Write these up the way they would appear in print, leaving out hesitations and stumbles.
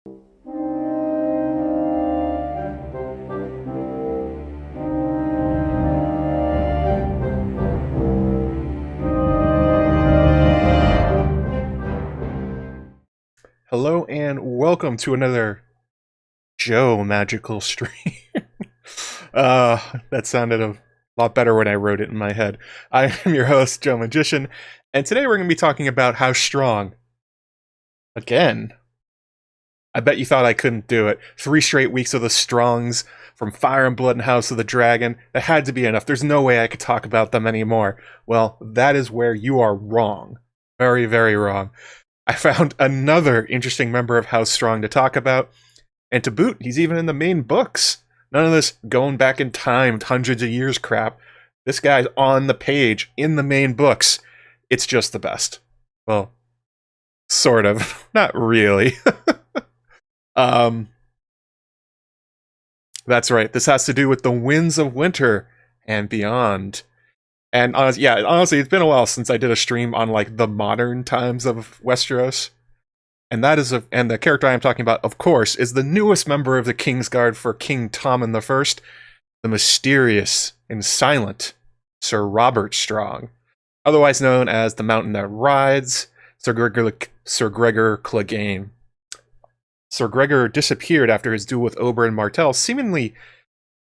Hello and welcome to another Joe magical stream. That sounded a lot better when I wrote it in my head. I am your host, Joe Magician, and today we're going to be talking about how strong. Again. I bet you thought I couldn't do it. 3 straight weeks of the Strongs, from Fire and Blood and House of the Dragon. That had to be enough. There's no way I could talk about them anymore. Well, that is where you are wrong. Very, very wrong. I found another interesting member of House Strong to talk about, and to boot, he's even in the main books. None of this going back in time, hundreds of years crap. This guy's on the page, in the main books. It's just the best. Well, sort of. Not really. That's right. This has to do with the Winds of Winter and beyond. And honestly, it's been a while since I did a stream on like the modern times of Westeros. And and the character I am talking about, of course, is the newest member of the Kingsguard for King Tommen I, the mysterious and silent Sir Robert Strong, otherwise known as the Mountain That Rides, Sir Gregor Clegane. Sir Gregor disappeared after his duel with Oberyn Martell, seemingly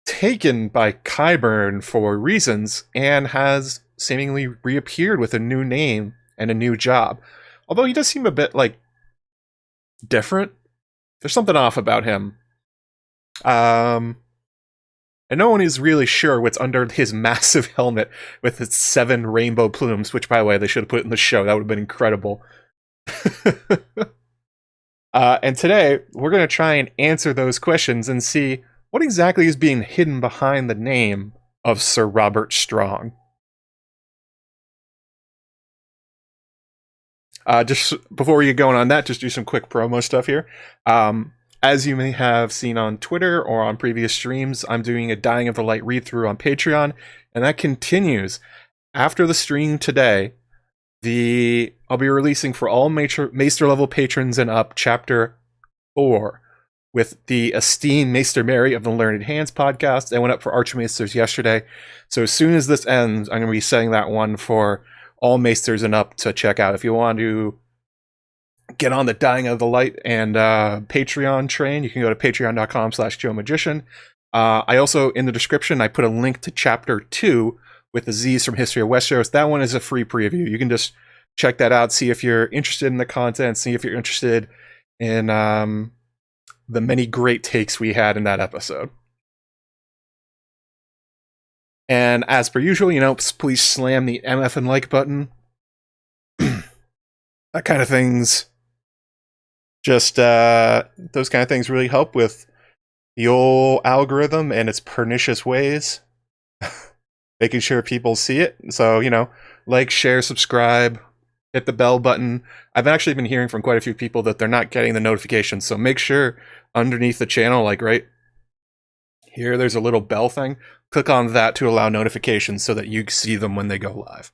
taken by Qyburn for reasons, and has seemingly reappeared with a new name and a new job. Although he does seem a bit, like, different. There's something off about him. And no one is really sure what's under his massive helmet with its 7 rainbow plumes, which, by the way, they should have put in the show. That would have been incredible. And today, we're going to try and answer those questions and see what exactly is being hidden behind the name of Sir Robert Strong. Just before we get going on that, just do some quick promo stuff here. As you may have seen on Twitter or on previous streams, I'm doing a Dying of the Light read-through on Patreon, and that continues. After the stream today, I'll be releasing for all Maester level patrons and up Chapter 4 with the esteemed Maester Mary of the Learned Hands podcast. That went up for Archmaesters yesterday. So as soon as this ends, I'm going to be setting that one for all Maesters and up to check out. If you want to get on the Dying of the Light and Patreon train, you can go to patreon.com/JoeMagician. I also, in the description, I put a link to Chapter 2 with the Z's from History of Westeros. That one is a free preview. You can just check that out, see if you're interested in the content, see if you're interested in the many great takes we had in that episode. And as per usual, please slam the MF and like button. That kind of things, just those kind of things really help with the old algorithm and its pernicious ways. Making sure people see it. So, like, share, subscribe, hit the bell button. I've actually been hearing from quite a few people that they're not getting the notifications. So make sure underneath the channel, like right here, there's a little bell thing. Click on that to allow notifications so that you see them when they go live.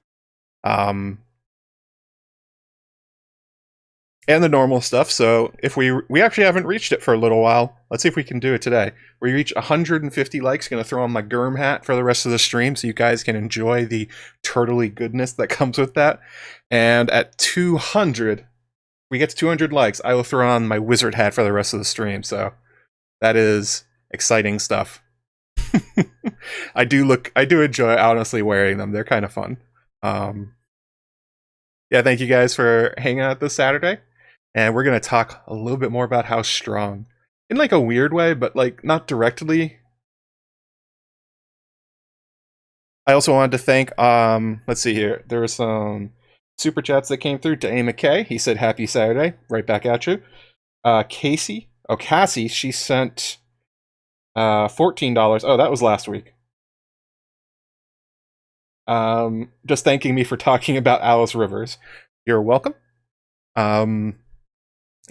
And the normal stuff. So if we actually haven't reached it for a little while. Let's see if we can do it today. We reach 150 likes. Going to throw on my Gurm hat for the rest of the stream so you guys can enjoy the turtly goodness that comes with that. And at 200, we get to 200 likes, I will throw on my wizard hat for the rest of the stream. So that is exciting stuff. I do enjoy honestly wearing them. They're kind of fun. Yeah, thank you guys for hanging out this Saturday. And we're going to talk a little bit more about House Strong. In like a weird way, but like not directly. I also wanted to thank, let's see here. There were some super chats that came through. to A. McKay, he said, happy Saturday. Right back at you. Cassie, she sent $14. Oh, that was last week. Just thanking me for talking about Alice Rivers. You're welcome.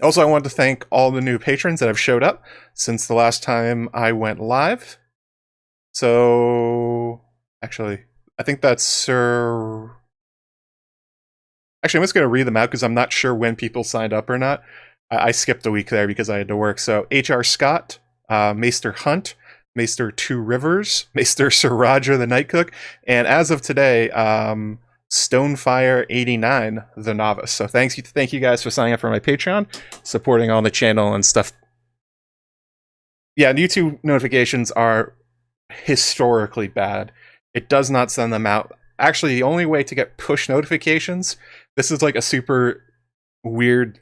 Also, I wanted to thank all the new patrons that have showed up since the last time I went live. So, actually, I think that's Sir... Actually, I'm just going to read them out because I'm not sure when people signed up or not. I skipped a week there because I had to work. So H.R. Scott, Maester Hunt, Maester Two Rivers, Maester Sir Roger the Night Cook, and as of today, Stonefire89 the Novice. So thank you guys for signing up for my Patreon, supporting on the channel and stuff. Yeah, YouTube notifications are historically bad. It does not send them out. Actually, the only way to get push notifications, this is like a super weird,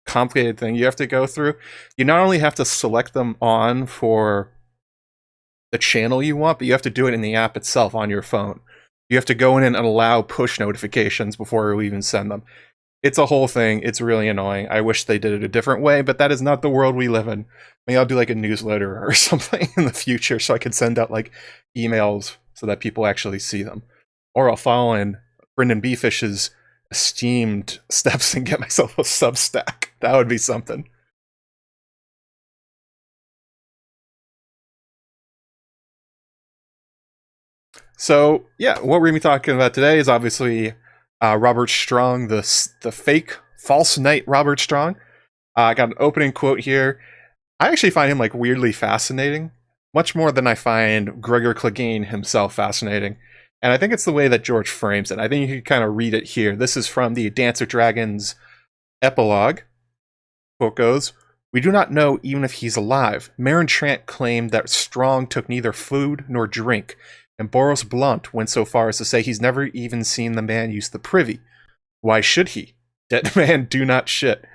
complicated thing you have to go through. You not only have to select them on for the channel you want, but you have to do it in the app itself on your phone. You have to go in and allow push notifications before you even send them. It's a whole thing. It's really annoying. I wish they did it a different way, but that is not the world we live in. Maybe I'll do like a newsletter or something in the future so I can send out like emails so that people actually see them. Or I'll follow in Brendan Beefish's esteemed steps and get myself a Substack. That would be something. So, yeah, what we're going to be talking about today is obviously Robert Strong, the fake, false knight Robert Strong. I got an opening quote here. I actually find him like weirdly fascinating, much more than I find Gregor Clegane himself fascinating. And I think it's the way that George frames it. I think you can kind of read it here. This is from the Dance of Dragons epilogue. Quote goes, "We do not know even if he's alive. Marin Trant claimed that Strong took neither food nor drink, and Boros Blunt went so far as to say he's never even seen the man use the privy. Why should he? Dead man do not shit.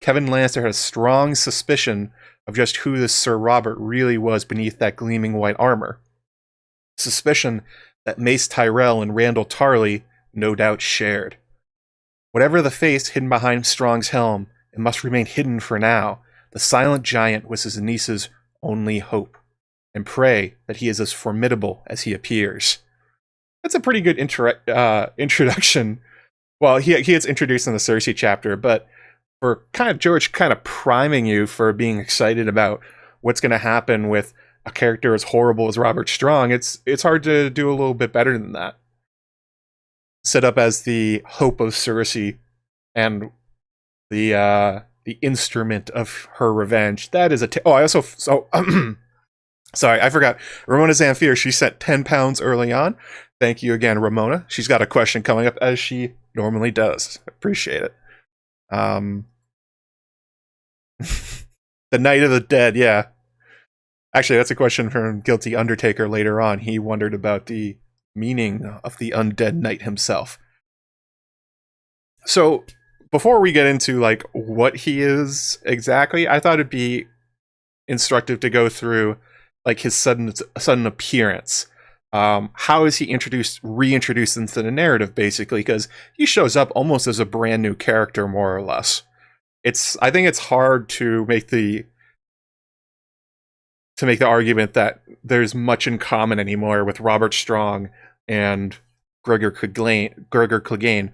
Kevin Lannister had a strong suspicion of just who this Sir Robert really was beneath that gleaming white armor. Suspicion that Mace Tyrell and Randall Tarley no doubt shared. Whatever the face hidden behind Strong's helm, it must remain hidden for now. The silent giant was his niece's only hope. And pray that he is as formidable as he appears." That's a pretty good introduction. Well, he gets introduced in the Cersei chapter, but for kind of George kind of priming you for being excited about what's going to happen with a character as horrible as Robert Strong, it's hard to do a little bit better than that. Set up as the hope of Cersei and the instrument of her revenge. That is sorry, I forgot. Ramona Zamfir, she sent 10 pounds early on. Thank you again, Ramona. She's got a question coming up, as she normally does. Appreciate it. The Night of the Dead, yeah. Actually, that's a question from Guilty Undertaker later on. He wondered about the meaning of the undead knight himself. So, before we get into like what he is exactly, I thought it'd be instructive to go through like his sudden appearance. How is he reintroduced into the narrative, basically? Because he shows up almost as a brand new character, more or less. I think it's hard to make the argument that there's much in common anymore with Robert Strong and Gregor Clegane,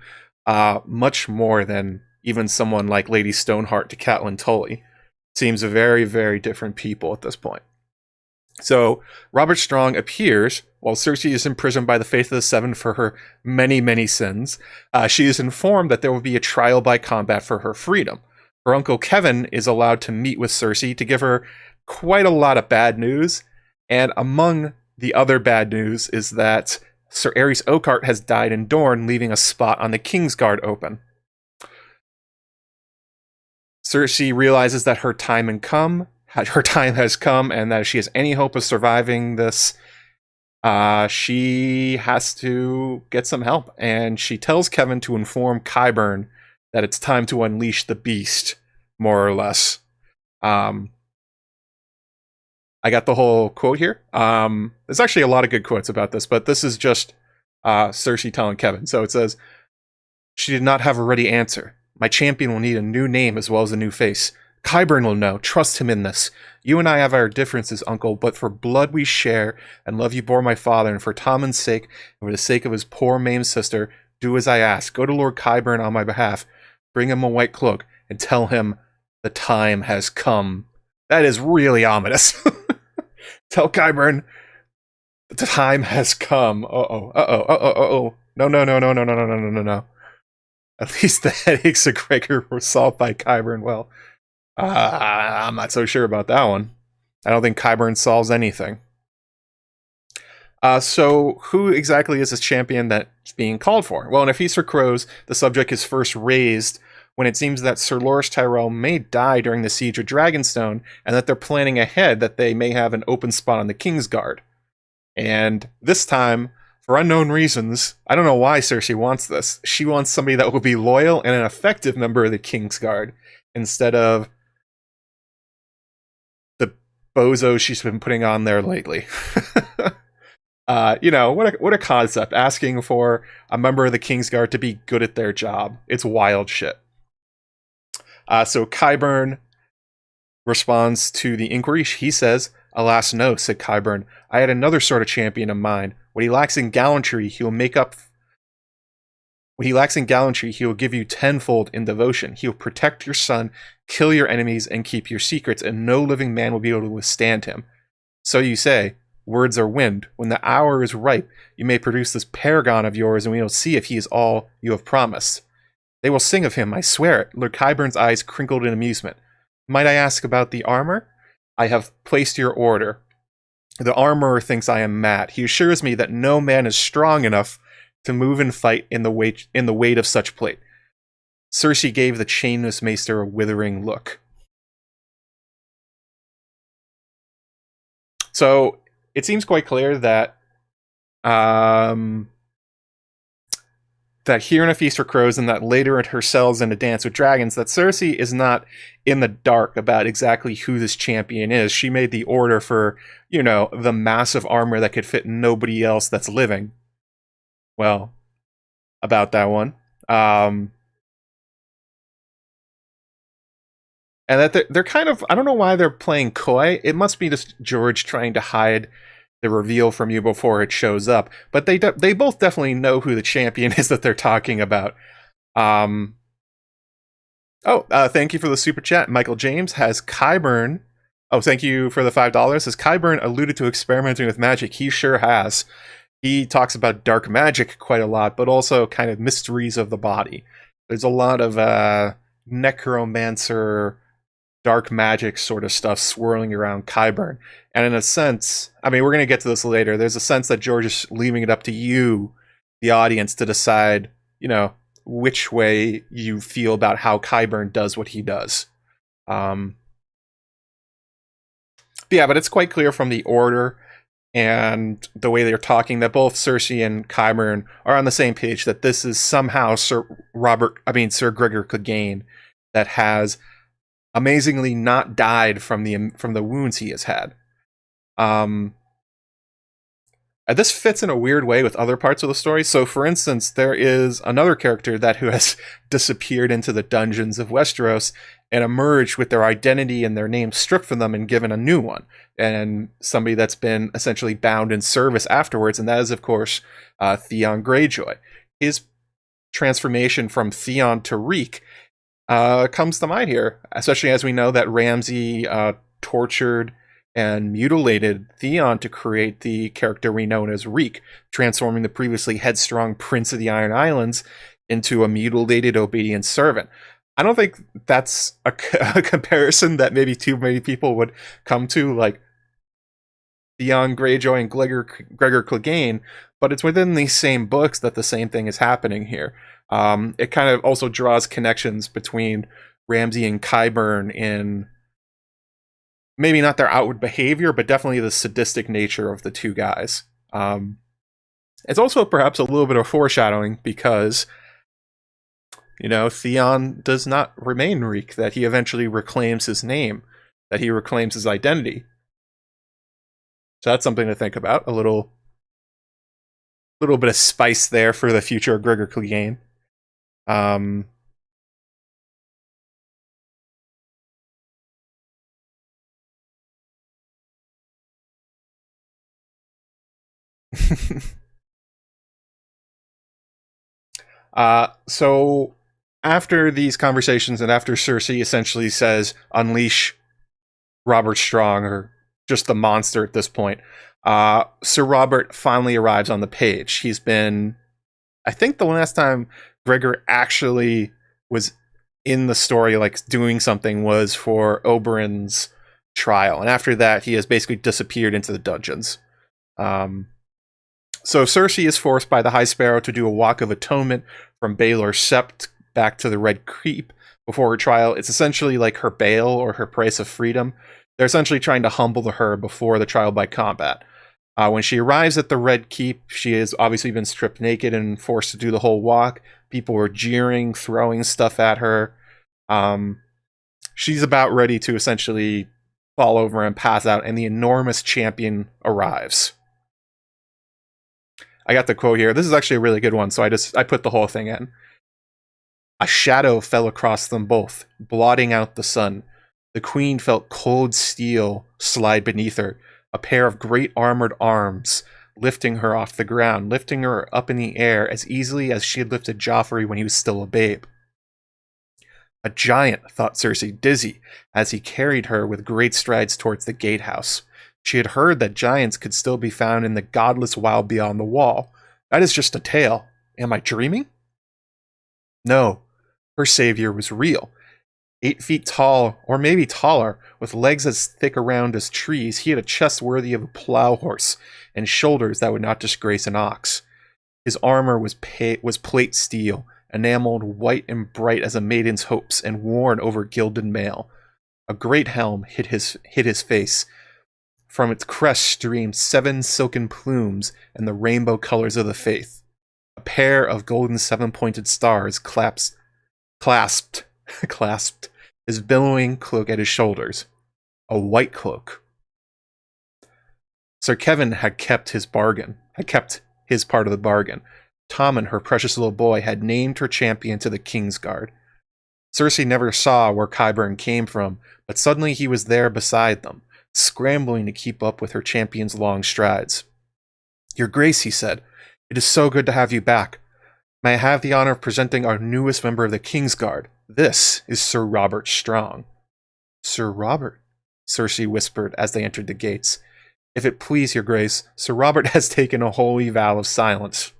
much more than even someone like Lady Stoneheart to Catelyn Tully. Seems very, very different people at this point. So, Robert Strong appears while Cersei is imprisoned by the Faith of the Seven for her many, many sins. She is informed that there will be a trial by combat for her freedom. Her uncle Kevin is allowed to meet with Cersei to give her quite a lot of bad news, and among the other bad news is that Sir Aerys Oakheart has died in Dorne, leaving a spot on the Kingsguard open. Cersei realizes that her time has come, and that if she has any hope of surviving this, she has to get some help. And she tells Kevin to inform Qyburn that it's time to unleash the beast, more or less. I got the whole quote here. There's actually a lot of good quotes about this, but this is just Cersei telling Kevin. So it says, "She did not have a ready answer. My champion will need a new name as well as a new face. Qyburn will know. Trust him in this. You and I have our differences, uncle, but for blood we share, and love you bore my father, and for Tommen's sake, and for the sake of his poor maimed sister, do as I ask. Go to Lord Qyburn on my behalf. Bring him a white cloak, and tell him the time has come." That is really ominous. Tell Qyburn the time has come. No. At least the headaches of Gregor were solved by Qyburn well. I'm not so sure about that one. I don't think Qyburn solves anything. So who exactly is this champion that's being called for? Well, in A Feast for Crows, the subject is first raised when it seems that Sir Loras Tyrell may die during the siege of Dragonstone, and that they're planning ahead that they may have an open spot on the Kingsguard. And this time, for unknown reasons, I don't know why Cersei wants this. She wants somebody that will be loyal and an effective member of the Kingsguard, instead of the bozo she's been putting on there lately. What a concept, asking for a member of the Kingsguard to be good at their job. It's wild shit. So Qyburn responds to the inquiry. He says, "Alas, no," said Qyburn. "I had another sort of champion in mind. What he lacks in gallantry, he will make up. What he lacks in gallantry, he will give you tenfold in devotion. He will protect your son, kill your enemies, and keep your secrets, and no living man will be able to withstand him. So you say, words are wind. When the hour is ripe, you may produce this paragon of yours, and we will see if he is all you have promised." "They will sing of him, I swear it." Lord Qyburn's eyes crinkled in amusement. "Might I ask about the armor?" "I have placed your order. The armorer thinks I am mad. He assures me that no man is strong enough to move and fight in the weight of such plate." Cersei gave the chainless maester a withering look. So it seems quite clear that that here in A Feast for Crows, and that later at her cells in A Dance with Dragons, that Cersei is not in the dark about exactly who this champion is. She made the order for, the massive armor that could fit nobody else that's living. Well, about that one. And that they're kind of, I don't know why they're playing coy. It must be just George trying to hide the reveal from you before it shows up. But they both definitely know who the champion is that they're talking about. Thank you for the super chat. Michael James has Qyburn. Oh, thank you for the $5. Has Qyburn alluded to experimenting with magic? He sure has. He talks about dark magic quite a lot, but also kind of mysteries of the body. There's a lot of necromancer, dark magic sort of stuff swirling around Qyburn. And in a sense, I mean, we're going to get to this later, there's a sense that George is leaving it up to you, the audience, to decide, which way you feel about how Qyburn does what he does. But it's quite clear from the order and the way they're talking that both Cersei and Qyburn are on the same page, that this is somehow Sir Gregor Clegane that has amazingly not died from the wounds he has had. This fits in a weird way with other parts of the story. So, for instance, there is another character who has disappeared into the dungeons of Westeros and emerged with their identity and their name stripped from them and given a new one. And somebody that's been essentially bound in service afterwards, and that is, of course, Theon Greyjoy. His transformation from Theon to Reek comes to mind here, especially as we know that Ramsay tortured and mutilated Theon to create the character we know as Reek, transforming the previously headstrong Prince of the Iron Islands into a mutilated, obedient servant. I don't think that's a comparison that maybe too many people would come to, like Theon Greyjoy and Gregor Clegane, but it's within these same books that the same thing is happening here. It kind of also draws connections between Ramsay and Qyburn in maybe not their outward behavior, but definitely the sadistic nature of the two guys. It's also perhaps a little bit of foreshadowing because, Theon does not remain Reek, that he eventually reclaims his name, that he reclaims his identity. So that's something to think about. A little bit of spice there for the future of Gregor Clegane. So after these conversations and after Cersei essentially says, unleash Robert Strong, or just the monster at this point, Sir Robert finally arrives on the page. He's been, I think the last time Gregor actually was in the story, like doing something, was for Oberyn's trial, and after that, he has basically disappeared into the dungeons. So Cersei is forced by the High Sparrow to do a walk of atonement from Baelor Sept back to the Red Keep before her trial. It's essentially like her bail or her price of freedom. They're essentially trying to humble her before the trial by combat. When she arrives at the Red Keep, she has obviously been stripped naked and forced to do the whole walk. People were jeering, throwing stuff at her. She's about ready to essentially fall over and pass out, and the enormous champion arrives. I got the quote here. This is actually a really good one, so I put the whole thing in. A shadow fell across them both, blotting out the sun. The queen felt cold steel slide beneath her, a pair of great armored arms lifting her off the ground, lifting her up in the air as easily as she had lifted Joffrey when he was still a babe. A giant, thought Cersei, dizzy, as he carried her with great strides towards the gatehouse. She had heard that giants could still be found in the godless wild beyond the wall. That is just a tale. Am I dreaming? No, her savior was real. 8 feet tall, or maybe taller, with legs as thick around as trees, he had a chest worthy of a plow horse, and shoulders that would not disgrace an ox. His armor was plate steel, enameled white and bright as a maiden's hopes, and worn over gilded mail. A great helm hid his face. From its crest streamed 7 silken plumes and the rainbow colors of the faith. A pair of golden 7-pointed stars clasped his billowing cloak at his shoulders. A white cloak. Sir Kevin had kept his part of the bargain. Tommen, her precious little boy, had named her champion to the Kingsguard. Cersei never saw where Qyburn came from, but suddenly he was there beside them, scrambling to keep up with her champion's long strides. Your Grace, he said, it is so good to have you back. May I have the honor of presenting our newest member of the Kingsguard? This is Sir Robert Strong. Sir Robert, Cersei whispered as they entered the gates. If it please your Grace, Sir Robert has taken a holy vow of silence.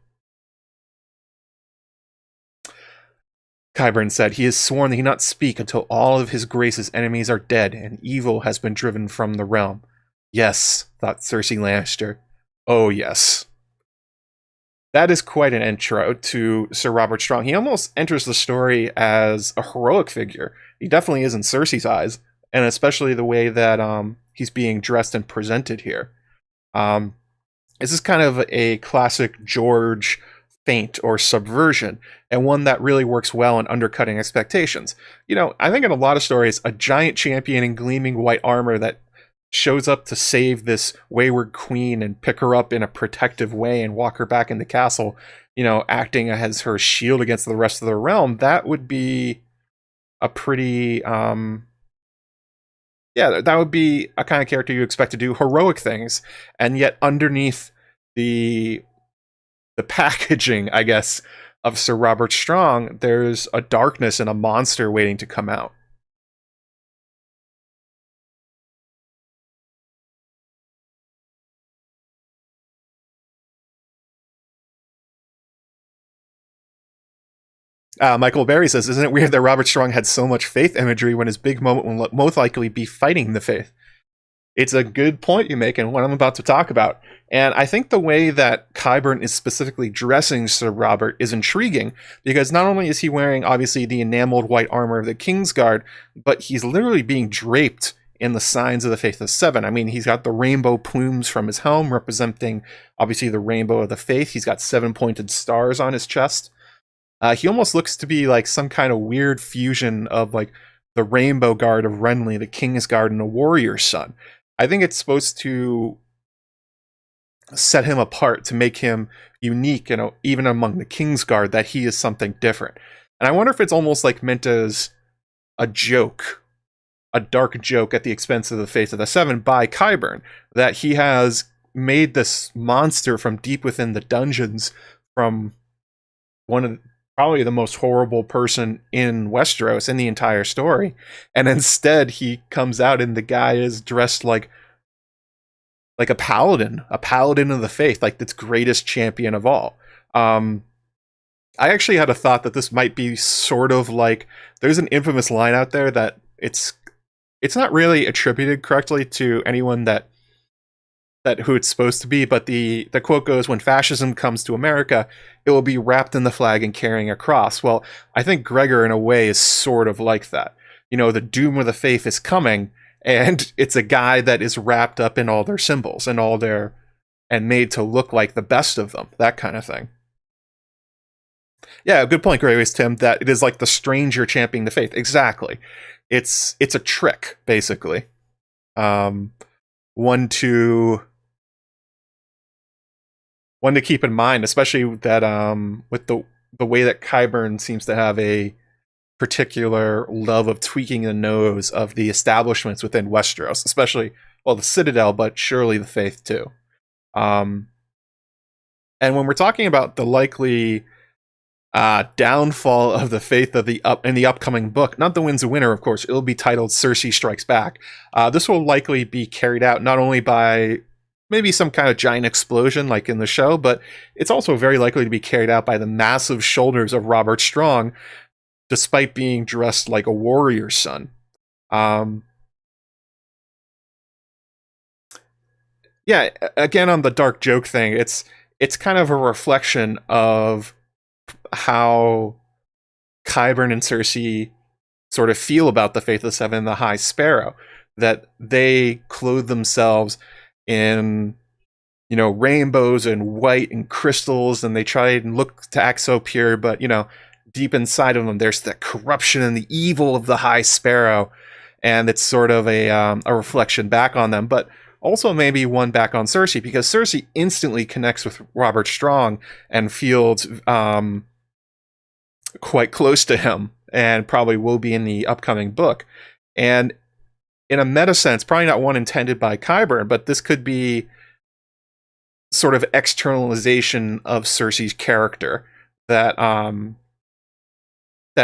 Qyburn said, he has sworn that he not speak until all of his Grace's enemies are dead and evil has been driven from the realm. Yes, thought Cersei Lannister. Oh yes. That is quite an intro to Sir Robert Strong. He almost enters the story as a heroic figure. He definitely is in Cersei's eyes, and especially the way that he's being dressed and presented here. This is kind of a classic George feint or subversion, and one that really works well in undercutting expectations. You know, I think in a lot of stories, a giant champion in gleaming white armor that shows up to save this wayward queen and pick her up in a protective way and walk her back in the castle, you know, acting as her shield against the rest of the realm, that would be a pretty, that would be a kind of character you expect to do heroic things, and yet underneath the packaging, I guess, of Sir Robert Strong, there's a darkness and a monster waiting to come out. Michael Berry says, isn't it weird that Robert Strong had so much faith imagery when his big moment will most likely be fighting the faith? It's a good point you make, and what I'm about to talk about. And I think the way that Qyburn is specifically dressing Sir Robert is intriguing, because not only is he wearing, obviously, the enameled white armor of the Kingsguard, but he's literally being draped in the signs of the Faith of Seven. I mean, he's got the rainbow plumes from his helm, representing, obviously, the rainbow of the faith. He's got 7-pointed stars on his chest. He almost looks to be like some kind of weird fusion of like the Rainbow Guard of Renly, the King's Guard, and a warrior's son. I think it's supposed to set him apart, to make him unique, you know, even among the King's Guard, that he is something different. And I wonder if it's almost like meant as a joke, a dark joke at the expense of the Faith of the Seven by Qyburn, that he has made this monster from deep within the dungeons, from one of probably the most horrible person in Westeros in the entire story, and instead he comes out and the guy is dressed like a paladin of the faith, like its greatest champion of all. I actually had a thought that this might be sort of like, there's an infamous line out there that it's not really attributed correctly to anyone that who it's supposed to be, but the quote goes, "When fascism comes to America, it will be wrapped in the flag and carrying a cross." Well, I think Gregor, in a way, is sort of like that. You know, the doom of the faith is coming, and it's a guy that is wrapped up in all their symbols and and made to look like the best of them, that kind of thing. Yeah, good point, Grace Tim, that it is like the stranger championing the faith. Exactly. It's a trick, basically. Um, one to keep in mind, especially that with the way that Qyburn seems to have a particular love of tweaking the nose of the establishments within Westeros, especially, well, the Citadel, but surely the Faith too. And when we're talking about the likely downfall of the Faith of in the upcoming book, not the Winds of Winter, of course, it'll be titled Cersei Strikes Back. This will likely be carried out not only by maybe some kind of giant explosion like in the show, but it's also very likely to be carried out by the massive shoulders of Robert Strong, despite being dressed like a warrior's son. Yeah, again, on the dark joke thing, it's kind of a reflection of how Qyburn and Cersei sort of feel about the Faith of the Seven and the High Sparrow, that they clothe themselves in, you know, rainbows and white and crystals, and they try and look to act so pure, but, you know, deep inside of them, there's the corruption and the evil of the High Sparrow, and it's sort of a reflection back on them, but also maybe one back on Cersei, because Cersei instantly connects with Robert Strong and feels quite close to him, and probably will be in the upcoming book. And in a meta sense, probably not one intended by Qyburn, but this could be sort of externalization of Cersei's character, that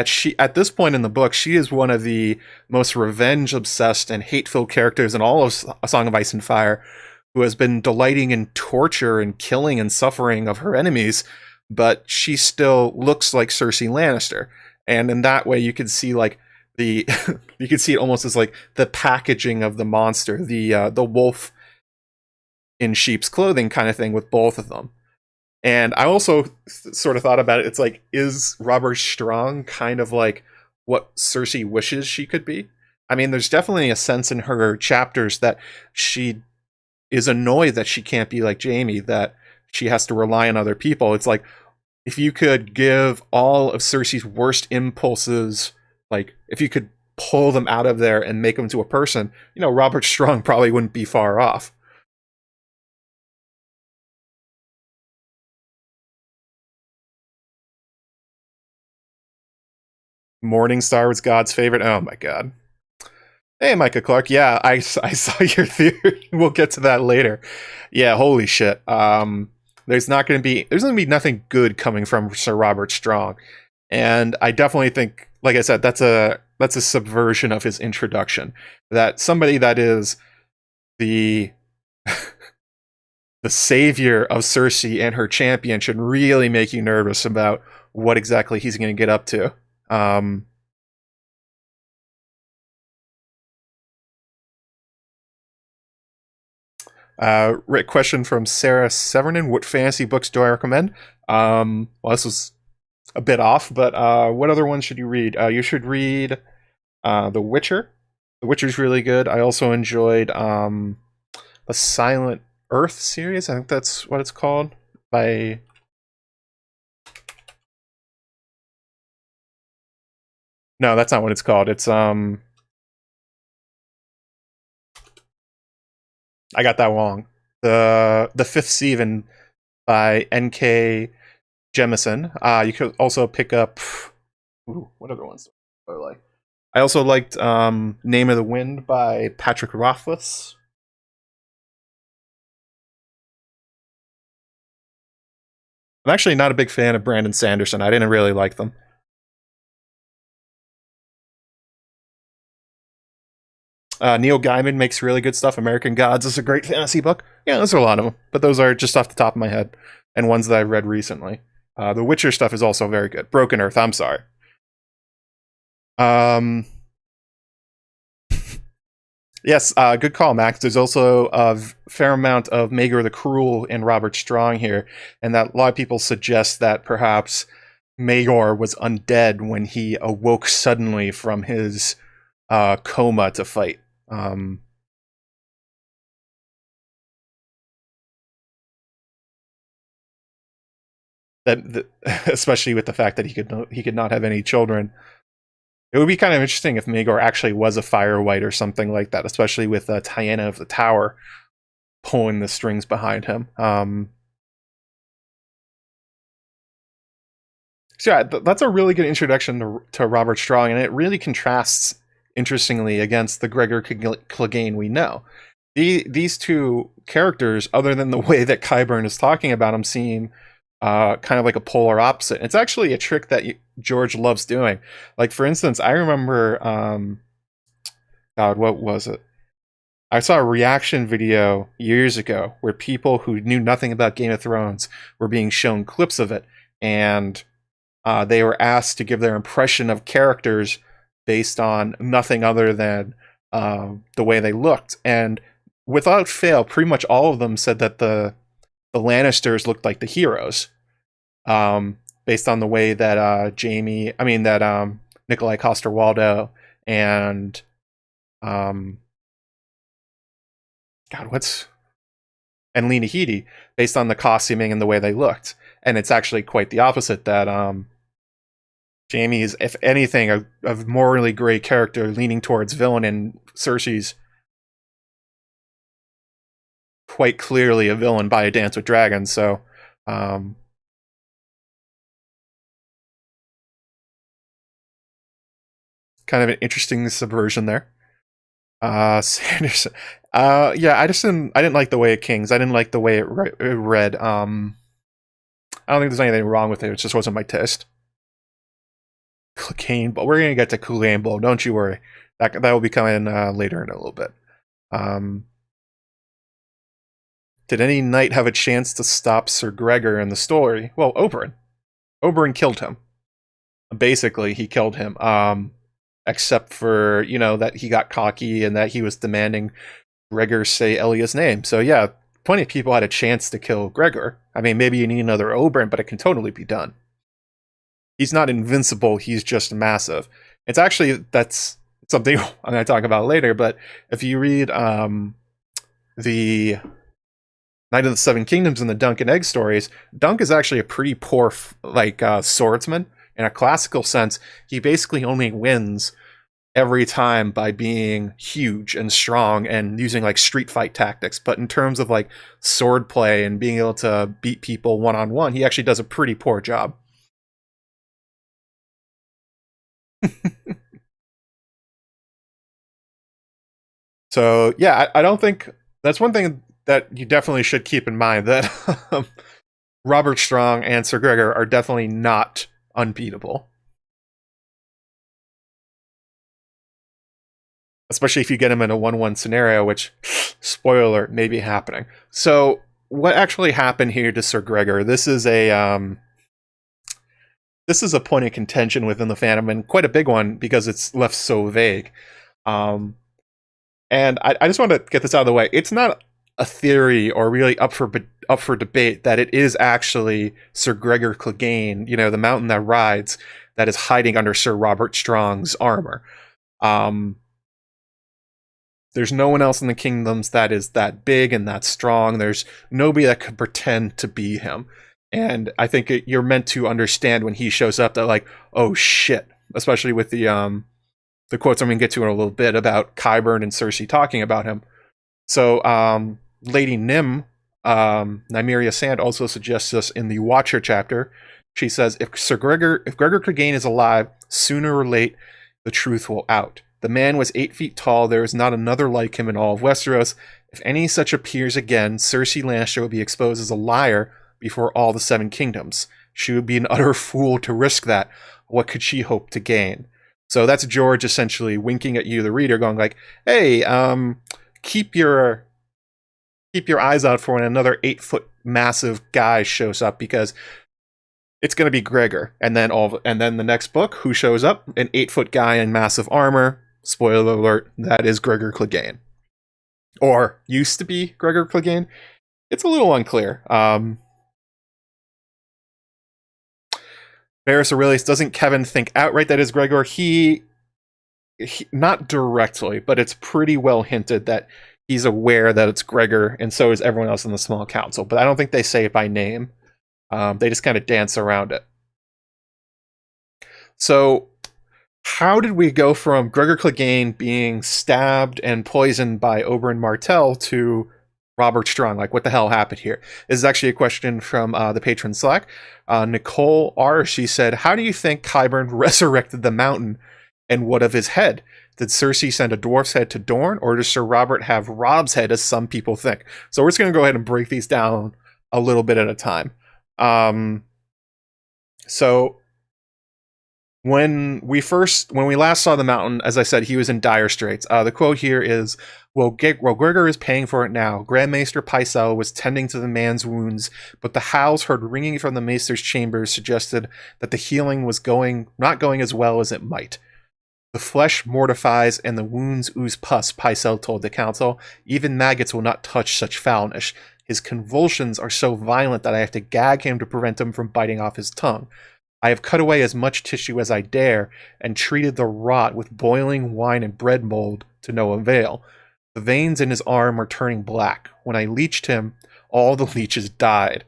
she, at this point in the book, she is one of the most revenge-obsessed and hate-filled characters in all of A Song of Ice and Fire, who has been delighting in torture and killing and suffering of her enemies, but she still looks like Cersei Lannister. And in that way, you can see like you can see it almost as like the packaging of the monster, the wolf in sheep's clothing kind of thing with both of them. And I also sort of thought about it. It's like, is Robert Strong kind of like what Cersei wishes she could be? I mean, there's definitely a sense in her chapters that she is annoyed that she can't be like Jaime, that she has to rely on other people. It's like, if you could give all of Cersei's worst impulses, like if you could pull them out of there and make them to a person, you know, Robert Strong probably wouldn't be far off. Morningstar was God's favorite. Oh my god. Hey, Micah Clark. Yeah, I saw your theory. We'll get to that later. Yeah, holy shit. There's going to be nothing good coming from Sir Robert Strong. And I definitely think, like I said, that's a subversion of his introduction. That somebody that is the the savior of Cersei and her champion should really make you nervous about what exactly he's going to get up to. Question from Sarah Severnon: what fantasy books do I recommend? Well, this was a bit off, but what other ones should you read? You should read The Witcher. The Witcher's really good. I also enjoyed the Silent Earth series. I think that's what it's called. By No, that's not what it's called. It's I got that wrong. The Fifth Season by N.K. Jemisin. You could also pick up. Ooh, what other ones do I like? I also liked Name of the Wind by Patrick Rothfuss. I'm actually not a big fan of Brandon Sanderson. I didn't really like them. Neil Gaiman makes really good stuff. American Gods is a great fantasy book. Yeah, those are a lot of them, but those are just off the top of my head, and ones that I've read recently. The Witcher stuff is also very good. Broken Earth, I'm sorry. Um, yes, good call, Max. There's also a fair amount of Maegor the Cruel in Robert Strong here, and that a lot of people suggest that perhaps Maegor was undead when he awoke suddenly from his coma to fight. Especially with the fact that he could not have any children. It would be kind of interesting if Maegor actually was a Firewhite or something like that, especially with Tiana of the Tower pulling the strings behind him. So yeah, that's a really good introduction to Robert Strong, and it really contrasts interestingly against the Gregor Clegane we know. These two characters, other than the way that Qyburn is talking about him, seem kind of like a polar opposite. It's actually a trick that George loves doing. Like, for instance, I remember, God, what was it? I saw a reaction video years ago where people who knew nothing about Game of Thrones were being shown clips of it, and they were asked to give their impression of characters based on nothing other than the way they looked. And without fail, pretty much all of them said that the Lannisters looked like the heroes, based on the way that Nikolai Coster-Waldau and and Lena Headey, based on the costuming and the way they looked. And it's actually quite the opposite, that Jaime is, if anything, a morally gray character leaning towards villain, and Cersei's quite clearly a villain by A Dance with Dragons. So kind of an interesting subversion there. Sanderson. Yeah, I didn't like the way it Kings. I didn't like the way it read. I don't think there's anything wrong with it. It just wasn't my taste. Clegane, but we're gonna get to Cleganebowl. Don't you worry. That will be coming later in a little bit. Did any knight have a chance to stop Sir Gregor in the story? Well, Oberyn. Oberyn killed him. Basically, he killed him. Except for, that he got cocky and that he was demanding Gregor say Elia's name. So yeah, plenty of people had a chance to kill Gregor. I mean, maybe you need another Oberyn, but it can totally be done. He's not invincible, he's just massive. It's actually, that's something I'm going to talk about later, but if you read the Knight of the Seven Kingdoms and the Dunk and Egg stories, Dunk is actually a pretty poor swordsman. In a classical sense, he basically only wins every time by being huge and strong and using street fight tactics. But in terms of sword play and being able to beat people one-on-one, he actually does a pretty poor job. So yeah, I don't think that's one thing that you definitely should keep in mind, that Robert Strong and Sir Gregor are definitely not unbeatable. Especially if you get him in a 1-1 scenario, which, spoiler, may be happening. So what actually happened here to Sir Gregor? This is a point of contention within the fandom, and quite a big one because it's left so vague. And I just want to get this out of the way. It's not a theory or really up for debate that it is actually Sir Gregor Clegane, the mountain that rides, that is hiding under Sir Robert Strong's armor. There's no one else in the kingdoms that is that big and that strong. There's nobody that could pretend to be him. And I think you're meant to understand when he shows up that oh shit, especially with the quotes I'm going to get to in a little bit about Qyburn and Cersei talking about him. So Lady Nym, Nymeria Sand, also suggests this in the Watcher chapter. She says, if Gregor Clegane is alive, sooner or late, the truth will out. The man was 8 feet tall. There is not another like him in all of Westeros. If any such appears again, Cersei Lannister will be exposed as a liar before all the Seven Kingdoms. She would be an utter fool to risk that. What could she hope to gain? So that's George essentially winking at you, the reader, going hey, keep your eyes out for when another 8-foot massive guy shows up, because it's going to be Gregor. And then the next book, who shows up? An 8-foot guy in massive armor. Spoiler alert, that is Gregor Clegane. Or used to be Gregor Clegane. It's a little unclear. Varys Aurelius, doesn't Kevin think outright that is Gregor? He not directly, but it's pretty well hinted that he's aware that it's Gregor, and so is everyone else in the small council. But I don't think they say it by name. They just kind of dance around it. So, how did we go from Gregor Clegane being stabbed and poisoned by Oberyn Martell to Robert Strong? Like, what the hell happened here? This is actually a question from the patron Slack. Nicole R., she said, how do you think Qyburn resurrected the mountain, and what of his head? Did Cersei send a dwarf's head to Dorne, or does Sir Robert have Robb's head, as some people think? So we're just going to go ahead and break these down a little bit at a time. So when we last saw the mountain, as I said, he was in dire straits. The quote here is, well, Gregor is paying for it now. Grand Maester Pycelle was tending to the man's wounds, but the howls heard ringing from the maester's chambers suggested that the healing was not going as well as it might. The flesh mortifies and the wounds ooze pus, Pycelle told the council. Even maggots will not touch such foulness. His convulsions are so violent that I have to gag him to prevent him from biting off his tongue. I have cut away as much tissue as I dare and treated the rot with boiling wine and bread mold to no avail. The veins in his arm are turning black. When I leeched him, all the leeches died.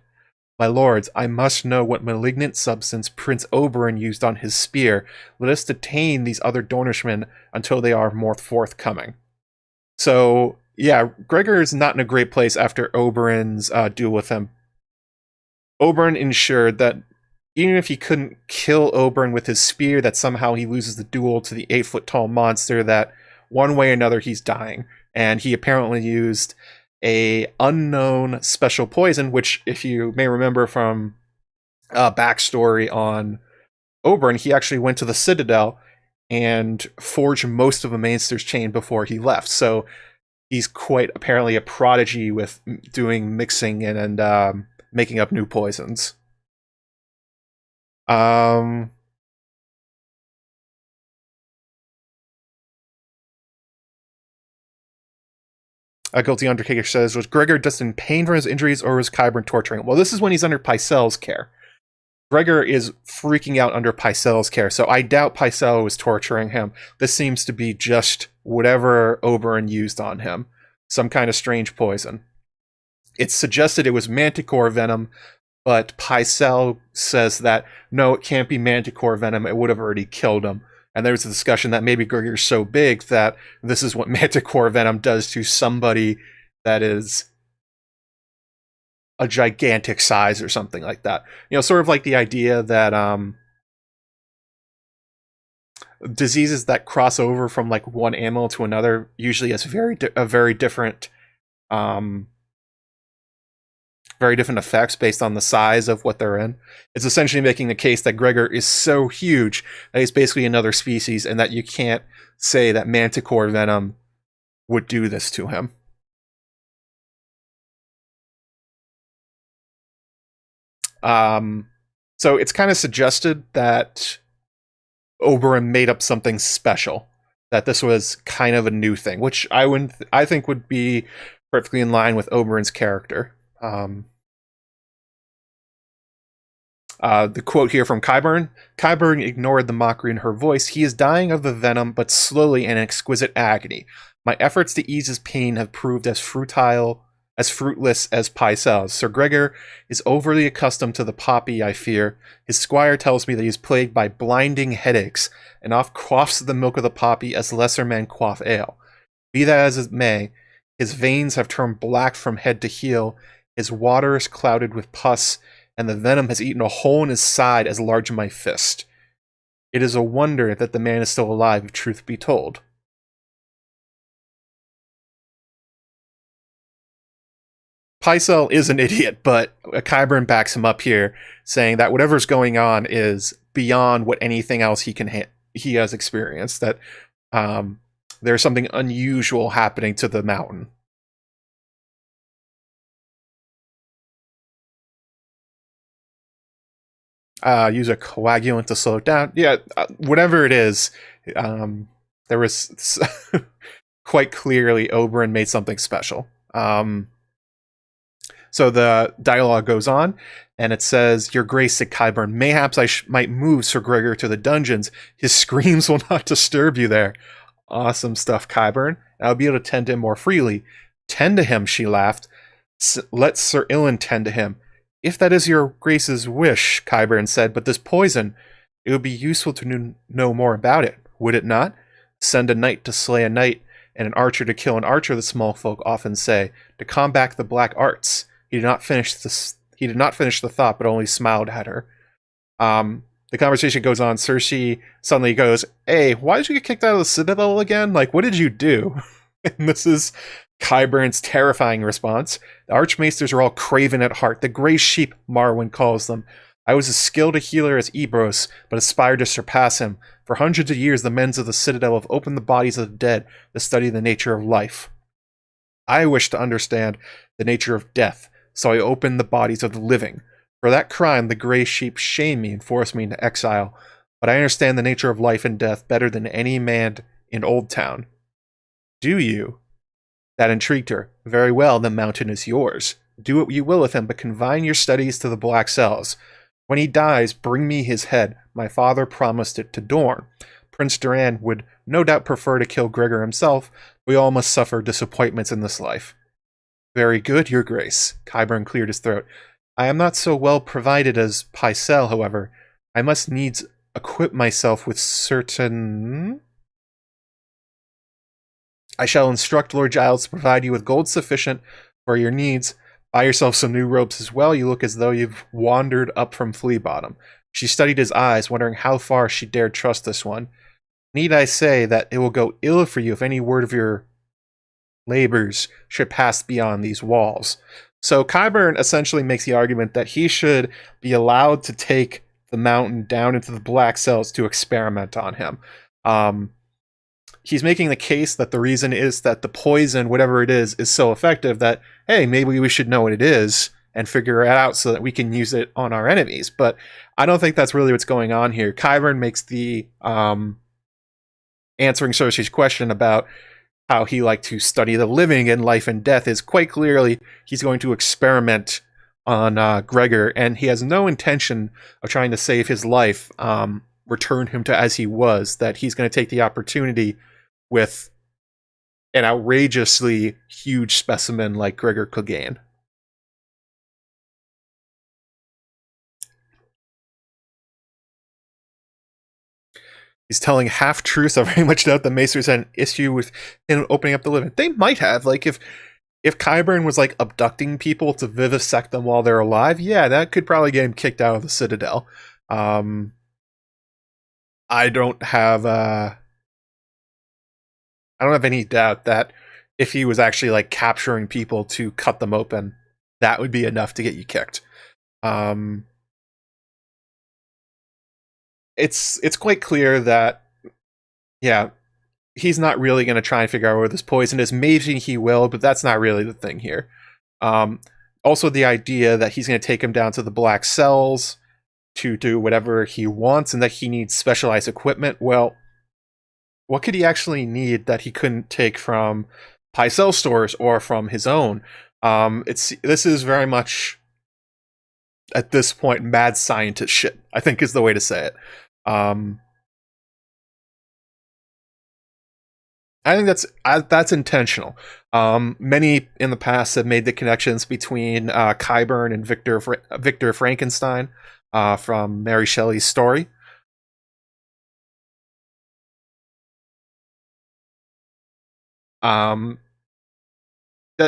My lords, I must know what malignant substance Prince Oberyn used on his spear. Let us detain these other Dornishmen until they are more forthcoming. So, yeah, Gregor is not in a great place after Oberyn's duel with him. Oberyn ensured that even if he couldn't kill Oberyn with his spear, that somehow he loses the duel to the 8-foot-tall monster, that one way or another he's dying. And he apparently used a unknown special poison, which, if you may remember from backstory on Oberyn, he actually went to the Citadel and forged most of a Maester's chain before he left. So he's quite apparently a prodigy with doing mixing and making up new poisons. A Guilty Undertaker says, was Gregor just in pain from his injuries, or was Qyburn torturing him? Well, this is when he's under Pycelle's care. Gregor is freaking out under Pycelle's care, so I doubt Pycelle was torturing him. This seems to be just whatever Oberyn used on him. Some kind of strange poison. It's suggested it was manticore venom, but Pycelle says that, no, it can't be manticore venom. It would have already killed him. And there's a discussion that maybe Gregor's so big that this is what manticore venom does to somebody that is a gigantic size or something like that. You know, sort of like the idea that diseases that cross over from like one animal to another usually has very different effects based on the size of what they're in. It's essentially making the case that Gregor is so huge that he's basically another species, and that you can't say that manticore venom would do this to him. So it's kind of suggested that Oberyn made up something special, that this was kind of a new thing, which I think would be perfectly in line with Oberyn's character. The quote here from Qyburn. Qyburn ignored the mockery in her voice. He is dying of the venom, but slowly in exquisite agony. My efforts to ease his pain have proved as fruitless as Pycelle's. Sir Gregor is overly accustomed to the poppy, I fear. His squire tells me that he is plagued by blinding headaches, and oft quaffs the milk of the poppy as lesser men quaff ale. Be that as it may, his veins have turned black from head to heel, his water is clouded with pus, and the venom has eaten a hole in his side as large as my fist. It is a wonder that the man is still alive, if truth be told. Pycelle is an idiot, but Qyburn backs him up here, saying that whatever's going on is beyond what anything else he has experienced, that there's something unusual happening to the mountain. Use a coagulant to slow it down. Yeah, whatever it is, there was quite clearly Oberyn made something special. So the dialogue goes on, and it says, "Your Grace," said Qyburn, "mayhaps I might move Sir Gregor to the dungeons. His screams will not disturb you there." Awesome stuff, Qyburn. I'll be able to tend to him more freely. Tend to him, she laughed. Let Sir Ilyn tend to him. If that is your Grace's wish, Qyburn said, but this poison, it would be useful to know more about it, would it not? Send a knight to slay a knight, and an archer to kill an archer, the small folk often say, to combat the black arts. He did not finish the thought, but only smiled at her. The conversation goes on. Cersei suddenly goes, "Hey, why did you get kicked out of the Citadel again? Like, what did you do?" And this is Qyburn's terrifying response. "The Archmaesters are all craven at heart. The Grey Sheep, Marwyn calls them. I was as skilled a healer as Ebros, but aspired to surpass him. For hundreds of years, the men of the Citadel have opened the bodies of the dead to study the nature of life. I wish to understand the nature of death, so I opened the bodies of the living. For that crime, the Grey Sheep shamed me and forced me into exile. But I understand the nature of life and death better than any man in Old Town." "Do you?" That intrigued her. "Very well, the mountain is yours. Do what you will with him, but confine your studies to the Black Cells. When he dies, bring me his head. My father promised it to Dorne. Prince Doran would no doubt prefer to kill Gregor himself. We all must suffer disappointments in this life." "Very good, your Grace." Qyburn cleared his throat. "I am not so well provided as Pycelle, however. I must needs equip myself with certain... I shall instruct Lord Giles to provide you with gold sufficient for your needs. Buy yourself some new robes as well. You look as though you've wandered up from Flea Bottom." She studied his eyes, wondering how far she dared trust this one. "Need I say that it will go ill for you if any word of your labors should pass beyond these walls?" So Qyburn essentially makes the argument that he should be allowed to take the mountain down into the Black Cells to experiment on him. He's making the case that the reason is that the poison, whatever it is so effective that, hey, maybe we should know what it is and figure it out so that we can use it on our enemies. But I don't think that's really what's going on here. Qyburn makes the answering Cersei's question about how he liked to study the living and life and death is quite clearly he's going to experiment on Gregor, and he has no intention of trying to save his life, return him to as he was, that he's going to take the opportunity with an outrageously huge specimen like Gregor Clegane. He's telling half-truths. I very much doubt the Maesters had an issue with him opening up the living. They might have. Like, if Qyburn was, like, abducting people to vivisect them while they're alive, yeah, that could probably get him kicked out of the Citadel. I don't have any doubt that if he was actually, like, capturing people to cut them open, that would be enough to get you kicked. It's quite clear that, yeah, he's not really going to try and figure out where this poison is. Maybe he will, but that's not really the thing here. Also, the idea that he's going to take him down to the Black Cells to do whatever he wants and that he needs specialized equipment. Well, what could he actually need that he couldn't take from Pycelle stores or from his own? This is very much, at this point, mad scientist shit, I think is the way to say it. I think that's intentional. Many in the past have made the connections between Qyburn and Victor Frankenstein from Mary Shelley's story. That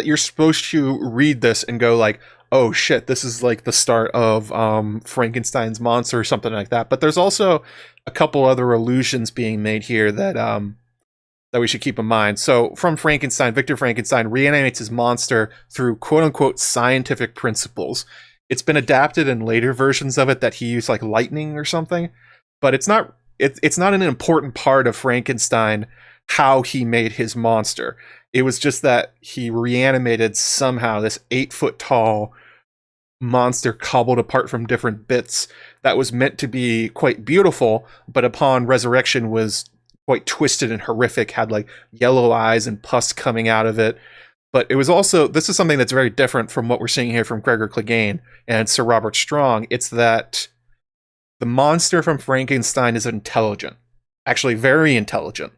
you're supposed to read this and go like, oh shit, this is like the start of Frankenstein's monster or something like that. But there's also a couple other allusions being made here that that we should keep in mind. So from Frankenstein, Victor Frankenstein reanimates his monster through quote-unquote scientific principles. It's been adapted in later versions of it that he used like lightning or something, but it's not an important part of Frankenstein how he made his monster. It was just that he reanimated somehow this 8-foot tall monster cobbled apart from different bits that was meant to be quite beautiful, but upon resurrection was quite twisted and horrific, had like yellow eyes and pus coming out of it. But it was also, this is something that's very different from what we're seeing here from Gregor Clegane and Sir Robert Strong. It's that the monster from Frankenstein is intelligent, actually very intelligent.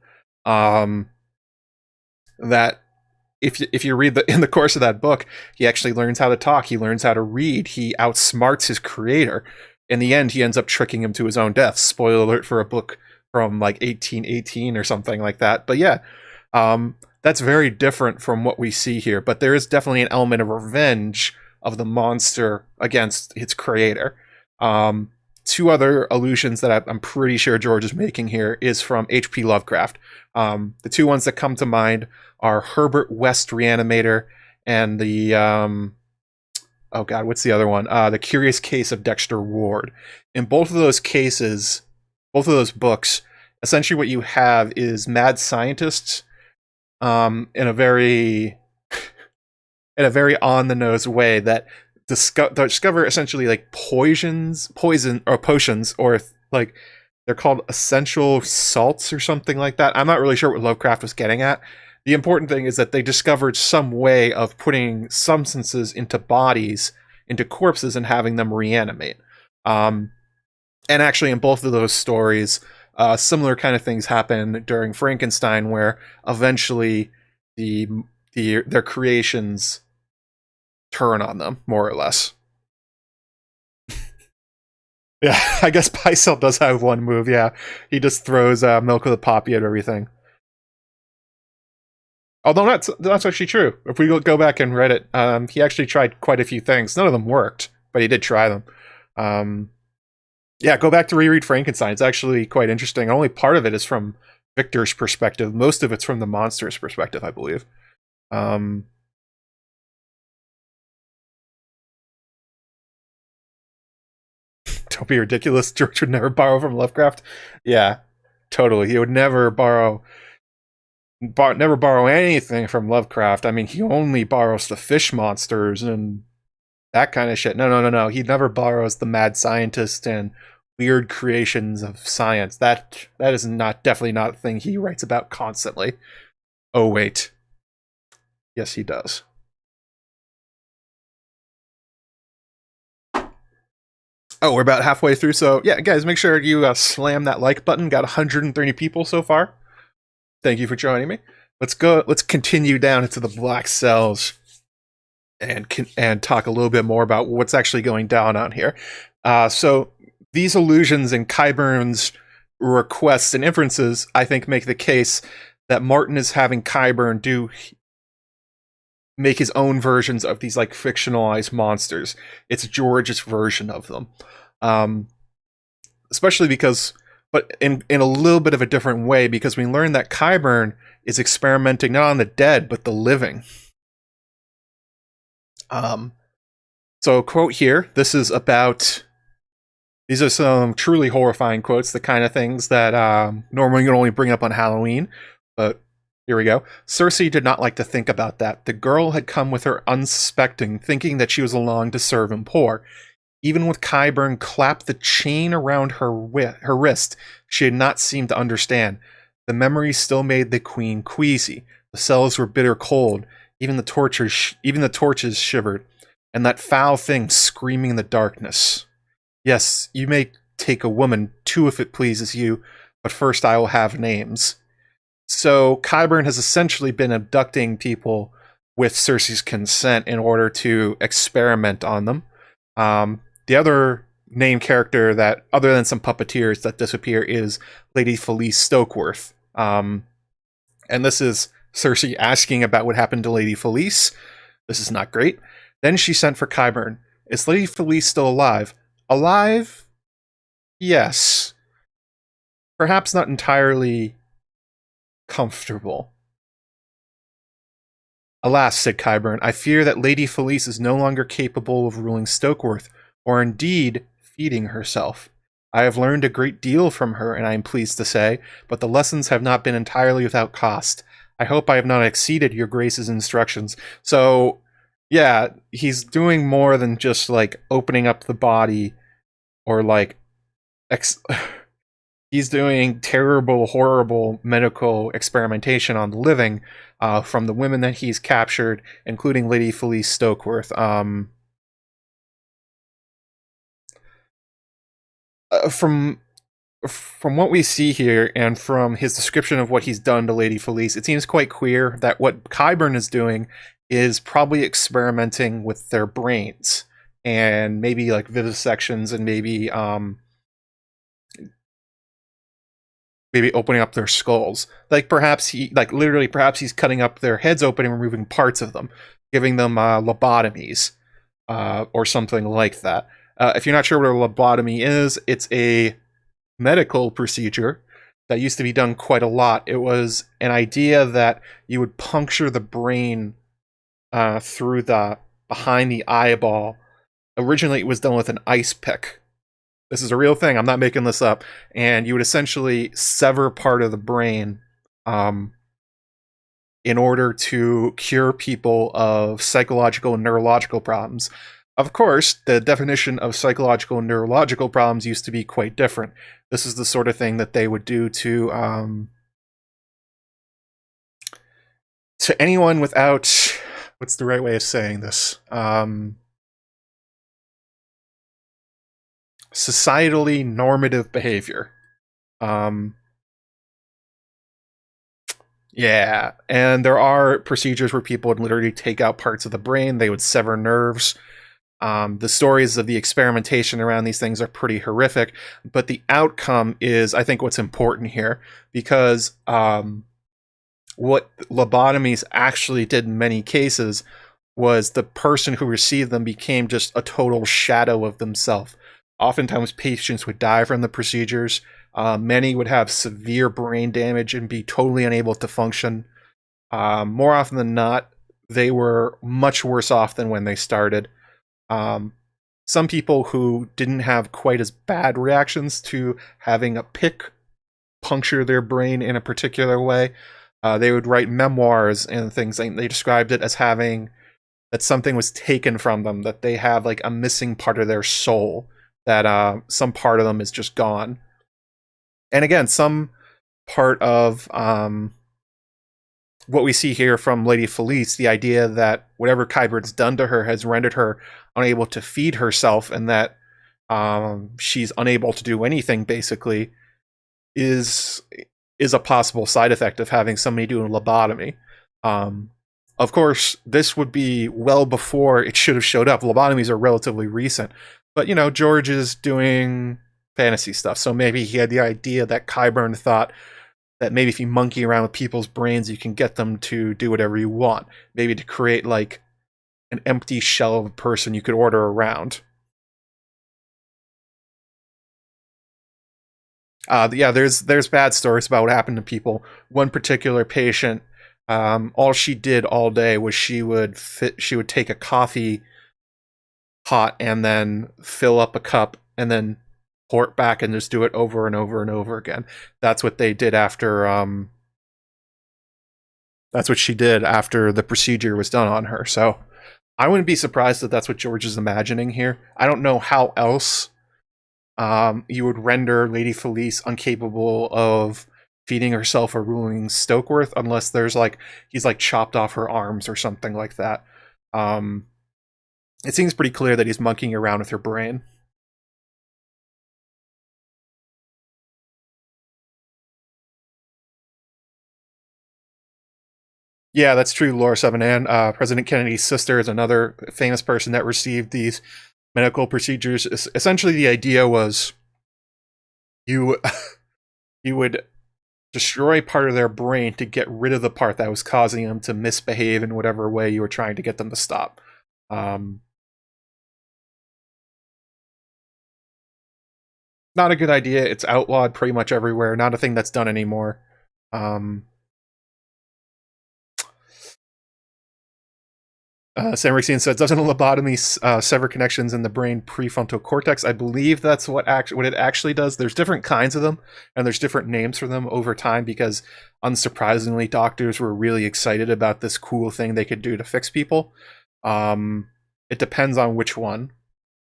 That if you read in the course of that book, he actually learns how to talk. He learns how to read. He outsmarts his creator. In the end, he ends up tricking him to his own death. Spoiler alert for a book from like 1818 or something like that. But yeah, that's very different from what we see here. But there is definitely an element of revenge of the monster against its creator. Two other allusions that I'm pretty sure George is making here is from H.P. Lovecraft. The two ones that come to mind are Herbert West Reanimator and the oh god, what's the other one? The Curious Case of Dexter Ward. In both of those cases, both of those books, essentially what you have is mad scientists in a very on the nose way that discover essentially like potions, or like they're called essential salts or something like that. I'm not really sure what Lovecraft was getting at. The important thing is that they discovered some way of putting substances into bodies, into corpses, and having them reanimate. And actually, in both of those stories, similar kind of things happen during Frankenstein, where eventually their creations turn on them, more or less. Yeah, I guess Pycelle does have one move. Yeah, he just throws milk of the poppy at everything. Although that's actually true. If we go back and read it, he actually tried quite a few things. None of them worked, but he did try them. Yeah, go back to reread Frankenstein. It's actually quite interesting. Only part of it is from Victor's perspective. Most of it's from the monster's perspective, I believe. Don't be ridiculous. George would never borrow from Lovecraft. Yeah, totally. He would never borrow anything from Lovecraft. I mean, he only borrows the fish monsters and that kind of shit. No. He never borrows the mad scientist and weird creations of science. That is definitely not a thing he writes about constantly. Oh, wait. Yes, he does. Oh, we're about halfway through. So yeah, guys, make sure you slam that like button. Got 130 people so far. Thank you for joining me. Let's continue down into the black cells and talk a little bit more about what's actually going down on here. So these allusions and Qyburn's requests and inferences, I think, make the case that Martin is having Qyburn make his own versions of these like fictionalized monsters. It's George's version of them. Especially because, but in a little bit of a different way, because we learn that Qyburn is experimenting not on the dead, but the living. So a quote here, these are some truly horrifying quotes, the kind of things that normally you can only bring up on Halloween, but here we go. Cersei did not like to think about that. The girl had come with her unsuspecting, thinking that she was along to serve him poor. Even with Qyburn clapped the chain around her wrist, she had not seemed to understand. The memory still made the queen queasy. The cells were bitter cold. Even the torches shivered. And that foul thing screaming in the darkness. Yes, you may take a woman too if it pleases you, but first I will have names. So Qyburn has essentially been abducting people with Cersei's consent in order to experiment on them. The other named character that, other than some puppeteers that disappear, is Lady Felice Stokeworth. And this is Cersei asking about what happened to Lady Felice. This is not great. Then she sent for Qyburn. Is Lady Felice still alive? Alive? Yes. Perhaps not entirely comfortable. Alas, said Qyburn, I fear that Lady Felice is no longer capable of ruling Stokeworth, or indeed feeding herself. I have learned a great deal from her, and I am pleased to say, but the lessons have not been entirely without cost. I hope I have not exceeded your Grace's instructions. So, Yeah, he's doing more than just like opening up the body or like ex- he's doing terrible, horrible medical experimentation on the living from the women that he's captured, including Lady Felice Stokeworth. From what we see here, and from his description of what he's done to Lady Felice, it seems quite clear that what Qyburn is doing is probably experimenting with their brains and maybe like vivisections and maybe opening up their skulls. Like perhaps perhaps he's cutting up their heads open and removing parts of them, giving them lobotomies or something like that. If you're not sure what a lobotomy is, it's a medical procedure that used to be done quite a lot. It was an idea that you would puncture the brain through the behind the eyeball. Originally, it was done with an ice pick. This is a real thing. I'm not making this up. And you would essentially sever part of the brain in order to cure people of psychological and neurological problems. Of course, the definition of psychological and neurological problems used to be quite different. This is the sort of thing that they would do to anyone without, what's the right way of saying this? Societally normative behavior. Yeah, and there are procedures where people would literally take out parts of the brain. They would sever nerves. The stories of the experimentation around these things are pretty horrific, but the outcome is, I think, what's important here, because what lobotomies actually did in many cases was the person who received them became just a total shadow of themselves. Oftentimes, patients would die from the procedures. Many would have severe brain damage and be totally unable to function. More often than not, they were much worse off than when they started. Some people who didn't have quite as bad reactions to having a pick puncture their brain in a particular way, they would write memoirs and things. They described it as having that something was taken from them, that they have like a missing part of their soul, that some part of them is just gone. And again, some part of what we see here from Lady Felice, the idea that whatever Qyburn's done to her has rendered her unable to feed herself, and that she's unable to do anything, basically, is a possible side effect of having somebody do a lobotomy. Of course, this would be well before it should have showed up. Lobotomies are relatively recent. But, you know, George is doing fantasy stuff, so maybe he had the idea that Qyburn thought that maybe if you monkey around with people's brains, you can get them to do whatever you want. Maybe to create, like, an empty shell of a person you could order around. Yeah, there's bad stories about what happened to people. One particular patient, all she did all day was she would take a coffee pot and then fill up a cup and then pour it back and just do it over and over and over again. That's what they did after that's what she did after the procedure was done on her. So I wouldn't be surprised that that's what George is imagining here. I don't know how else you would render Lady Felice incapable of feeding herself or ruling Stokeworth, unless there's like he's like chopped off her arms or something like that. It seems pretty clear that he's monkeying around with her brain. Yeah, that's true, Laura Sevenan. President Kennedy's sister is another famous person that received these medical procedures. Essentially, the idea was you you would destroy part of their brain to get rid of the part that was causing them to misbehave in whatever way you were trying to get them to stop. Not a good idea. It's outlawed pretty much everywhere. Not a thing that's done anymore. Sam Rixian says, doesn't a lobotomy sever connections in the brain prefrontal cortex? I believe that's what it actually does. There's different kinds of them, and there's different names for them over time because, unsurprisingly, doctors were really excited about this cool thing they could do to fix people. It depends on which one,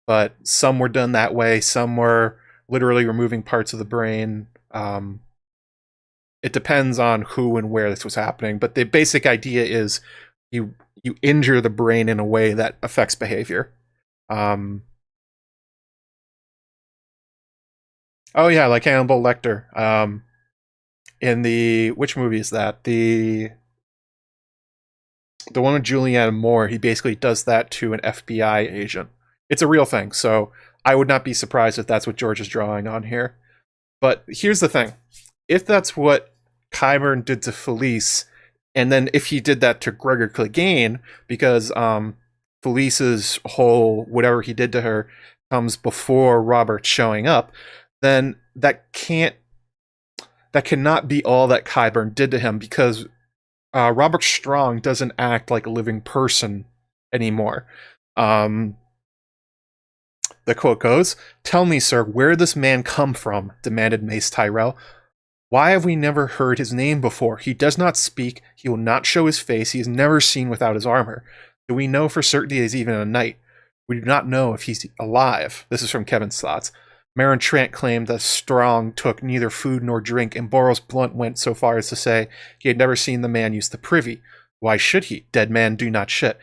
but some were done that way. Some were literally removing parts of the brain. It depends on who and where this was happening, but the basic idea is you injure the brain in a way that affects behavior. Oh yeah, like Hannibal Lecter. In the which movie is that? The one with Julianne Moore. He basically does that to an FBI agent. It's a real thing, so I would not be surprised if that's what George is drawing on here. But here's the thing: if that's what Qyburn did to Felice, and then if he did that to Gregor Clegane, because Felice's whole whatever he did to her comes before Robert showing up, then that cannot be all that Qyburn did to him, because Robert Strong doesn't act like a living person anymore. The quote goes, "Tell me, sir, where did this man come from?" demanded Mace Tyrell. "Why have we never heard his name before? He does not speak. He will not show his face. He is never seen without his armor. Do we know for certainty he's even a knight? We do not know if he's alive." This is from Kevin's thoughts. Marin Trant claimed that Strong took neither food nor drink, and Boros Blunt went so far as to say he had never seen the man use the privy. Why should he? Dead men do not shit.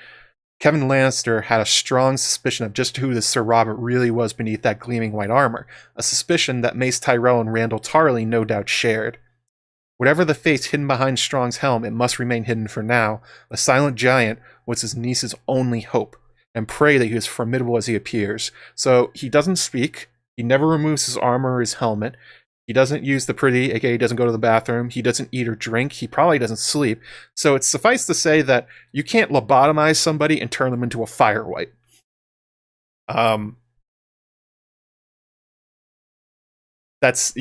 Kevin Lannister had a strong suspicion of just who this Sir Robert really was beneath that gleaming white armor, a suspicion that Mace Tyrell and Randall Tarley no doubt shared. Whatever the face hidden behind Strong's helm, it must remain hidden for now. The silent giant was his niece's only hope, and pray that he is formidable as he appears. So he doesn't speak. He never removes his armor or his helmet. He doesn't use the pretty, aka he doesn't go to the bathroom. He doesn't eat or drink. He probably doesn't sleep. So it's suffice to say that you can't lobotomize somebody and turn them into a firewhite. That's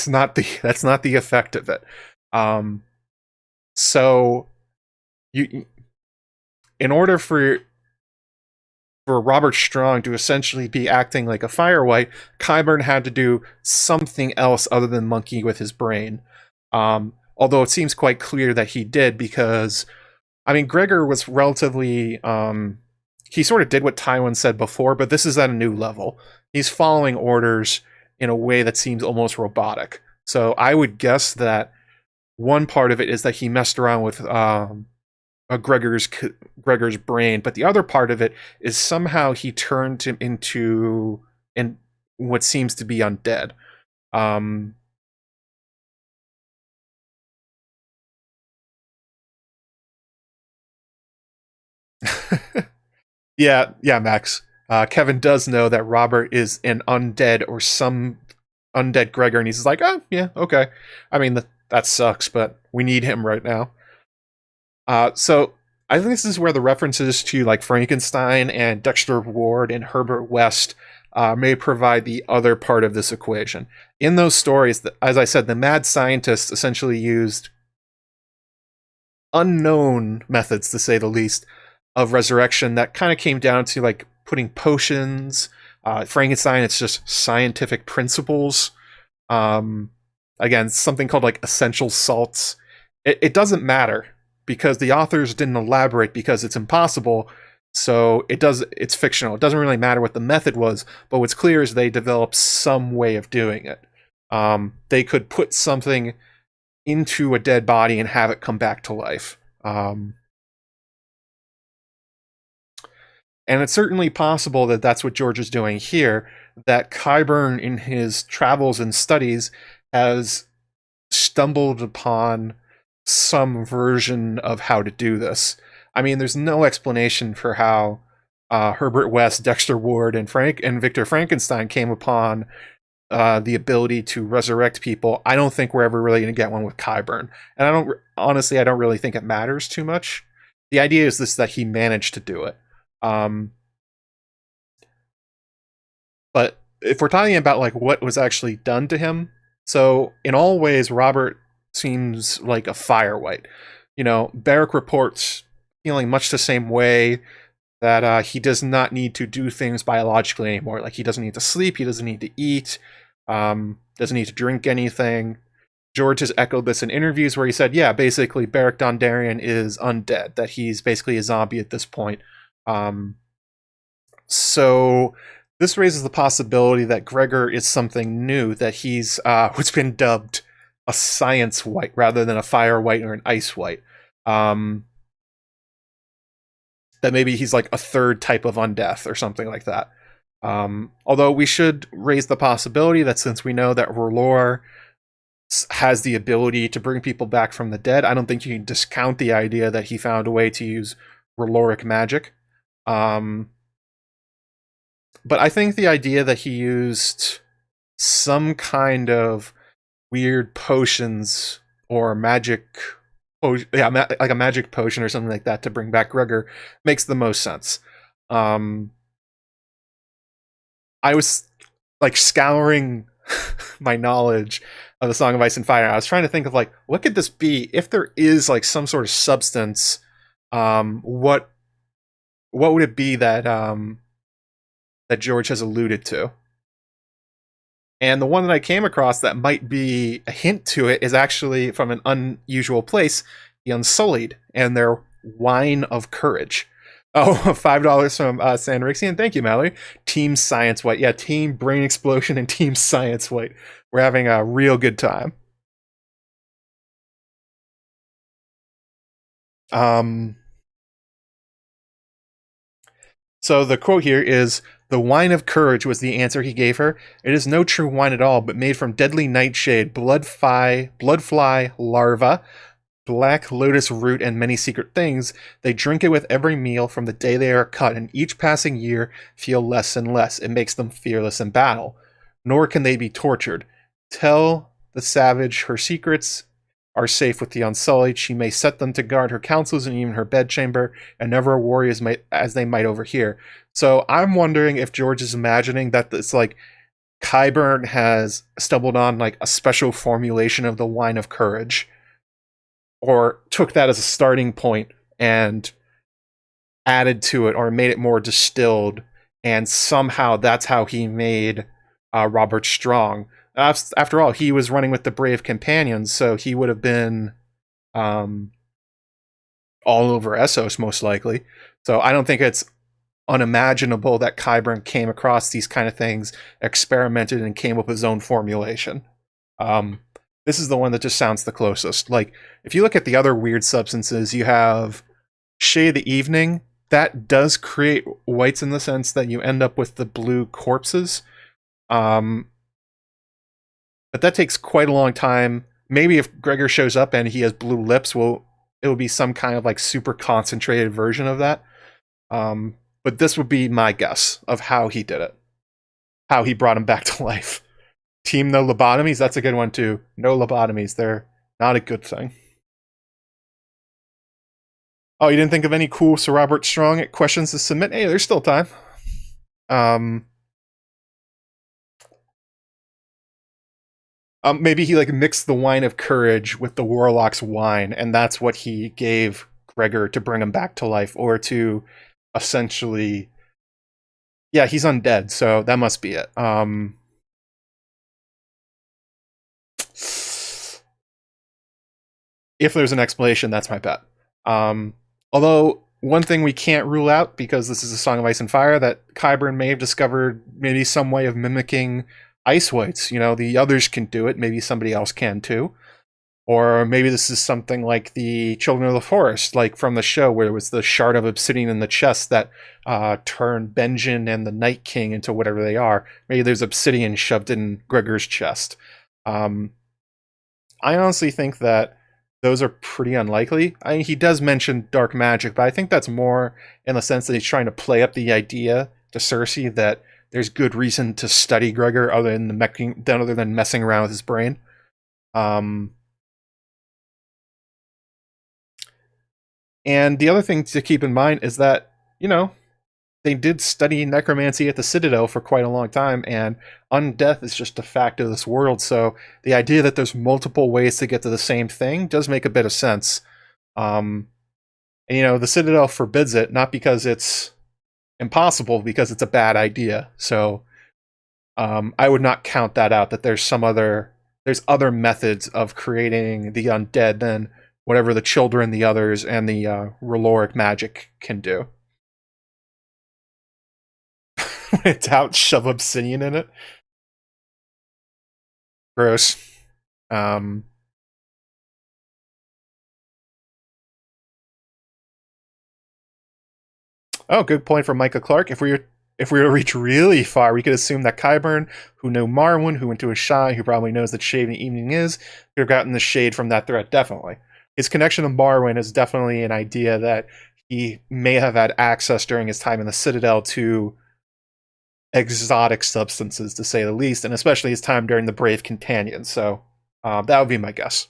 not the effect of it. So you, in order for Robert Strong to essentially be acting like a firewhite, Qyburn had to do something else other than monkey with his brain. Although it seems quite clear that he did, because, I mean, Gregor was relatively... he sort of did what Tywin said before, but this is at a new level. He's following orders in a way that seems almost robotic. So I would guess that one part of it is that he messed around with... Gregor's brain, but the other part of it is somehow he turned him into what seems to be undead. Yeah, Max. Kevin does know that Robert is an undead or some undead Gregor, and he's like, "Oh, yeah, okay. I mean, that sucks, but we need him right now." So I think this is where the references to like Frankenstein and Dexter Ward and Herbert West may provide the other part of this equation. In those stories, as I said, the mad scientists essentially used unknown methods, to say the least, of resurrection that kind of came down to like putting potions. Frankenstein, it's just scientific principles. Again, something called like essential salts. It doesn't matter, because the authors didn't elaborate, because it's impossible. So it's fictional. It doesn't really matter what the method was, but what's clear is they developed some way of doing it. They could put something into a dead body and have it come back to life. And it's certainly possible that that's what George is doing here, that Qyburn in his travels and studies has stumbled upon some version of how to do this. I mean, there's no explanation for how Herbert West, Dexter Ward, and Victor Frankenstein came upon the ability to resurrect people. I don't think we're ever really going to get one with Qyburn, and I don't really think it matters too much. The idea is that he managed to do it. But if we're talking about like what was actually done to him, so in all ways, Robert seems like a firewhite. Barrack reports feeling much the same way, that he does not need to do things biologically anymore. Like, he doesn't need to sleep, he doesn't need to eat, doesn't need to drink anything. George has echoed this in interviews where he said, yeah, basically Barrack Dondarrion is undead, that he's basically a zombie at this point. Um, so this raises the possibility that Gregor is something new, that he's what's been dubbed a science white rather than a fire white or an ice white. That maybe he's like a third type of undeath or something like that. Although we should raise the possibility that since we know that R'hllor has the ability to bring people back from the dead, I don't think you can discount the idea that he found a way to use R'hlloric magic. But I think the idea that he used some kind of weird potions or magic, like a magic potion or something like that to bring back Gregor makes the most sense. I was like scouring my knowledge of the Song of Ice and Fire. I was trying to think of like, what could this be if there is like some sort of substance? What would it be that that George has alluded to? And the one that I came across that might be a hint to it is actually from an unusual place, the Unsullied, and their Wine of Courage. Oh, $5 from Sandrixian. Thank you, Mallory. Team Science White. Yeah, Team Brain Explosion and Team Science White. We're having a real good time. So the quote here is, "The wine of courage was the answer he gave her. It is no true wine at all, but made from deadly nightshade, bloodfly larva, black lotus root, and many secret things. They drink it with every meal from the day they are cut, and each passing year feel less and less. It makes them fearless in battle. Nor can they be tortured. Tell the savage her secrets are safe with the Unsullied. She may set them to guard her councils and even her bedchamber, and never a warrior as they might overhear." So I'm wondering if George is imagining that it's like Qyburn has stumbled on like a special formulation of the Wine of Courage, or took that as a starting point and added to it or made it more distilled, and somehow that's how he made Robert strong. After all, he was running with the Brave Companions, so he would have been all over Essos, most likely. So I don't think it's unimaginable that Qyburn came across these kind of things, experimented, and came up with his own formulation. This is the one that just sounds the closest. Like, if you look at the other weird substances, you have Shade of the Evening. That does create whites in the sense that you end up with the blue corpses. But that takes quite a long time. Maybe if Gregor shows up and he has blue lips, it will be some kind of like super concentrated version of that. But this would be my guess of how he did it. How he brought him back to life. Team No Lobotomies, that's a good one too. No lobotomies, they're not a good thing. Oh, you didn't think of any cool Sir Robert Strong questions to submit? Hey, there's still time. Maybe he like mixed the Wine of Courage with the Warlock's wine, and that's what he gave Gregor to bring him back to life, or to essentially, yeah, he's undead, so that must be it. If there's an explanation, that's my bet. Although one thing we can't rule out, because this is a Song of Ice and Fire, that Qyburn may have discovered maybe some way of mimicking ice whites. You know, the others can do it. Maybe somebody else can too. Or maybe this is something like the Children of the Forest, like from the show, where it was the shard of obsidian in the chest that turned Benjen and the Night King into whatever they are. Maybe there's obsidian shoved in Gregor's chest. I honestly think that those are pretty unlikely. I mean, he does mention dark magic, but I think that's more in the sense that he's trying to play up the idea to Cersei that there's good reason to study Gregor other than messing around with his brain. And the other thing to keep in mind is that, you know, they did study necromancy at the Citadel for quite a long time, and undeath is just a fact of this world, so the idea that there's multiple ways to get to the same thing does make a bit of sense. And, you know, the Citadel forbids it, not because it's impossible, because it's a bad idea. So I would not count that out, that there's other methods of creating the undead than whatever the children, the others, and the R'hlloric magic can do. When in doubt, shove obsidian in it. Gross. Oh, good point from Micah Clark. If we were to reach really far, we could assume that Qyburn, who knew Marwyn, who went to a shy, who probably knows that shade in the evening is, could have gotten the shade from that threat, definitely. His connection to Marwyn is definitely an idea that he may have had access during his time in the Citadel to exotic substances, to say the least, and especially his time during the Brave Companion. So that would be my guess.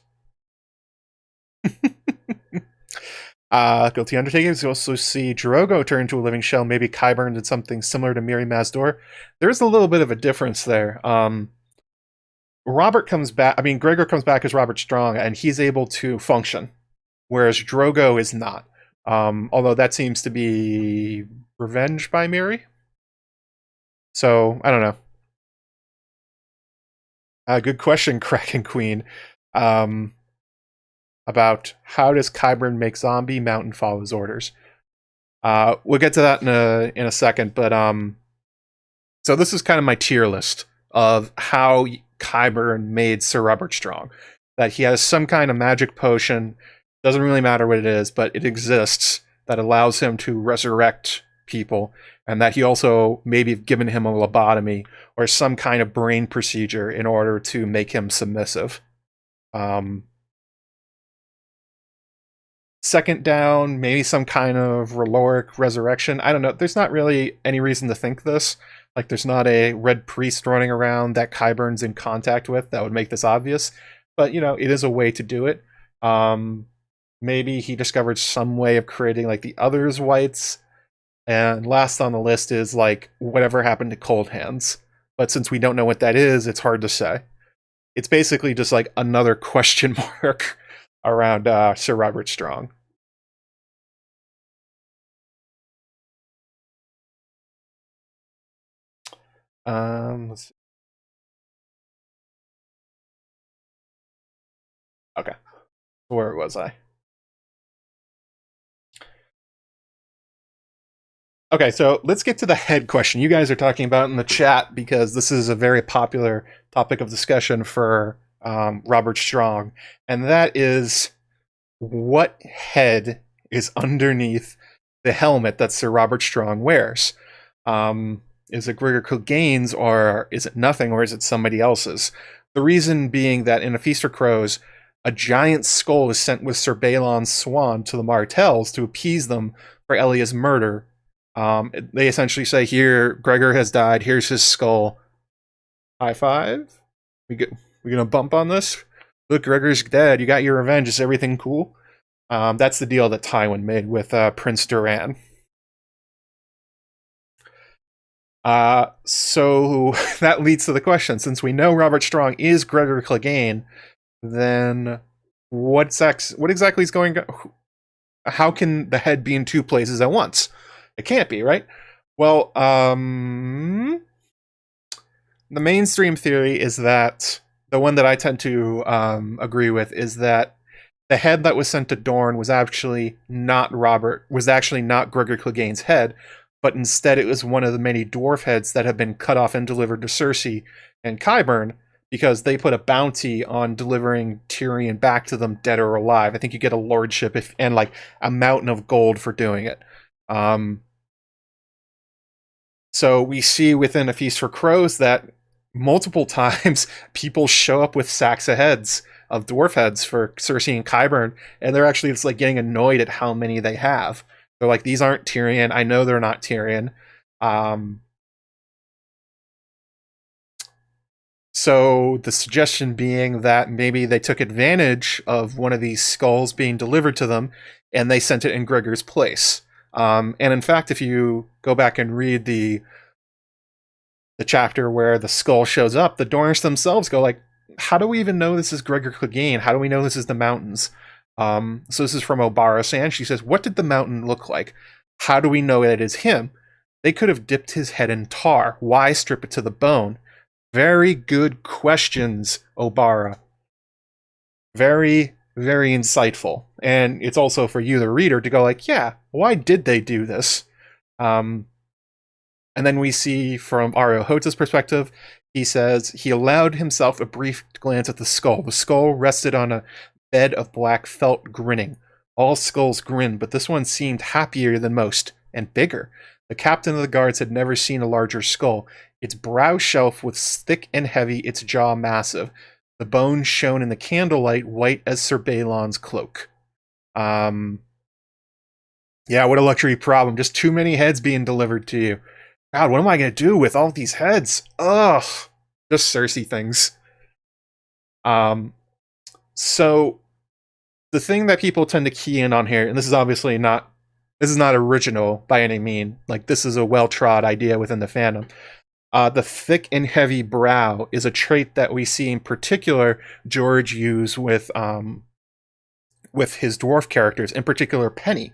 Guilty Undertakings. You also see Drogo turn into a living shell. Maybe Qyburn did something similar to Mirri Maz Duur. There's a little bit of a difference there. Robert comes back. I mean, Gregor comes back as Robert Strong, and he's able to function, whereas Drogo is not. Although that seems to be revenge by Mirri. So I don't know. Good question, Kraken Queen. About how does Qyburn make zombie mountain follow his orders. We'll get to that in a second, but so this is kind of my tier list of how Qyburn made Sir Robert Strong. That he has some kind of magic potion, doesn't really matter what it is, but it exists, that allows him to resurrect people, and that he also maybe have given him a lobotomy or some kind of brain procedure in order to make him submissive. Second down, maybe some kind of R'hlloric resurrection. I don't know. There's not really any reason to think this. Like, there's not a red priest running around that Qyburn's in contact with that would make this obvious. But, you know, it is a way to do it. Maybe he discovered some way of creating, like, the others' whites. And last on the list is, like, whatever happened to Cold Hands. But since we don't know what that is, it's hard to say. It's basically just, like, another question mark around Sir Robert Strong. Let's see. Okay, where was I? Okay, so let's get to the head question you guys are talking about in the chat, because this is a very popular topic of discussion for Robert Strong, and that is, what head is underneath the helmet that Sir Robert Strong wears? Is it Gregor Clegane's, or is it nothing, or is it somebody else's? The reason being that in A Feast for Crows, a giant skull is sent with Sir Balon's swan to the Martells to appease them for Elia's murder. They essentially say, here, Gregor has died, here's his skull. High five? We gonna bump on this? Look, Gregor's dead, you got your revenge, is everything cool? That's the deal that Tywin made with Prince Duran. So that leads to the question, since we know Robert Strong is Gregor Clegane, then what exactly is going on? How can the head be in two places at once? It can't be, right? Well, the mainstream theory is that, the one that I tend to agree with, is that the head that was sent to Dorne was actually not Gregor Clegane's head, but instead it was one of the many dwarf heads that have been cut off and delivered to Cersei and Qyburn, because they put a bounty on delivering Tyrion back to them, dead or alive. I think you get a lordship and like a mountain of gold for doing it. So we see within A Feast for Crows that multiple times people show up with sacks of heads, of dwarf heads, for Cersei and Qyburn, and they're actually just like getting annoyed at how many they have. They're like, these aren't Tyrion. I know they're not Tyrion. So the suggestion being that maybe they took advantage of one of these skulls being delivered to them, and they sent it in Gregor's place. And in fact, if you go back and read the chapter where the skull shows up, the Dornish themselves go like, how do we even know this is Gregor Clegane? How do we know this is the mountains? So this is from Obara Sand. She says, what did the mountain look like? How do we know it is him? They could have dipped his head in tar. Why strip it to the bone? Very good questions, Obara. Very, very insightful. And it's also for you, the reader, to go like, yeah, why did they do this? And then we see from Ario Hota's perspective, he says he allowed himself a brief glance at the skull. The skull rested on a bed of black felt, grinning. All skulls grinned, but this one seemed happier than most, and bigger. The captain of the guards had never seen a larger skull. Its brow shelf was thick and heavy, its jaw massive. The bones shone in the candlelight, white as Sir Balon's cloak. Yeah, what a luxury problem. Just too many heads being delivered to you. God, what am I going to do with all these heads? Ugh. Just Cersei things. So, the thing that people tend to key in on here, and this is obviously not original by any mean. Like, this is a well-trod idea within the fandom. The thick and heavy brow is a trait that we see in particular George use with his dwarf characters, in particular Penny.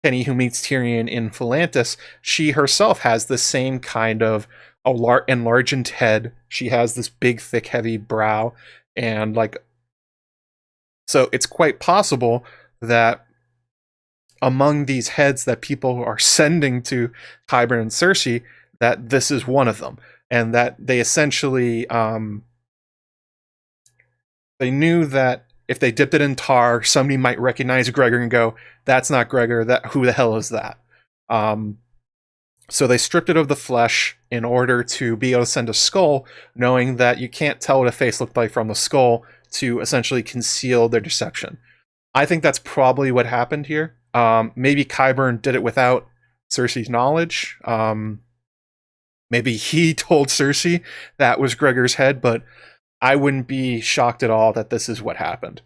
Penny, who meets Tyrion in Philantis, she herself has the same kind of enlarged head. She has this big, thick, heavy brow, and so it's quite possible that among these heads that people are sending to Qyburn and Cersei, that this is one of them, and that they essentially they knew that if they dipped it in tar, somebody might recognize Gregor and go, "That's not Gregor. Who the hell is that?" So they stripped it of the flesh in order to be able to send a skull, knowing that you can't tell what a face looked like from the skull, to essentially conceal their deception. I think that's probably what happened here. Maybe Qyburn did it without Cersei's knowledge. Maybe he told Cersei that was Gregor's head, but I wouldn't be shocked at all that this is what happened.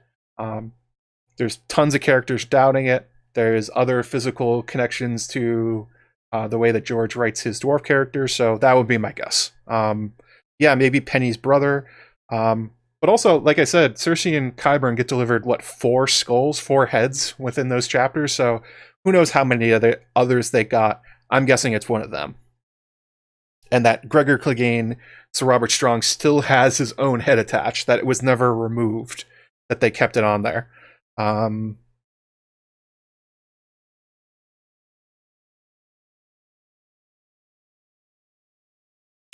There's tons of characters doubting it. There's other physical connections to the way that George writes his dwarf characters, so that would be my guess. Yeah, maybe Penny's brother. But also, like I said, Cersei and Qyburn get delivered, 4 skulls, 4 heads within those chapters, so who knows how many others they got. I'm guessing it's one of them. And that Gregor Clegane, Sir Robert Strong, still has his own head attached, that it was never removed, that they kept it on there.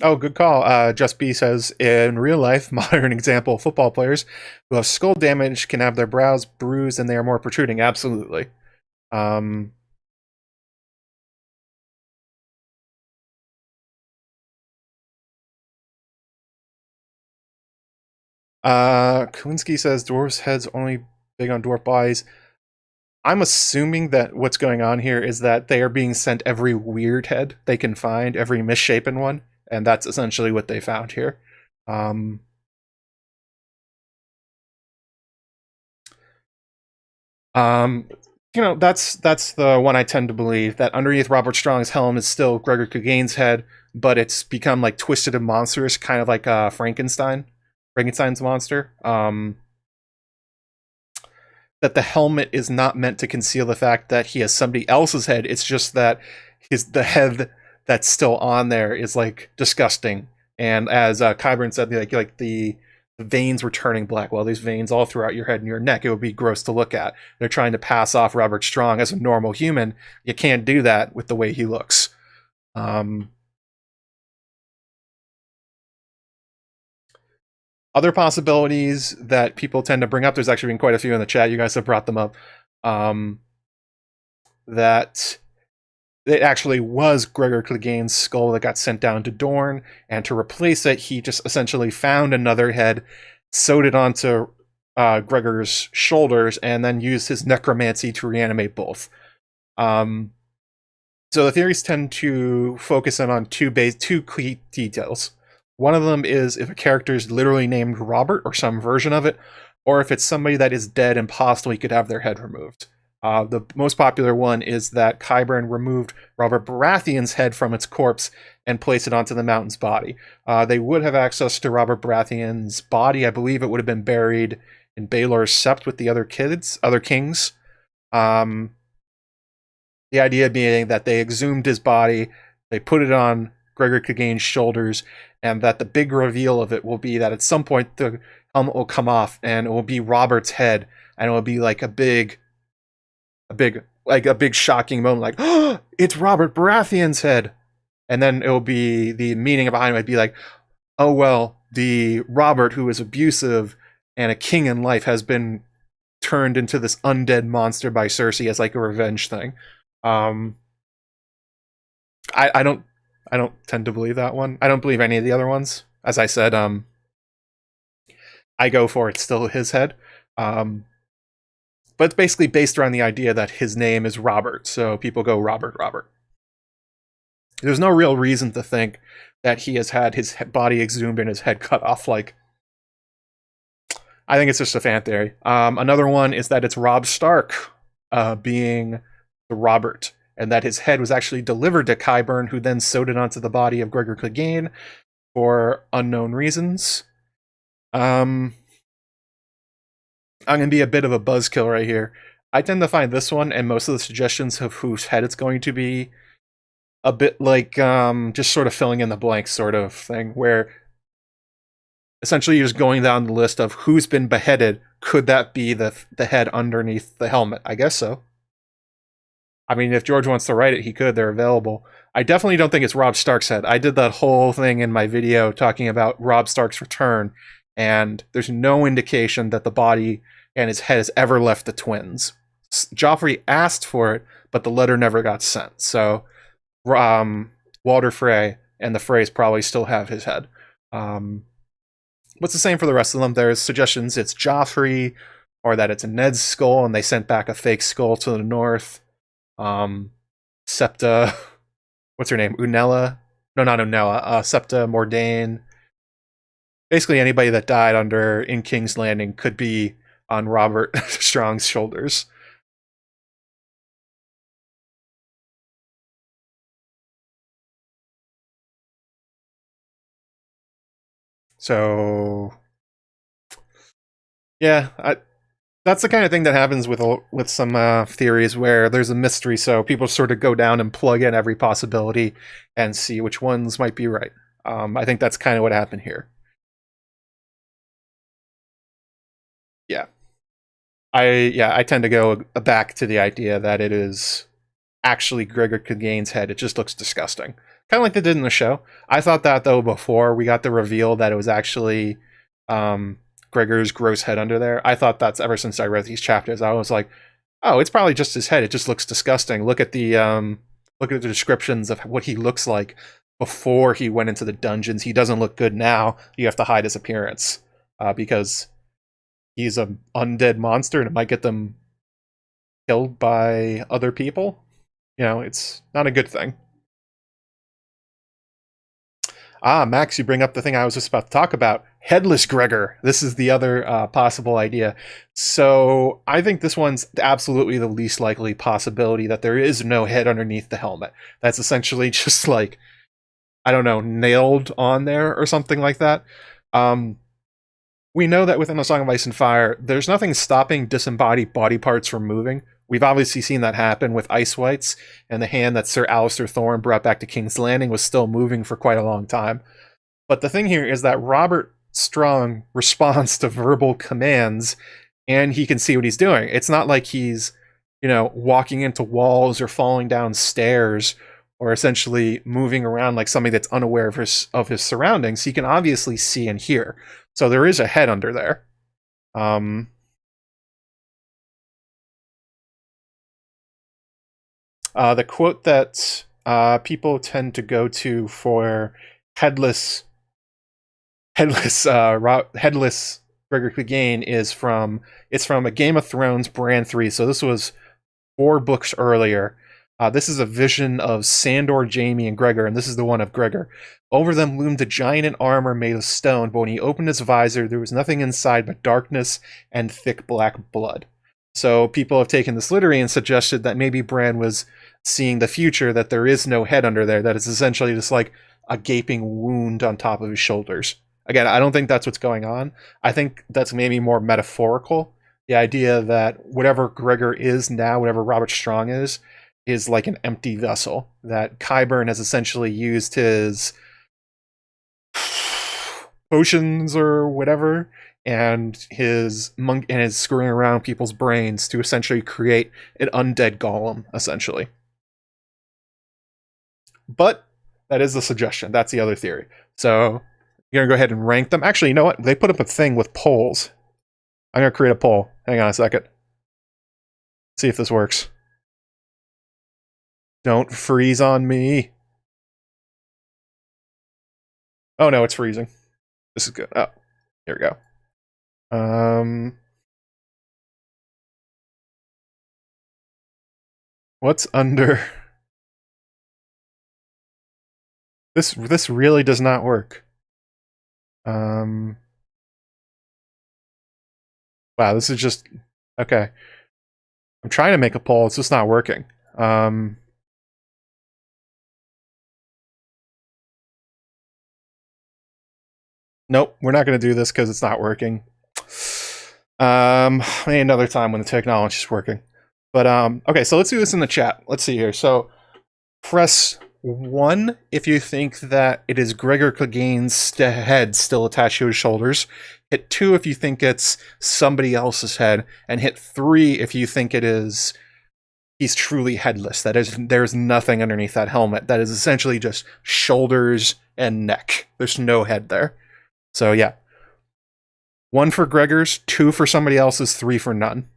Oh, good call. Just B says, in real life, modern example, football players who have skull damage can have their brows bruised and they are more protruding. Absolutely. Kulinski says dwarves' heads only big on dwarf bodies. I'm assuming that what's going on here is that they are being sent every weird head they can find, every misshapen one, and that's essentially what they found here. That's the one I tend to believe, that underneath Robert Strong's helm is still Gregor Clegane's head, but it's become twisted and monstrous, kind of like Frankenstein's monster. That the helmet is not meant to conceal the fact that he has somebody else's head. It's just that the head that's still on there is disgusting. And as Qyburn said, the veins were turning black. Well, these veins all throughout your head and your neck, it would be gross to look at. They're trying to pass off Robert Strong as a normal human. You can't do that with the way he looks. Other possibilities that people tend to bring up, there's actually been quite a few in the chat, you guys have brought them up, that it actually was Gregor Clegane's skull that got sent down to Dorne, and to replace it, he just essentially found another head, sewed it onto Gregor's shoulders, and then used his necromancy to reanimate both. So the theories tend to focus in on two key details. One of them is if a character is literally named Robert or some version of it, or if it's somebody that is dead and possibly could have their head removed. The most popular one is that Qyburn removed Robert Baratheon's head from its corpse and placed it onto the mountain's body. They would have access to Robert Baratheon's body. I believe it would have been buried in Baelor's Sept with the other kings. The idea being that they exhumed his body, they put it on Gregor Clegane's shoulders, and that the big reveal of it will be that at some point the helmet will come off and it will be Robert's head, and it will be a big shocking moment, oh, it's Robert Baratheon's head. And then it'll be the meaning behind it might be like, oh well, the Robert who is abusive and a king in life has been turned into this undead monster by Cersei as like a revenge thing. I don't tend to believe that one. I don't believe any of the other ones. As I said, I go for it's still his head. But it's basically based around the idea that his name is Robert, so people go Robert, Robert. There's no real reason to think that he has had his body exhumed and his head cut off. Like, I think it's just a fan theory. Another one is that it's Robb Stark being the Robert, and that his head was actually delivered to Qyburn, who then sewed it onto the body of Gregor Clegane for unknown reasons. I'm going to be a bit of a buzzkill right here. I tend to find this one and most of the suggestions of whose head it's going to be a bit like just sort of filling in the blanks sort of thing, where essentially you're just going down the list of who's been beheaded. Could that be the head underneath the helmet? I guess so. I mean, if George wants to write it, he could. They're available. I definitely don't think it's Robb Stark's head. I did that whole thing in my video talking about Robb Stark's return, and there's no indication that the body and his head has ever left the twins. Joffrey asked for it, but the letter never got sent. So Walder Frey and the Freys probably still have his head. What's the same for the rest of them? There's suggestions it's Joffrey, or that it's Ned's skull and they sent back a fake skull to the north. Septa, what's her name? Unella? No, not Unella. Septa Mordain. Basically anybody that died in King's Landing could be on Robert Strong's shoulders. So, yeah, that's the kind of thing that happens with some theories where there's a mystery, so people sort of go down and plug in every possibility and see which ones might be right. I think that's kind of what happened here. Yeah. I tend to go back to the idea that it is actually Gregor Clegane's head. It just looks disgusting. Kind of like they did in the show. I thought that, though, before we got the reveal that it was actually Gregor's gross head under there. I thought that's ever since I read these chapters. I was like, oh, it's probably just his head. It just looks disgusting. Look at the descriptions of what he looks like before he went into the dungeons. He doesn't look good now. You have to hide his appearance because he's an undead monster and it might get them killed by other people. You know, it's not a good thing. Max, you bring up the thing I was just about to talk about. Headless Gregor. This is the other possible idea. So I think this one's absolutely the least likely possibility, that there is no head underneath the helmet. That's essentially just like, I don't know, nailed on there or something like that. We know that within A Song of Ice and Fire, there's nothing stopping disembodied body parts from moving. We've obviously seen that happen with Ice Whites, and the hand that Sir Alistair Thorne brought back to King's Landing was still moving for quite a long time. But the thing here is that Robert Strong responds to verbal commands, and he can see what he's doing. It's not like he's, walking into walls or falling down stairs or essentially moving around like somebody that's unaware of his surroundings. He can obviously see and hear. So there is a head under there. The quote that people tend to go to for headless Gregor Clegane is from a Game of Thrones Bran 3. So this was 4 books earlier. This is a vision of Sandor, Jaime, and Gregor, and this is the one of Gregor. Over them loomed a giant in armor made of stone, but when he opened his visor, there was nothing inside but darkness and thick black blood. So people have taken this literally and suggested that maybe Bran was seeing the future, that there is no head under there, that it's essentially just like a gaping wound on top of his shoulders. Again, I don't think that's what's going on. I think that's maybe more metaphorical. The idea that whatever Gregor is now, whatever Robert Strong is like an empty vessel, that Qyburn has essentially used his potions or whatever and his screwing around people's brains to essentially create an undead golem, essentially. But that is the suggestion. That's the other theory. So you're gonna go ahead and rank them. Actually, you know what? They put up a thing with polls. I'm gonna create a poll. Hang on a second. See if this works. Don't freeze on me. Oh no, it's freezing. This is good. Oh, here we go. What's under? This really does not work. Wow, this is just okay. I'm trying to make a poll. It's just not working. Nope, we're not going to do this because it's not working. Maybe another time when the technology's working. But okay, so let's do this in the chat. Let's see here. So press 1 if you think that it is Gregor Clegane's head still attached to his shoulders. Hit 2 if you think it's somebody else's head, and hit 3 if you think it is he's truly headless. That is, there's nothing underneath that helmet. That is essentially just shoulders and neck. There's no head there. So yeah. 1 for Gregor's, 2 for somebody else's, 3 for none.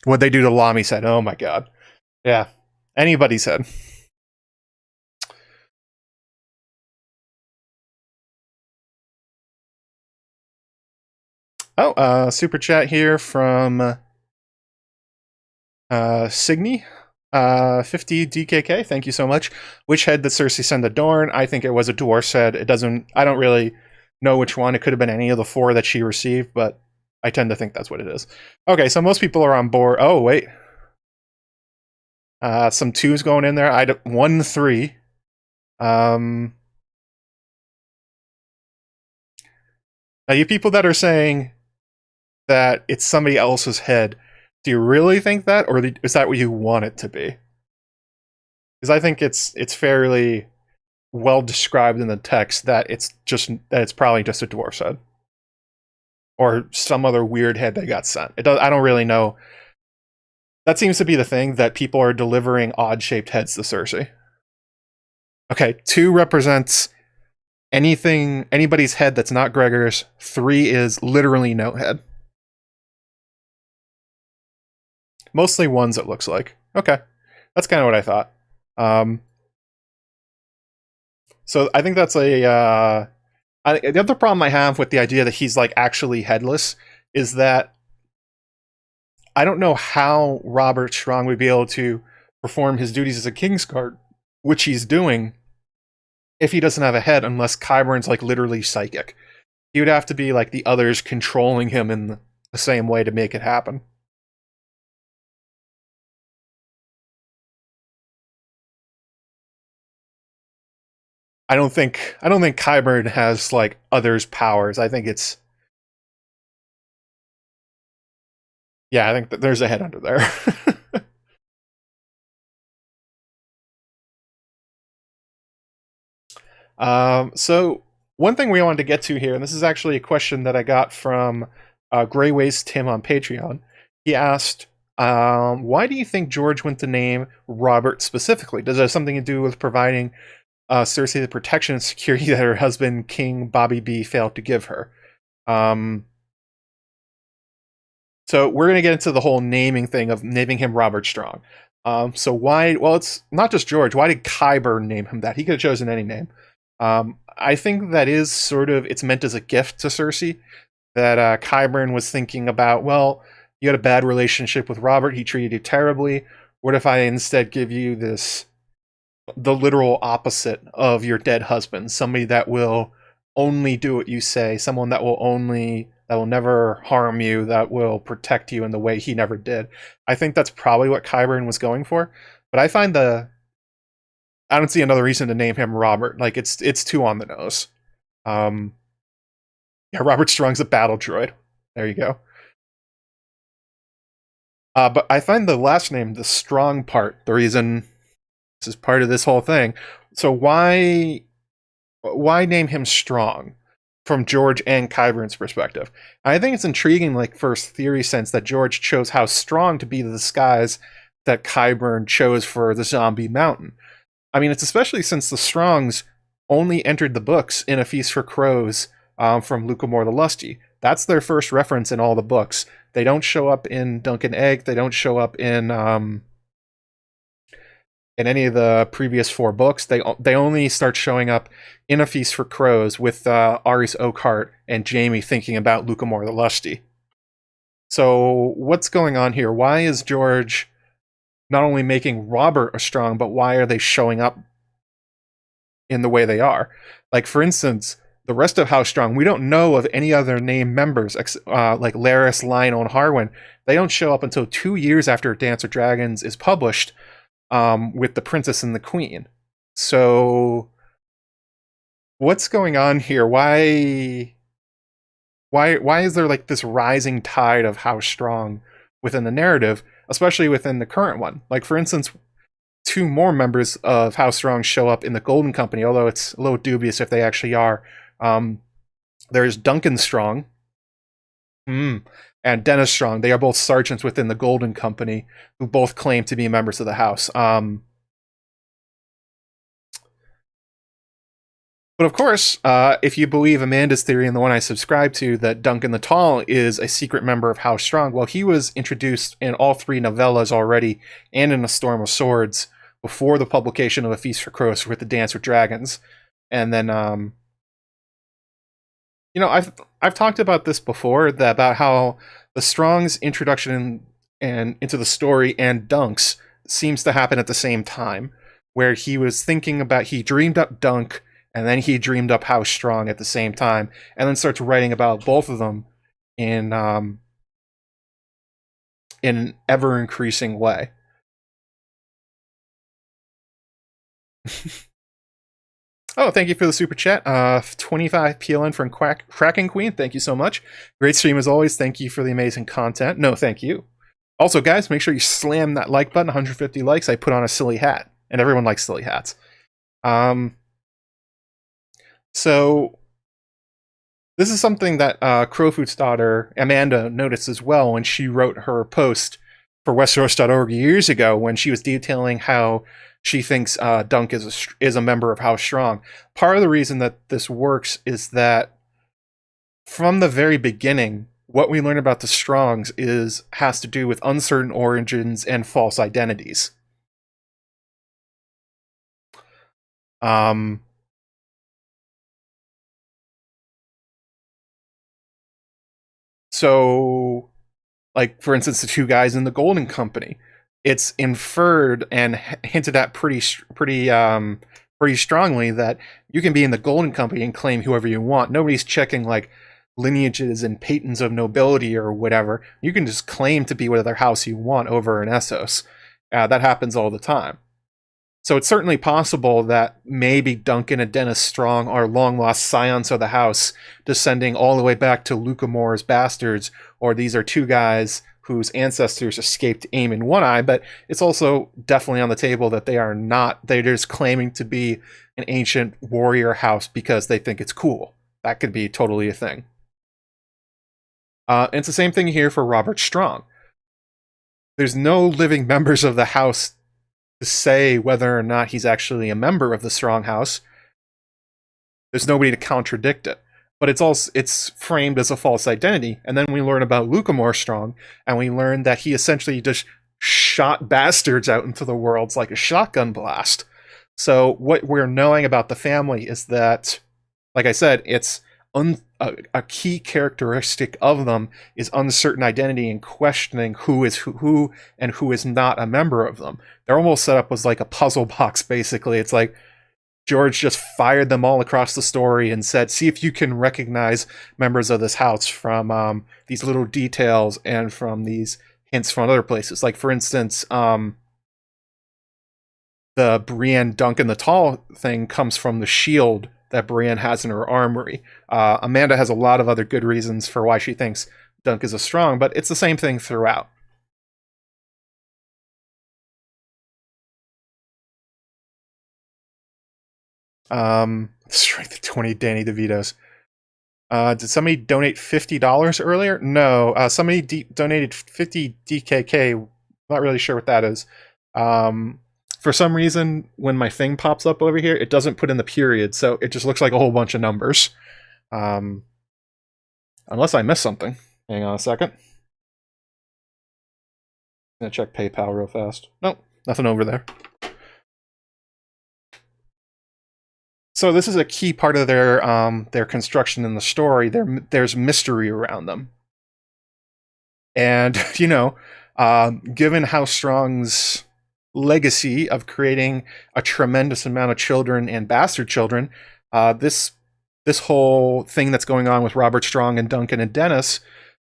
What they do to Lami's head. Oh my god. Yeah. Anybody's head. Oh, super chat here from Signy. 50 DKK, thank you so much. Which head did Cersei send to Dorne? I think it was a dwarf's head. It doesn't, I don't really know which one. It could have been any of the 4 that she received, but I tend to think that's what it is. Okay, so most people are on board. Oh, wait. Some 2s going in there. 1, 3. Now, you people that are saying that it's somebody else's head, do you really think that, or is that what you want it to be? Because I think it's fairly well described in the text that it's probably just a dwarf's head, or some other weird head that got sent. I don't really know. That seems to be the thing, that people are delivering odd-shaped heads to Cersei. Okay, 2 represents anybody's head that's not Gregor's. 3 is literally no head. Mostly 1s, it looks like. Okay, that's kind of what I thought. So I think that's the other problem I have with the idea that he's like actually headless is that I don't know how Robert Strong would be able to perform his duties as a Kingsguard, which he's doing, if he doesn't have a head, unless Qyburn's like literally psychic. He would have to be like the others controlling him in the same way to make it happen. I don't think Qyburn has like others' powers. I think it's, yeah, I think that there's a head under there. So one thing we wanted to get to here, and this is actually a question that I got from Grey Waste Tim on Patreon. He asked, why do you think George went to name Robert specifically? Does it have something to do with providing Cersei the protection and security that her husband, King Bobby B, failed to give her? So we're going to get into the whole naming thing of naming him Robert Strong. So why, well, it's not just George. Why did Qyburn name him that? He could have chosen any name. I think that is sort of, it's meant as a gift to Cersei, that Qyburn was thinking about, well, you had a bad relationship with Robert, he treated you terribly. What if I instead give you this, the literal opposite of your dead husband, somebody that will only do what you say, someone that will never harm you, that will protect you in the way he never did. I think that's probably what Qyburn was going for. But I don't see another reason to name him Robert. Like, it's too on the nose. Yeah, Robert Strong's a battle droid. There you go. But I find the last name, the Strong part, the reason this is part of this whole thing. So why name him Strong from George and Qyburn's perspective? I think it's intriguing, like, first theory sense, that George chose how strong to be the disguise that Qyburn chose for the Zombie Mountain. I mean, it's especially since the Strongs only entered the books in A Feast for Crows from Lucamore the Lusty. That's their first reference in all the books. They don't show up in Dunk and Egg. They don't show up in any of the previous 4 books. They only start showing up in A Feast for Crows with Aerys Oakhart and Jaime thinking about Lucamore the Lusty. So what's going on here? Why is George not only making Robert a Strong, but why are they showing up in the way they are? Like, for instance, the rest of House Strong, we don't know of any other named members, like Larys, Lionel, and Harwin. They don't show up until 2 years after Dance with Dragons is published, with the Princess and the Queen. So what's going on here? Why is there like this rising tide of House Strong within the narrative, especially within the current one? Like, for instance, 2 more members of House Strong show up in the Golden Company, although it's a little dubious if they actually are. There's Duncan Strong and Dennis Strong. They are both sergeants within the Golden Company who both claim to be members of the house. But of course, if you believe Amanda's theory and the one I subscribe to, that Duncan the Tall is a secret member of House Strong, well, he was introduced in all 3 novellas already and in A Storm of Swords before the publication of A Feast for Crows with the Dance with Dragons. And then, you know, I've talked about this before, about how the Strong's introduction and into the story and Dunk's seems to happen at the same time, where he was thinking about, he dreamed up Dunk, and then he dreamed up House Strong at the same time, and then starts writing about both of them in an ever-increasing way. Oh, thank you for the super chat. 25 PLN from Kraken Queen. Thank you so much. Great stream as always. Thank you for the amazing content. No, thank you. Also, guys, make sure you slam that like button. 150 likes. I put on a silly hat, and everyone likes silly hats. So this is something that Crowfoot's daughter, Amanda, noticed as well when she wrote her post for Westeros.org years ago, when she was detailing how she thinks Dunk is a member of House Strong. Part of the reason that this works is that from the very beginning, what we learn about the Strongs has to do with uncertain origins and false identities. So, like, for instance, the 2 guys in the Golden Company, it's inferred and hinted at pretty strongly that you can be in the Golden Company and claim whoever you want. Nobody's checking, like, lineages and patents of nobility or whatever. You can just claim to be whatever house you want over in Essos. That happens all the time. So it's certainly possible that maybe Duncan and Dennis Strong are long-lost scions of the house, descending all the way back to Lucamore's bastards, or these are 2 guys whose ancestors escaped Aemon One-Eye, but it's also definitely on the table that they are not. They're just claiming to be an ancient warrior house because they think it's cool. That could be totally a thing. It's the same thing here for Robert Strong. There's no living members of the house to say whether or not he's actually a member of the Strong House. There's nobody to contradict it. But it's framed as a false identity. And then we learn about Lucamore Strong, and we learn that he essentially just shot bastards out into the world like a shotgun blast. So what we're knowing about the family is that, like I said, it's a key characteristic of them is uncertain identity and questioning who is who and who is not a member of them. They're almost set up as like a puzzle box, basically. It's like George just fired them all across the story and said, see if you can recognize members of this house from these little details and from these hints from other places. Like, for instance, the Brienne Duncan the Tall thing comes from the shield that Brienne has in her armory. Amanda has a lot of other good reasons for why she thinks Dunk is a Strong, but it's the same thing throughout. Strike the 20 Danny DeVitos. Did somebody donate $50 earlier? No, somebody donated 50 DKK Not really sure what that is. For some reason, when my thing pops up over here, it doesn't put in the period, so it just looks like a whole bunch of numbers. Unless I missed something. Hang on a second. I'm gonna check PayPal real fast. Nope, nothing over there. So this is a key part of their construction in the story. There's mystery around them. And, you know, given how Strong's legacy of creating a tremendous amount of children and bastard children, this whole thing that's going on with Robert Strong and Duncan and Dennis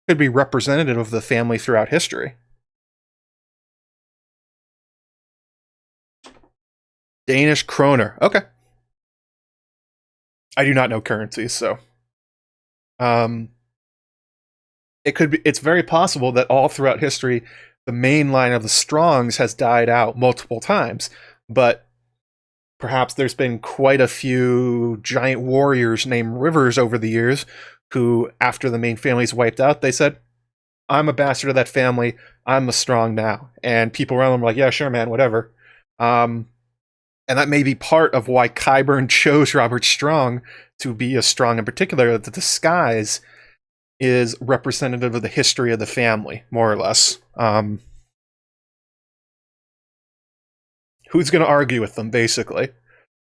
could be representative of the family throughout history. Danish kroner. Okay. I do not know currencies, so it's very possible that all throughout history the main line of the Strongs has died out multiple times, but perhaps there's been quite a few giant warriors named Rivers over the years who, after the main family's wiped out, they said, I'm a bastard of that family, I'm a Strong now. And people around them were like, yeah, sure, man, whatever. And that may be part of why Qyburn chose Robert Strong to be a Strong in particular, that the disguise is representative of the history of the family, more or less. Who's going to argue with them, basically?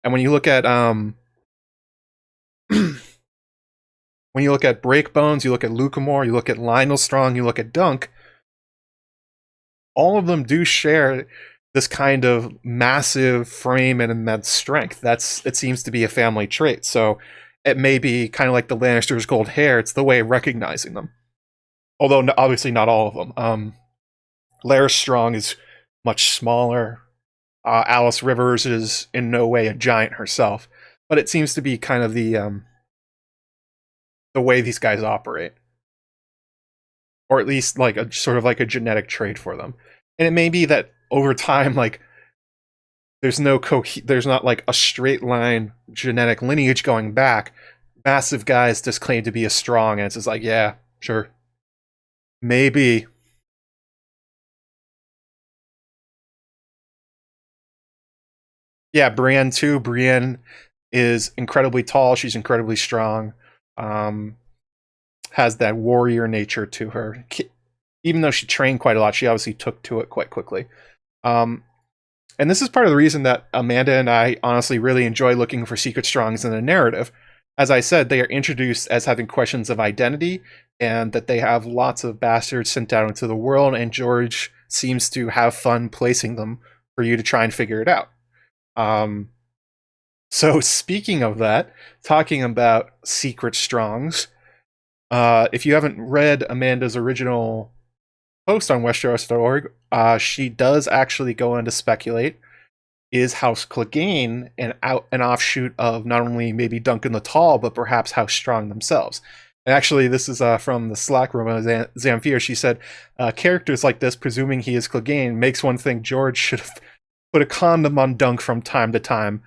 And when you look at when you look at Breakbones, you look at Lucamore, you look at Lionel Strong, you look at Dunk, all of them do share this kind of massive frame and immense strength. It seems to be a family trait. So it may be kind of like the Lannisters' gold hair. It's the way of recognizing them. Although obviously not all of them. Larys Strong is much smaller. Alice Rivers is in no way a giant herself. But it seems to be kind of the way these guys operate. Or at least like a sort of like a genetic trait for them. And it may be that over time, like, there's not like a straight line genetic lineage going back. Massive guys just claim to be a Strong, and it's just like, yeah, sure. Maybe. Yeah, Brienne too. Brienne is incredibly tall. She's incredibly strong. Has that warrior nature to her. Even though she trained quite a lot, she obviously took to it quite quickly. And this is part of the reason that Amanda and I honestly really enjoy looking for secret Strongs in the narrative. As I said, they are introduced as having questions of identity, and that they have lots of bastards sent out into the world, and George seems to have fun placing them for you to try and figure it out. So speaking of that, talking about secret Strongs, if you haven't read Amanda's original post on Westeros.org, she does actually go on to speculate, is House Clegane an offshoot of not only maybe Duncan the Tall, but perhaps House Strong themselves? And actually, this is from the Slack room of Zamfir. She said, characters like this, presuming he is Clegane, makes one think George should have put a condom on Dunk from time to time.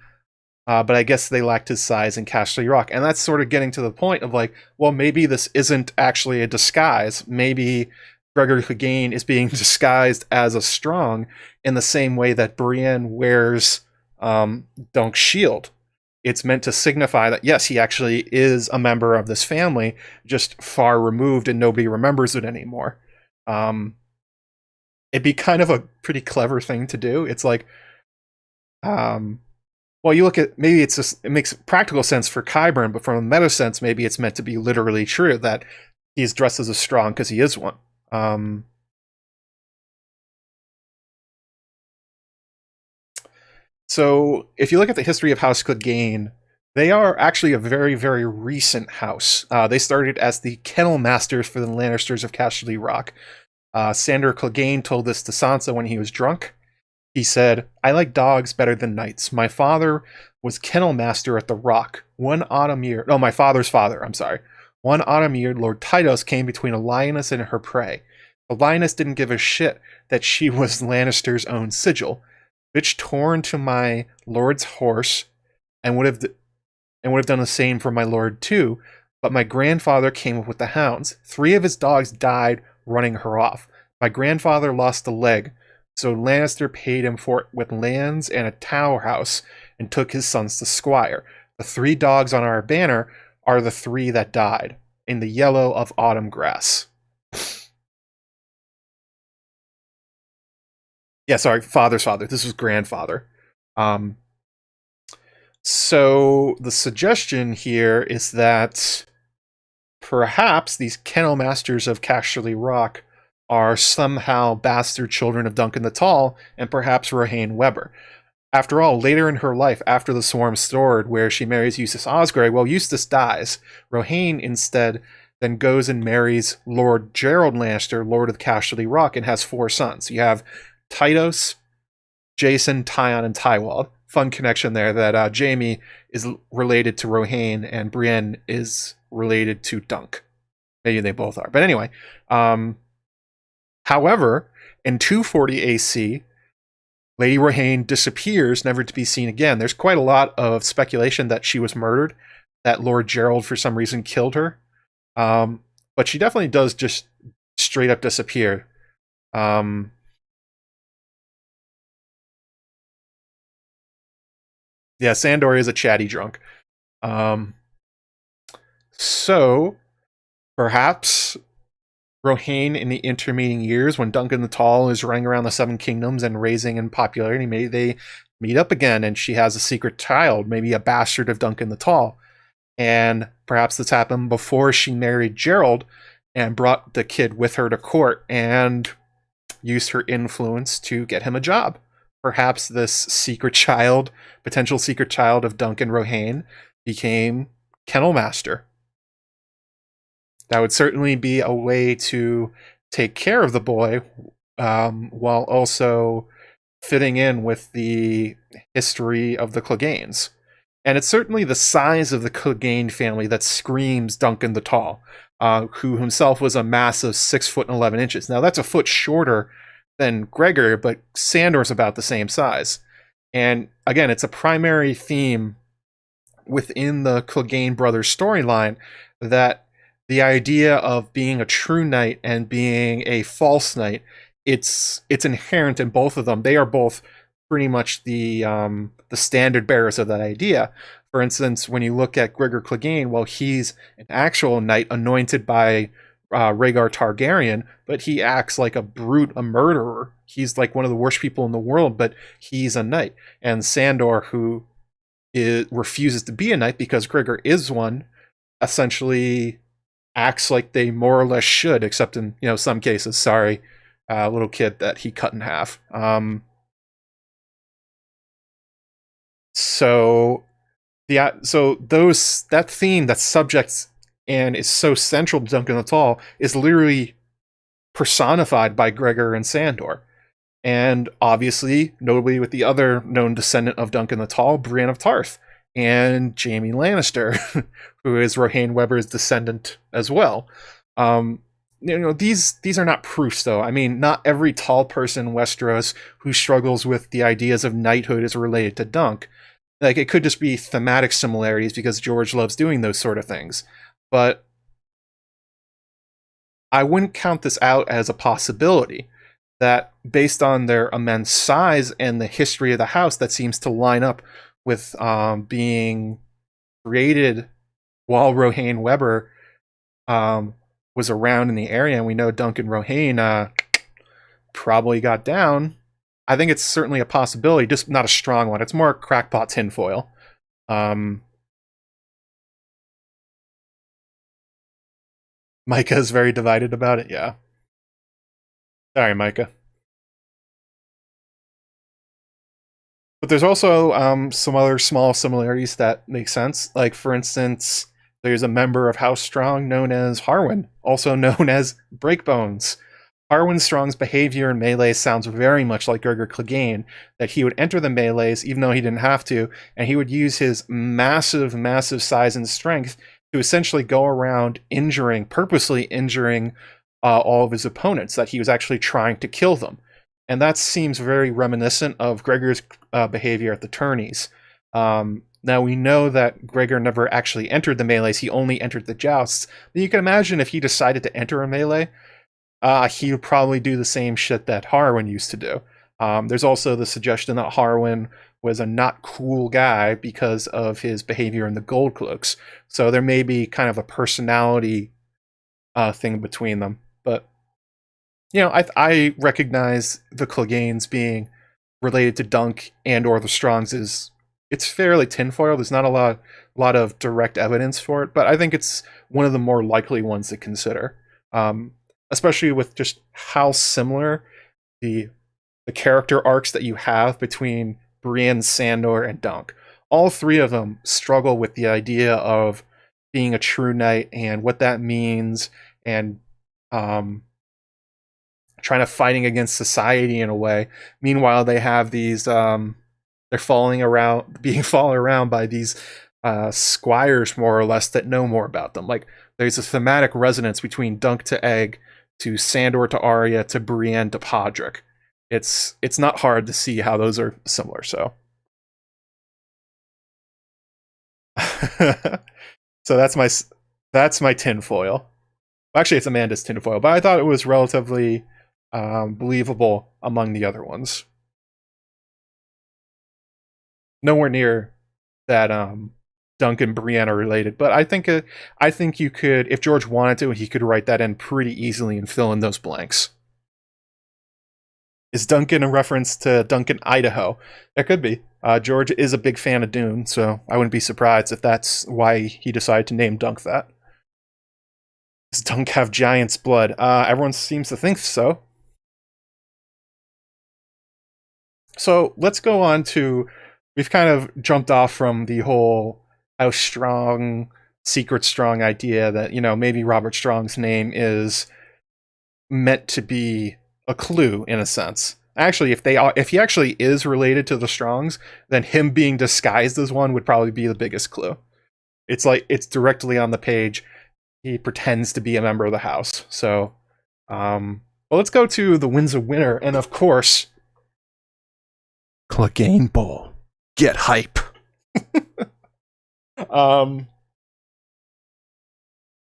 But I guess they lacked his size in Castle Rock. And that's sort of getting to the point of like, well, maybe this isn't actually a disguise. Maybe Gregor Clegane is being disguised as a Strong in the same way that Brienne wears Dunk's shield. It's meant to signify that, yes, he actually is a member of this family, just far removed and nobody remembers it anymore. It'd be kind of a pretty clever thing to do. It's like, well, you look at, maybe it's just, it makes practical sense for Qyburn, but from a meta sense, maybe it's meant to be literally true that he's dressed as a Strong because he is one. So if you look at the history of House Clegane, they are actually a very, very recent house. They started as the kennel masters for the Lannisters of Casterly Rock. Sandor Clegane told this to Sansa when he was drunk. He said, I like dogs better than knights. My father was kennel master at the Rock. One autumn year, no, my father's father, I'm sorry. One autumn year, Lord Tydos came between a lioness and her prey. The lioness didn't give a shit that she was Lannister's own sigil. Bitch torn to my lord's horse and would have done the same for my lord too, but my grandfather came up with the hounds. 3 of his dogs died running her off. My grandfather lost a leg. So Lannister paid him for it with lands and a tower house and took his sons to squire. The 3 dogs on our banner are the 3 that died in the yellow of autumn grass. Yeah, sorry, father's father. This was grandfather. So the suggestion here is that perhaps these kennel masters of Casterly Rock are somehow bastard children of Duncan the Tall and perhaps Rohanne Weber. After all, later in her life, after the Swarm Sword, where she marries Eustace Osgrey, well, Eustace dies. Rohanne instead then goes and marries Lord Gerald Lannister, Lord of Casterly Rock, and has 4 sons. You have Tytos, Jason, Tyon, and Tywald. Fun connection there that Jaime is related to Rohanne and Brienne is related to Dunk. Maybe they both are. But anyway, however, in 240 AC, Lady Rohanne disappears, never to be seen again. There's quite a lot of speculation that she was murdered, that Lord Gerald, for some reason, killed her. But she definitely does just straight up disappear. Yeah, Sandor is a chatty drunk. So, perhaps Rohanne in the intermeeting years, when Duncan the Tall is running around the 7 kingdoms and raising in popularity, maybe they meet up again and she has a secret child, maybe a bastard of Duncan the Tall. And perhaps this happened before she married Gerald and brought the kid with her to court and used her influence to get him a job. Perhaps this secret child, potential secret child of Duncan Rohanne, became Kennel Master. That would certainly be a way to take care of the boy while also fitting in with the history of the Cleganes. And it's certainly the size of the Clegane family that screams Duncan the Tall, who himself was a massive 6 foot and 11 inches. Now that's a foot shorter than Gregor, but Sandor's about the same size. And again, it's a primary theme within the Clegane brothers storyline that the idea of being a true knight and being a false knight, it's inherent in both of them. They are both pretty much the standard bearers of that idea. For instance, when you look at Gregor Clegane, well, he's an actual knight anointed by Rhaegar Targaryen, but he acts like a brute, a murderer. He's like one of the worst people in the world, but he's a knight. And Sandor, who refuses to be a knight because Gregor is one, essentially acts like they more or less should, except in some cases. Sorry, little kid that he cut in half. So that theme, that subject, and is so central to Duncan the Tall, is literally personified by Gregor and Sandor. And obviously, notably with the other known descendant of Duncan the Tall, Brienne of Tarth, and Jaime Lannister, who is Rohanne Weber's descendant as well. These are not proofs, though. I mean, not every tall person in Westeros who struggles with the ideas of knighthood is related to Dunk. Like, it could just be thematic similarities because George loves doing those sort of things. But I wouldn't count this out as a possibility, that based on their immense size and the history of the house, that seems to line up with being created while Rohanne Weber was around in the area. And we know Duncan Rohanne probably got down. I think it's certainly a possibility, just not a strong one. It's more crackpot tinfoil. Micah is very divided about it, yeah. Sorry, Micah. But there's also some other small similarities that make sense. Like, for instance, there's a member of House Strong known as Harwin, also known as Breakbones. Harwin Strong's behavior in melee sounds very much like Gregor Clegane, that he would enter the melees even though he didn't have to, and he would use his massive, massive size and strength to essentially go around purposely injuring all of his opponents, that he was actually trying to kill them. And that seems very reminiscent of Gregor's behavior at the tourneys. Now, we know that Gregor never actually entered the melees, he only entered the jousts. But you can imagine if he decided to enter a melee, he would probably do the same shit that Harwin used to do. There's also the suggestion that Harwin was a not cool guy because of his behavior in the Gold Cloaks. So there may be kind of a personality thing between them. But, you know, I recognize the Cleganes being related to Dunk and or the Strongs it's fairly tinfoil. There's not a lot of direct evidence for it, but I think it's one of the more likely ones to consider, especially with just how similar the character arcs that you have between Brienne, Sandor, and Dunk. All three of them struggle with the idea of being a true knight and what that means, and trying to fighting against society in a way. Meanwhile, they have these they're being followed around by these squires, more or less, that know more about them. Like, there's a thematic resonance between Dunk to Egg, to Sandor to Arya, to Brienne to Podrick. It's not hard to see how those are similar. So, so that's my tinfoil. Actually, it's Amanda's tinfoil, but I thought it was relatively believable among the other ones. Nowhere near that Dunk and Brienne are related, but I think you could, if George wanted to, he could write that in pretty easily and fill in those blanks. Is Duncan a reference to Duncan, Idaho? It could be. George is a big fan of Dune, so I wouldn't be surprised if that's why he decided to name Dunk that. Does Dunk have giant's blood? Everyone seems to think so. So let's go on to, we've kind of jumped off from the whole House Strong, Secret Strong idea that, you know, maybe Robert Strong's name is meant to be a clue in a sense. Actually, if he actually is related to the Strongs, then him being disguised as one would probably be the biggest clue. It's like, it's directly on the page. He pretends to be a member of the house. So, well, let's go to the Winds of Winter, and of course, Cleganebowl. Get hype.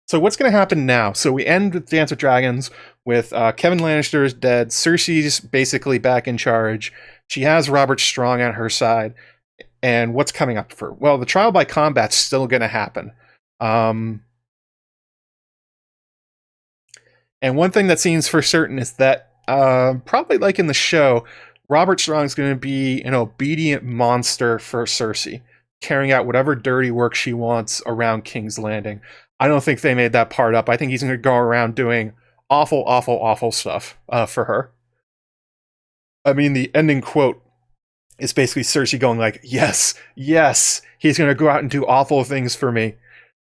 So what's going to happen now? So we end with Dance of Dragons with Kevin Lannister is dead. Cersei's basically back in charge. She has Robert Strong on her side. And what's coming up for her? Well, the trial by combat's still going to happen. And one thing that seems for certain is that, probably like in the show, Robert Strong's going to be an obedient monster for Cersei, carrying out whatever dirty work she wants around King's Landing. I don't think they made that part up. I think he's going to go around doing awful, awful, awful stuff for her. I mean, the ending quote is basically Cersei going like, yes, yes, he's going to go out and do awful things for me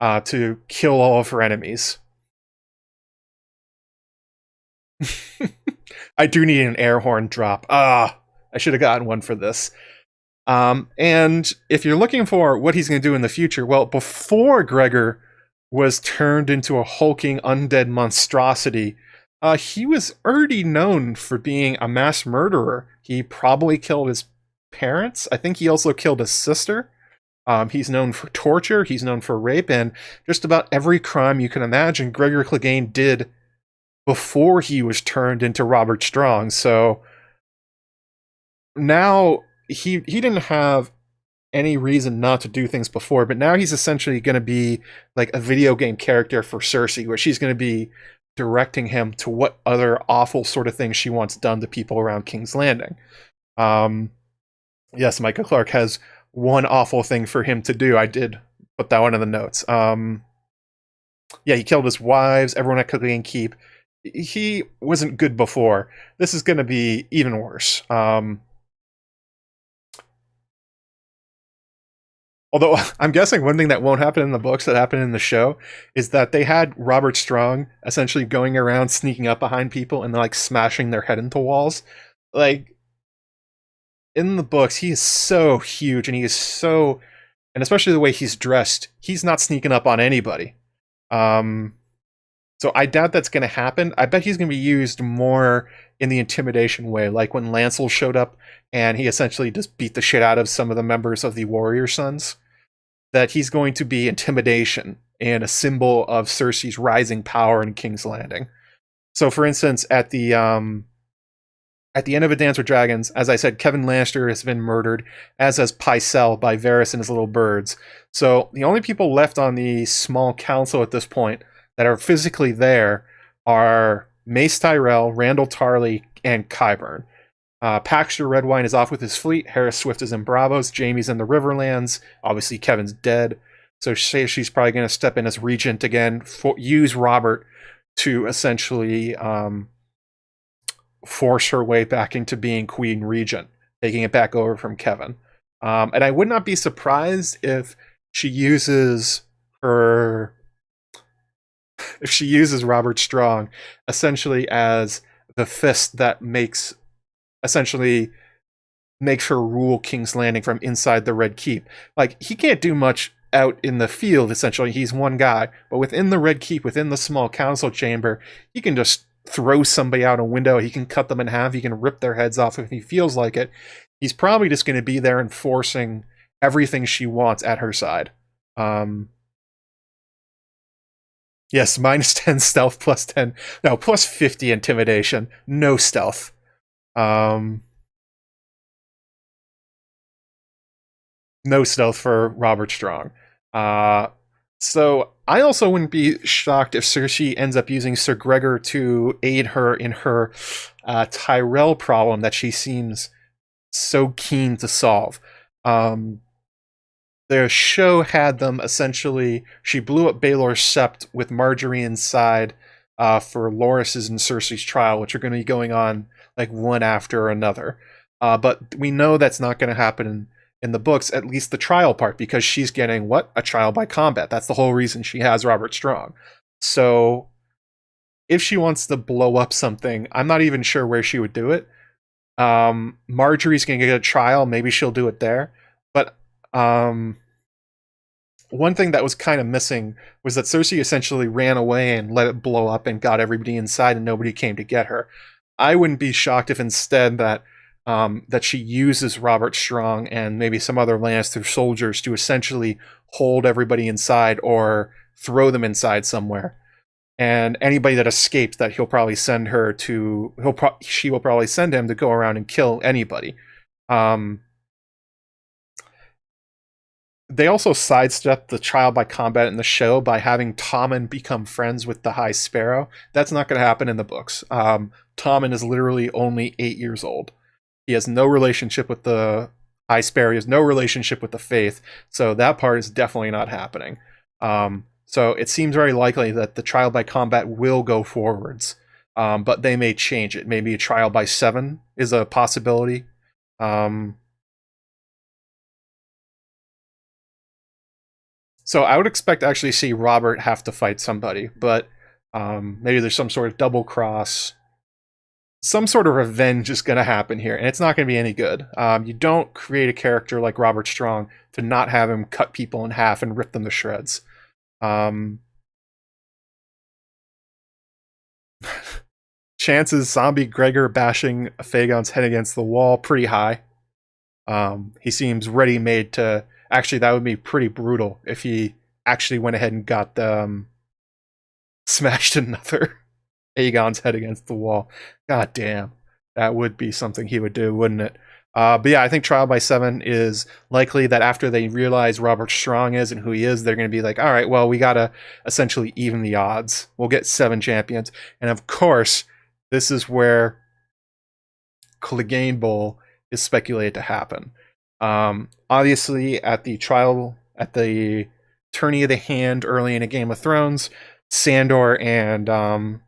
to kill all of her enemies. I do need an air horn drop. I should have gotten one for this. And if you're looking for what he's going to do in the future, well, before Gregor was turned into a hulking undead monstrosity, he was already known for being a mass murderer. He probably killed his parents. I think he also killed his sister. He's known for torture. He's known for rape, and just about every crime you can imagine Gregor Clegane did before he was turned into Robert Strong. So now he didn't have any reason not to do things before, but now he's essentially going to be like a video game character for Cersei, where she's going to be directing him to what other awful sort of things she wants done to people around King's Landing. Yes, Micah Clark has one awful thing for him to do. I did put that one in the notes. Yeah, he killed his wives, everyone at Clegane Keep. He wasn't good before. This is going to be even worse. Although, I'm guessing one thing that won't happen in the books that happened in the show is that they had Robert Strong essentially going around sneaking up behind people and like smashing their head into walls. Like, in the books, he is so huge and he is so... And especially the way he's dressed, he's not sneaking up on anybody. So I doubt that's going to happen. I bet he's going to be used more in the intimidation way, like when Lancel showed up and he essentially just beat the shit out of some of the members of the Warrior Sons. That he's going to be intimidation and a symbol of Cersei's rising power in King's Landing. So, for instance, at the at the end of A Dance with Dragons, as I said, Kevin Lannister has been murdered, as has Pycelle by Varys and his little birds. So the only people left on the small council at this point that are physically there are Mace Tyrell, Randall Tarley, and Qyburn. Paxter Redwine is off with his fleet. Harris Swift is in Bravos. Jaime's in the Riverlands. Obviously, Kevin's dead. So she's probably going to step in as regent again, use Robert to essentially force her way back into being queen regent, taking it back over from Kevin. And I would not be surprised if she uses Robert Strong essentially as the fist that essentially makes her rule King's Landing from inside the Red Keep. Like, he can't do much out in the field, essentially. He's one guy. But within the Red Keep, within the small council chamber, he can just throw somebody out a window. He can cut them in half. He can rip their heads off if he feels like it. He's probably just going to be there enforcing everything she wants at her side. Yes, minus 10 stealth, plus 10. No, plus 50 intimidation. No stealth. No stealth for Robert Strong. So I also wouldn't be shocked if Cersei ends up using Sir Gregor to aid her in her Tyrell problem that she seems so keen to solve. The show had them essentially, she blew up Baelor's Sept with Marjorie inside for Loras's and Cersei's trial, which are going to be going on like one after another. But we know that's not going to happen in the books, at least the trial part, because she's getting, what? A trial by combat. That's the whole reason she has Robert Strong. So if she wants to blow up something, I'm not even sure where she would do it. Marjorie's going to get a trial. Maybe she'll do it there. But one thing that was kind of missing was that Cersei essentially ran away and let it blow up and got everybody inside and nobody came to get her. I wouldn't be shocked if instead that she uses Robert Strong and maybe some other Lannister soldiers to essentially hold everybody inside or throw them inside somewhere. And anybody that escapes, that she'll probably send him to go around and kill anybody. They also sidestepped the trial by combat in the show by having Tommen become friends with the High Sparrow. That's not going to happen in the books. Tommen is literally only 8 years old. He has no relationship with the High Sparrow. He has no relationship with the Faith. So that part is definitely not happening. So it seems very likely that the trial by combat will go forwards. But they may change it. Maybe a trial by 7 is a possibility. So I would expect to actually see Robert have to fight somebody, but maybe there's some sort of double cross. Some sort of revenge is going to happen here, and it's not going to be any good. You don't create a character like Robert Strong to not have him cut people in half and rip them to shreds. Chances zombie Gregor bashing Fagon's head against the wall, pretty high. He seems ready-made to... Actually, that would be pretty brutal if he actually went ahead and got smashed another Aegon's head against the wall. God damn. That would be something he would do, wouldn't it? But yeah, I think trial by 7 is likely that after they realize Robert Strong is and who he is, they're going to be like, all right, well, we got to essentially even the odds. We'll get 7 champions. And of course, this is where Cleganebowl is speculated to happen. Obviously, at the tourney of the hand early in a Game of Thrones, Sandor and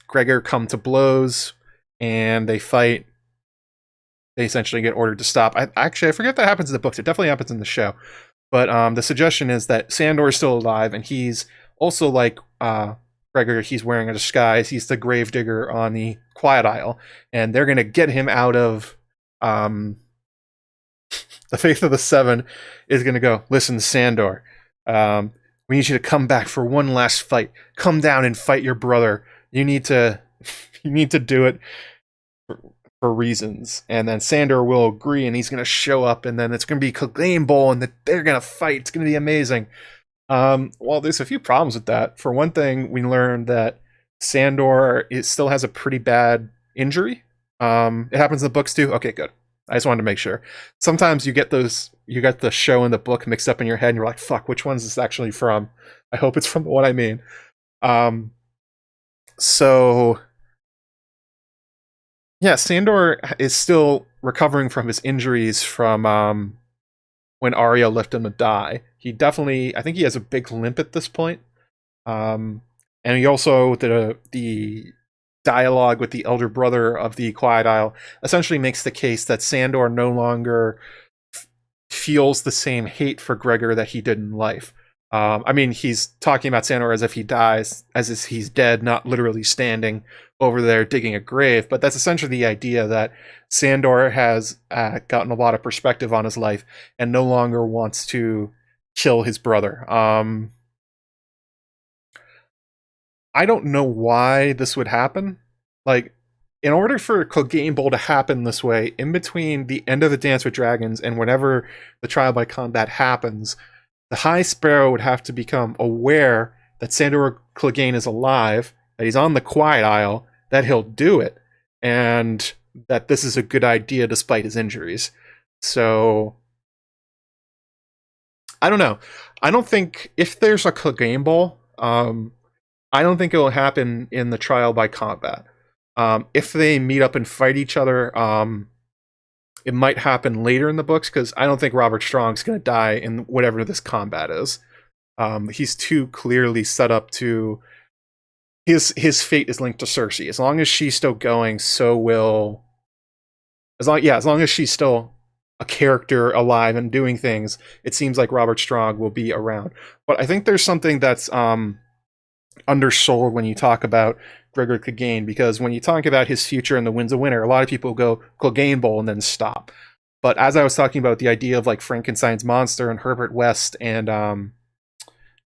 Gregor come to blows, and they fight. They essentially get ordered to stop. I forget that happens in the books. It definitely happens in the show. But the suggestion is that Sandor is still alive, and he's also like Gregor. He's wearing a disguise. He's the gravedigger on the Quiet Isle, and they're going to get him out of... The Faith of the Seven is going to go, listen, Sandor, we need you to come back for one last fight. Come down and fight your brother. You need to do it for reasons. And then Sandor will agree, and he's going to show up, and then it's going to be Cleganebowl, and they're going to fight. It's going to be amazing. Well, there's a few problems with that. For one thing, we learned that Sandor still has a pretty bad injury. It happens in the books too? Okay, good. I just wanted to make sure. Sometimes you get the show and the book mixed up in your head and you're like, fuck, which one is this actually from? I hope it's from the one I mean. So yeah, Sandor is still recovering from his injuries from when Arya left him to die. He definitely, I think he has a big limp at this point. And he also, the dialogue with the elder brother of the Quiet Isle essentially makes the case that Sandor no longer feels the same hate for Gregor that he did in life. I mean, he's talking about Sandor as if he dies, as if he's dead, not literally standing over there digging a grave, but that's essentially the idea that Sandor has gotten a lot of perspective on his life and no longer wants to kill his brother. I don't know why this would happen. Like, in order for Cleganebowl to happen this way, in between the end of the Dance with Dragons and whenever the trial by combat happens, the High Sparrow would have to become aware that Sandor Clegane is alive, that he's on the Quiet Isle, that he'll do it, and that this is a good idea despite his injuries. So, I don't know. I don't think, if there's a Cleganebowl, I don't think it will happen in the trial by combat. If they meet up and fight each other, it might happen later in the books, because I don't think Robert Strong's going to die in whatever this combat is. He's too clearly set up to... His fate is linked to Cersei. As long as she's still going, so will... As long as she's still a character alive and doing things, it seems like Robert Strong will be around. But I think there's something that's undersold when you talk about Gregor Clegane, because when you talk about his future in the Winds of Winter, a lot of people go Cleganebowl and then stop. But as I was talking about the idea of like Frankenstein's monster and Herbert West and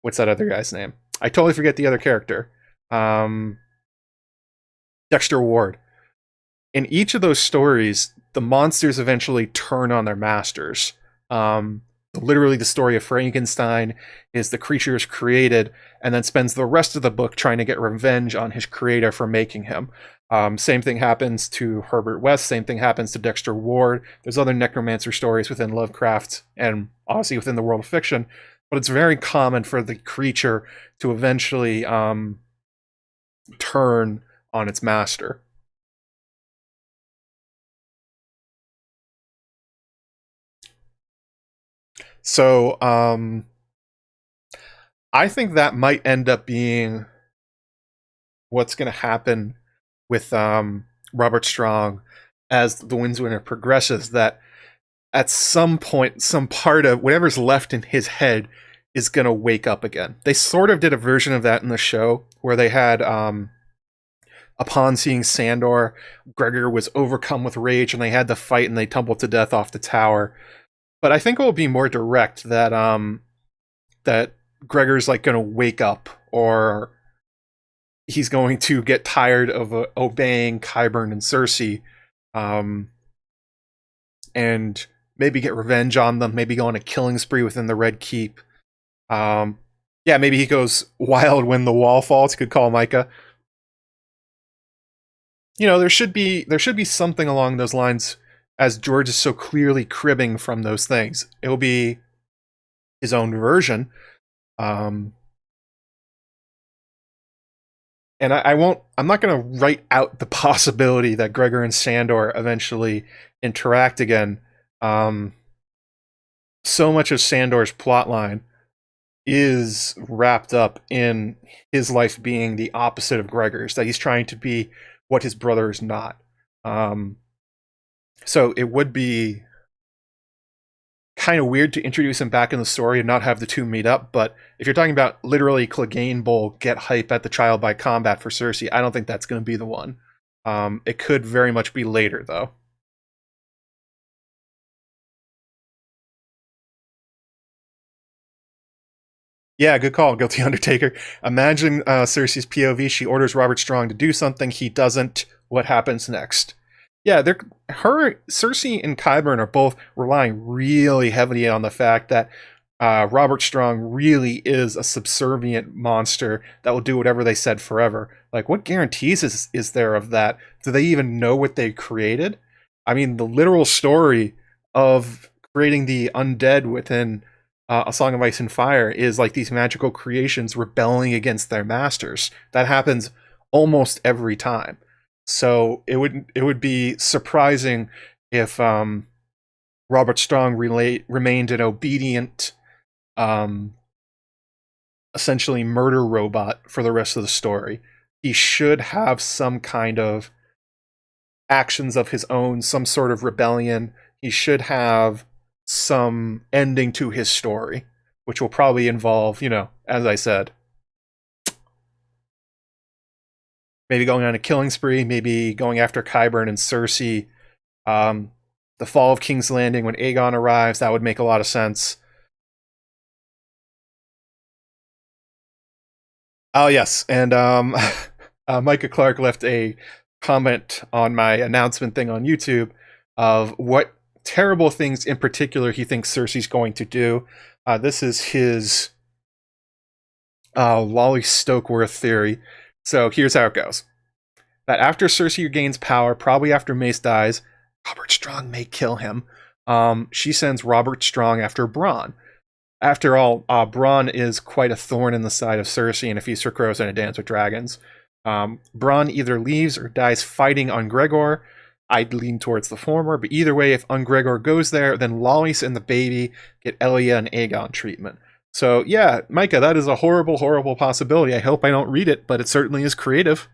what's that other guy's name? I totally forget the other character. Dexter Ward. In each of those stories, the monsters eventually turn on their masters. Literally, the story of Frankenstein is the creature is created and then spends the rest of the book trying to get revenge on his creator for making him. Same thing happens to Herbert West. Same thing happens to Dexter Ward. There's other necromancer stories within Lovecraft and obviously within the world of fiction, but it's very common for the creature to eventually turn on its master. So, I think that might end up being what's going to happen with Robert Strong as the Winds of Winter progresses, that at some point, some part of whatever's left in his head is going to wake up again. They sort of did a version of that in the show where they had, upon seeing Sandor, Gregor was overcome with rage and they had to fight and they tumbled to death off the tower. But I think it will be more direct that that Gregor's like going to wake up, or he's going to get tired of obeying Qyburn and Cersei, and maybe get revenge on them. Maybe go on a killing spree within the Red Keep. Yeah, maybe he goes wild when the wall falls. Could call Micah. You know, there should be something along those lines, as George is so clearly cribbing from those things. It will be his own version. And I'm not going to write out the possibility that Gregor and Sandor eventually interact again. So much of Sandor's plotline is wrapped up in his life being the opposite of Gregor's, that he's trying to be what his brother is not. So it would be kind of weird to introduce him back in the story and not have the two meet up, but if you're talking about literally Cleganebowl get hype at the trial by combat for Cersei, I don't think that's going to be the one. It could very much be later, though. Yeah, good call, Guilty Undertaker. Imagine Cersei's POV. She orders Robert Strong to do something. He doesn't. What happens next? Yeah, Cersei and Qyburn are both relying really heavily on the fact that Robert Strong really is a subservient monster that will do whatever they said forever. Like, what guarantees is there of that? Do they even know what they created? I mean, the literal story of creating the undead within A Song of Ice and Fire is like these magical creations rebelling against their masters. That happens almost every time. So it would be surprising if Robert Strong remained an obedient, essentially murder robot for the rest of the story. He should have some kind of actions of his own, some sort of rebellion. He should have some ending to his story, which will probably involve, as I said, maybe going on a killing spree, maybe going after Qyburn and Cersei. The fall of King's Landing when Aegon arrives, that would make a lot of sense. Oh, yes, and Micah Clark left a comment on my announcement thing on YouTube of what terrible things in particular he thinks Cersei's going to do. This is his Lolly Stokeworth theory. So here's how it goes. That after Cersei gains power, probably after Mace dies, Robert Strong may kill him. She sends Robert Strong after Bronn. After all, Bronn is quite a thorn in the side of Cersei in A Feast for Crows and A Dance with Dragons. Bronn either leaves or dies fighting on Gregor. I'd lean towards the former, but either way, if Ungregor goes there, then Lollys and the baby get Elia and Aegon treatment. So yeah, Micah, that is a horrible, horrible possibility. I hope I don't read it, but it certainly is creative.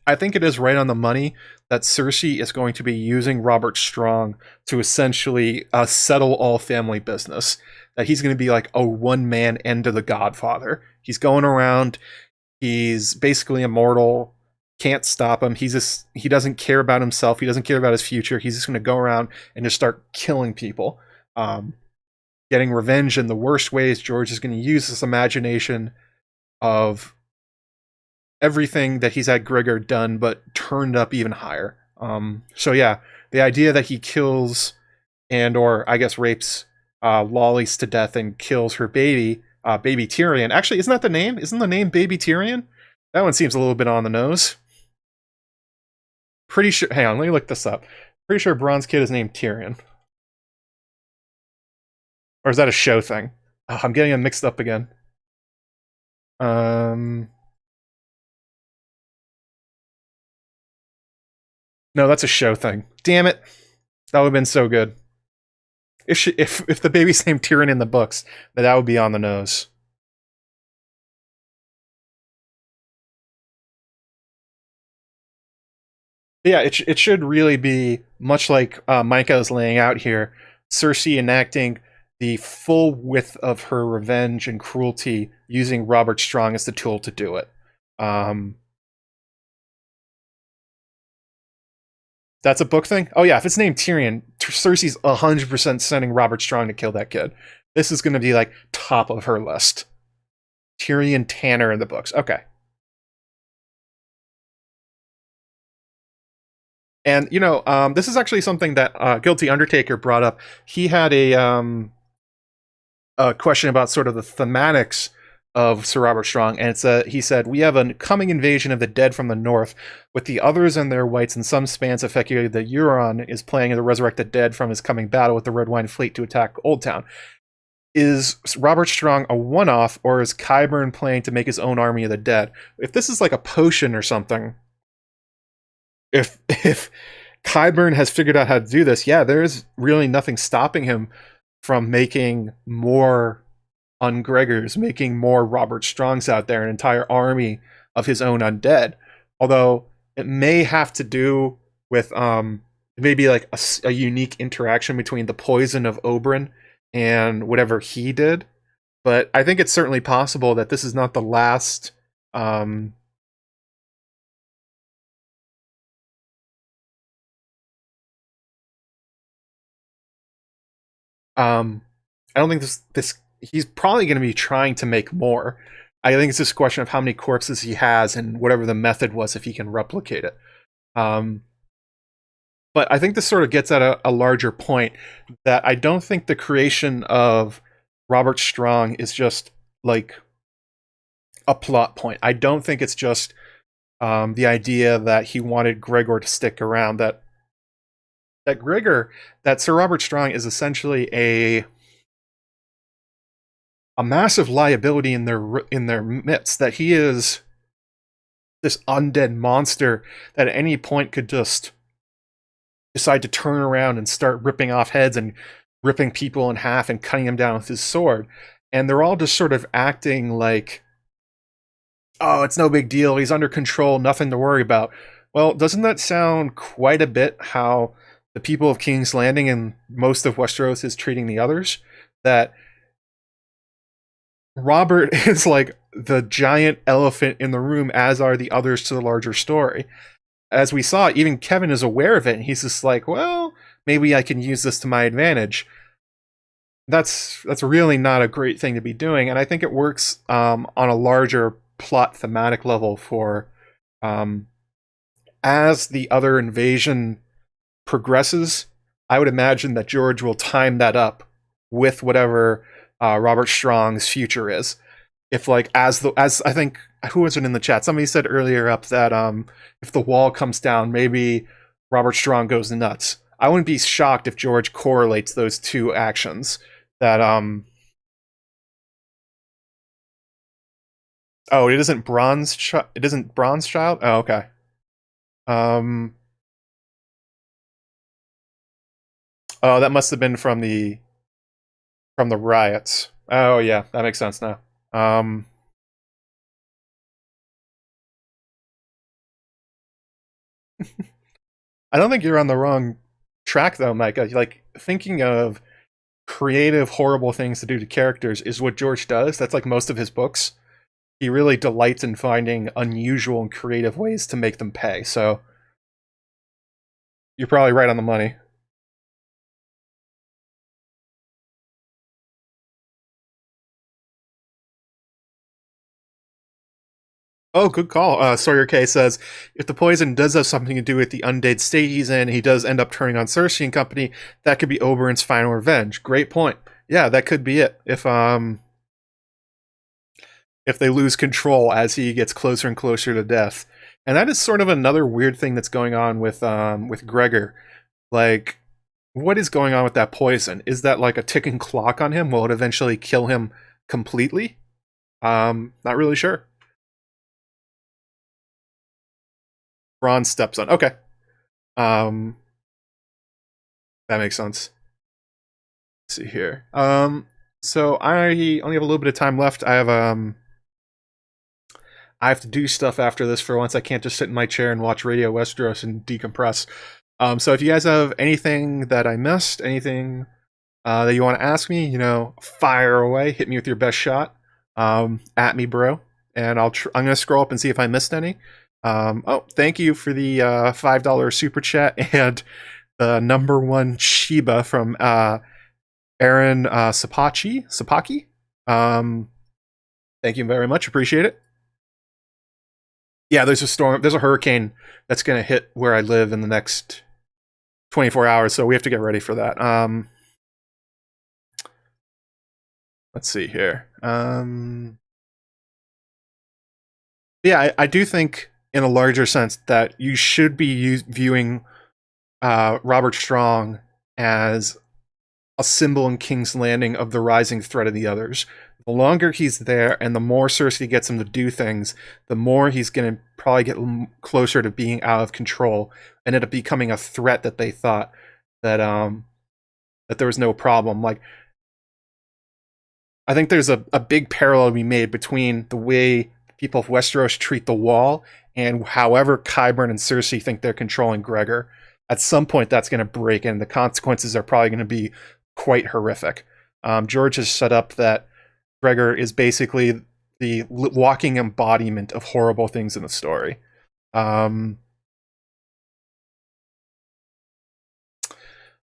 I think it is right on the money that Cersei is going to be using Robert Strong to essentially settle all family business. That he's going to be like a one-man end to the Godfather. He's going around, he's basically immortal, can't stop him. He doesn't care about himself, he doesn't care about his future. He's just going to go around and just start killing people. Getting revenge in the worst ways. George is going to use this imagination of everything that he's had Gregor done, but turned up even higher. So yeah, the idea that he kills or I guess rapes Lollys to death and kills her baby, baby Tyrion. Actually, isn't that the name? Isn't the name Baby Tyrion? That one seems a little bit on the nose. Pretty sure. Hang on, let me look this up. Pretty sure Bronn's kid is named Tyrion. Or is that a show thing? Oh, I'm getting them mixed up again. No, that's a show thing. Damn it. That would have been so good. If the baby's named Tyrion in the books, that would be on the nose. Yeah, it should really be much like Micah is laying out here. Cersei enacting the full width of her revenge and cruelty, using Robert Strong as the tool to do it. That's a book thing? Oh yeah, if it's named Tyrion, Cersei's 100% sending Robert Strong to kill that kid. This is going to be like top of her list. Tyrion Tanner in the books. Okay. And, this is actually something that Guilty Undertaker brought up. He had a question about sort of the thematics of Sir Robert Strong, and he said, we have a coming invasion of the dead from the north, with the others and their whites in some spans effectuated that Euron is playing the resurrected dead from his coming battle with the Red Wine Fleet to attack Old Town. Is Robert Strong a one-off, or is Qyburn playing to make his own army of the dead? If this is like a potion or something, if Qyburn has figured out how to do this, yeah, there is really nothing stopping him from making more Ungregors, making more Robert Strongs out there, an entire army of his own undead. Although it may have to do with maybe like a unique interaction between the poison of Oberyn and whatever he did. But I think it's certainly possible that this is not the last I don't think this he's probably going to be trying to make more. I think it's just a question of how many corpses he has and whatever the method was, if he can replicate it. But I think this sort of gets at a larger point, that I don't think the creation of Robert Strong is just like a plot point. I don't think it's just the idea that he wanted Gregor to stick around. That Sir Robert Strong is essentially a massive liability in their midst. That he is this undead monster that at any point could just decide to turn around and start ripping off heads and ripping people in half and cutting them down with his sword. And they're all just sort of acting like, oh, it's no big deal, he's under control, nothing to worry about. Well, doesn't that sound quite a bit how the people of King's Landing and most of Westeros is treating the others? That Robert is like the giant elephant in the room, as are the others to the larger story. As we saw, even Kevin is aware of it, and he's just like, well, maybe I can use this to my advantage. That's really not a great thing to be doing, and I think it works on a larger plot thematic level for as the other invasion progresses. I would imagine that George will time that up with whatever Robert Strong's future is. If like as I think, who was it in the chat? Somebody said earlier up that if the wall comes down, maybe Robert Strong goes nuts. I wouldn't be shocked if George correlates those two actions. That oh, it isn't it isn't Bronze Child? Oh, okay. Oh, that must have been from the riots. Oh yeah, that makes sense now. I don't think you're on the wrong track though, Micah. Like, thinking of creative, horrible things to do to characters is what George does. That's like most of his books. He really delights in finding unusual and creative ways to make them pay. So you're probably right on the money. Oh, good call. Sawyer K says, if the poison does have something to do with the undead state he's in, he does end up turning on Cersei and company, that could be Oberyn's final revenge. Great point. Yeah, that could be it. If they lose control as he gets closer and closer to death. And that is sort of another weird thing that's going on with Gregor. Like, what is going on with that poison? Is that like a ticking clock on him? Will it eventually kill him completely? Not really sure. Bronze stepson. Okay. That makes sense. Let's see here. So I only have a little bit of time left. I have to do stuff after this for once. I can't just sit in my chair and watch Radio Westeros and decompress. So if you guys have anything that I missed, anything that you want to ask me, fire away. Hit me with your best shot. At me, bro. And I'm gonna scroll up and see if I missed any. Oh, thank you for the $5 super chat and the #1 Shiba from Aaron Sapaki. Thank you very much. Appreciate it. Yeah, there's a hurricane that's going to hit where I live in the next 24 hours, so we have to get ready for that. Let's see here. Yeah, I do think, in a larger sense, that you should be viewing Robert Strong as a symbol in King's Landing of the rising threat of the others. The longer he's there and the more Cersei gets him to do things, the more he's going to probably get closer to being out of control and end up becoming a threat that they thought that there was no problem. Like, I think there's a big parallel to be made between the way people of Westeros treat the Wall and however Qyburn and Cersei think they're controlling Gregor. At some point, that's going to break, and the consequences are probably going to be quite horrific. George has set up that Gregor is basically the walking embodiment of horrible things in the story.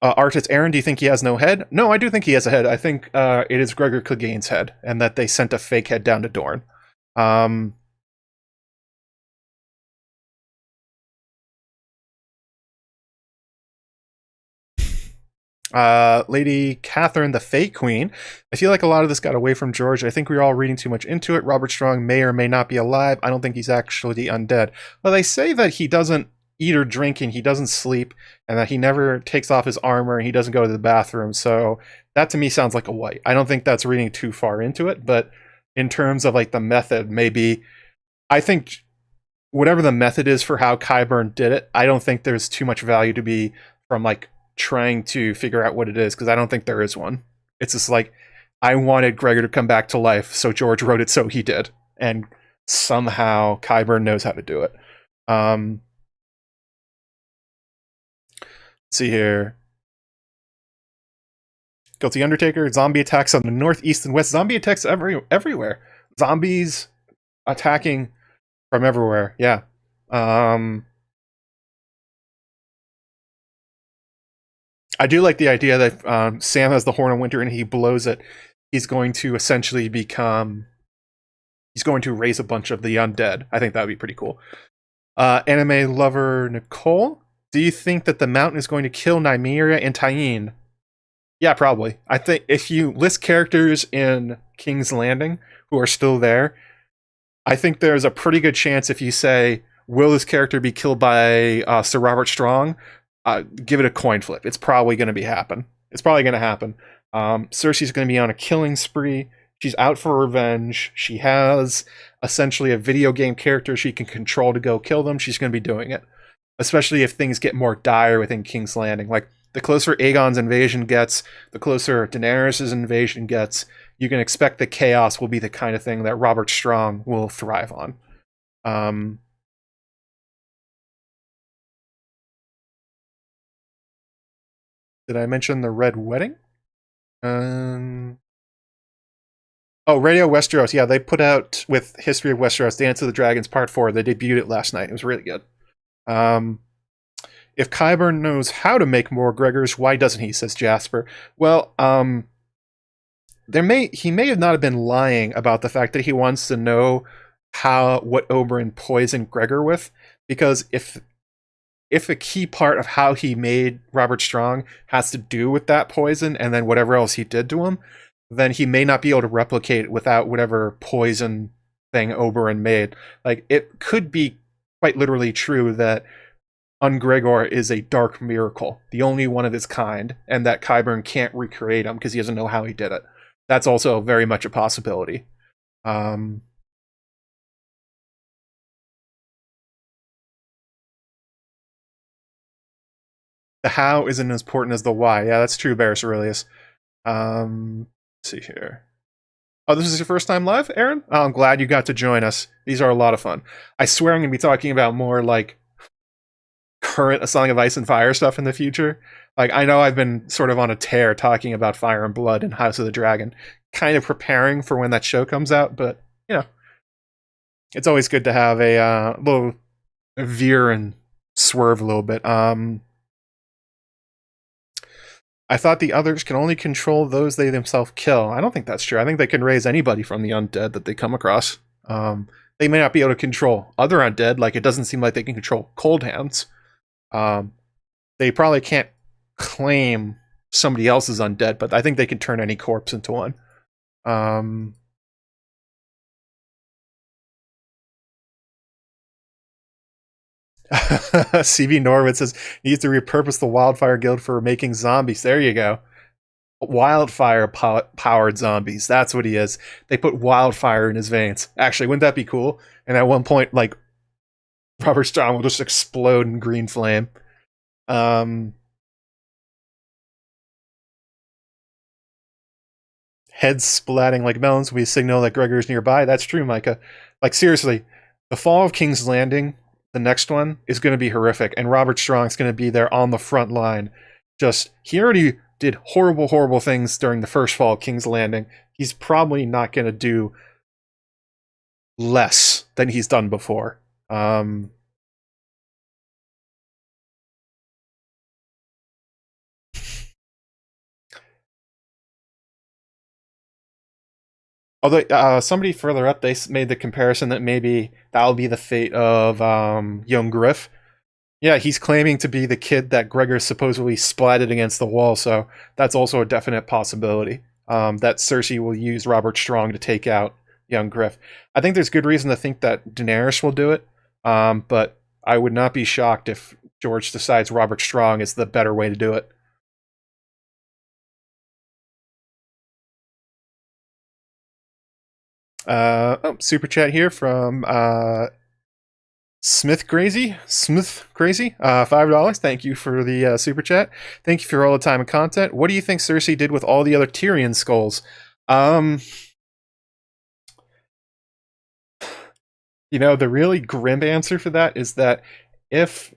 Artist Aaron, do you think he has no head? No, I do think he has a head. I think it is Gregor Clegane's head, and that they sent a fake head down to Dorne. Lady Catherine, the Fate Queen. I feel like a lot of this got away from George. I think we were all reading too much into it. Robert Strong may or may not be alive. I don't think he's actually undead. Well, they say that he doesn't eat or drink and he doesn't sleep, and that he never takes off his armor and he doesn't go to the bathroom. So that to me sounds like a white. I don't think that's reading too far into it, but in terms of like the method, maybe I think whatever the method is for how Qyburn did it, I don't think there's too much value to be from like trying to figure out what it is, because I don't think there is one. It's just like, I wanted Gregor to come back to life, so George wrote it, so he did. And somehow Qyburn knows how to do it. Let's see here. Guilty Undertaker, zombie attacks on the north, east, and west. Zombie attacks everywhere. Zombies attacking from everywhere, yeah. I do like the idea that Sam has the Horn of Winter and he blows it. He's going to essentially become... He's going to raise a bunch of the undead. I think that would be pretty cool. Anime lover Nicole, do you think that the mountain is going to kill Nymeria and Tyene? Yeah, probably. I think if you list characters in King's Landing who are still there, I think there's a pretty good chance if you say, will this character be killed by Sir Robert Strong? Give it a coin flip. It's probably going to happen. It's probably going to happen. Cersei's going to be on a killing spree. She's out for revenge. She has essentially a video game character she can control to go kill them. She's going to be doing it. Especially if things get more dire within King's Landing. Like, the closer Aegon's invasion gets, the closer Daenerys' invasion gets, you can expect that chaos will be the kind of thing that Robert Strong will thrive on. Did I mention the Red Wedding? Oh, Radio Westeros. Yeah, they put out with History of Westeros, Dance of the Dragons Part 4. They debuted it last night. It was really good. If Qyburn knows how to make more Gregors, why doesn't he, says Jasper. Well, he may not have been lying about the fact that he wants to know what Oberyn poisoned Gregor with, because if a key part of how he made Robert Strong has to do with that poison and then whatever else he did to him, then he may not be able to replicate it without whatever poison thing Oberyn made. Like, it could be quite literally true that Ungregor is a dark miracle, the only one of its kind, and that Qyburn can't recreate him because he doesn't know how he did it. That's also very much a possibility. The how isn't as important as the why. Yeah, that's true, Barris Aurelius. Let's see here. Oh, this is your first time live, Aaron? Oh, I'm glad you got to join us. These are a lot of fun. I swear I'm going to be talking about more, like, current A Song of Ice and Fire stuff in the future. Like, I know I've been sort of on a tear talking about Fire and Blood and House of the Dragon, kind of preparing for when that show comes out, but, you know, it's always good to have a little veer and swerve a little bit. I thought the others can only control those they themselves kill. I don't think that's true. I think they can raise anybody from the undead that they come across. They may not be able to control other undead, like it doesn't seem like they can control cold hands. They probably can't claim somebody else's undead, but I think they can turn any corpse into one. CB Norwood says, needs to repurpose the Wildfire Guild for making zombies. There you go. Wildfire powered zombies. That's what he is. They put wildfire in his veins. Actually, wouldn't that be cool? And at one point, like, Robert Strong will just explode in green flame. Heads splatting like melons. We signal that Gregor's nearby. That's true, Micah. Like, seriously, the Fall of King's Landing, the next one, is going to be horrific. And Robert Strong's going to be there on the front line. He already did horrible, horrible things during the first Fall of King's Landing. He's probably not going to do less than he's done before. Although somebody further up, they made the comparison that maybe that'll be the fate of young Griff. Yeah, he's claiming to be the kid that Gregor supposedly splatted against the wall, so that's also a definite possibility. That Cersei will use Robert Strong to take out young Griff. I think there's good reason to think that Daenerys will do it, but I would not be shocked if George decides Robert Strong is the better way to do it. Super chat here from Smith Crazy, $5. Thank you for the super chat. Thank you for all the time and content. What do you think Cersei did with all the other Tyrion skulls? The really grim answer for that is that if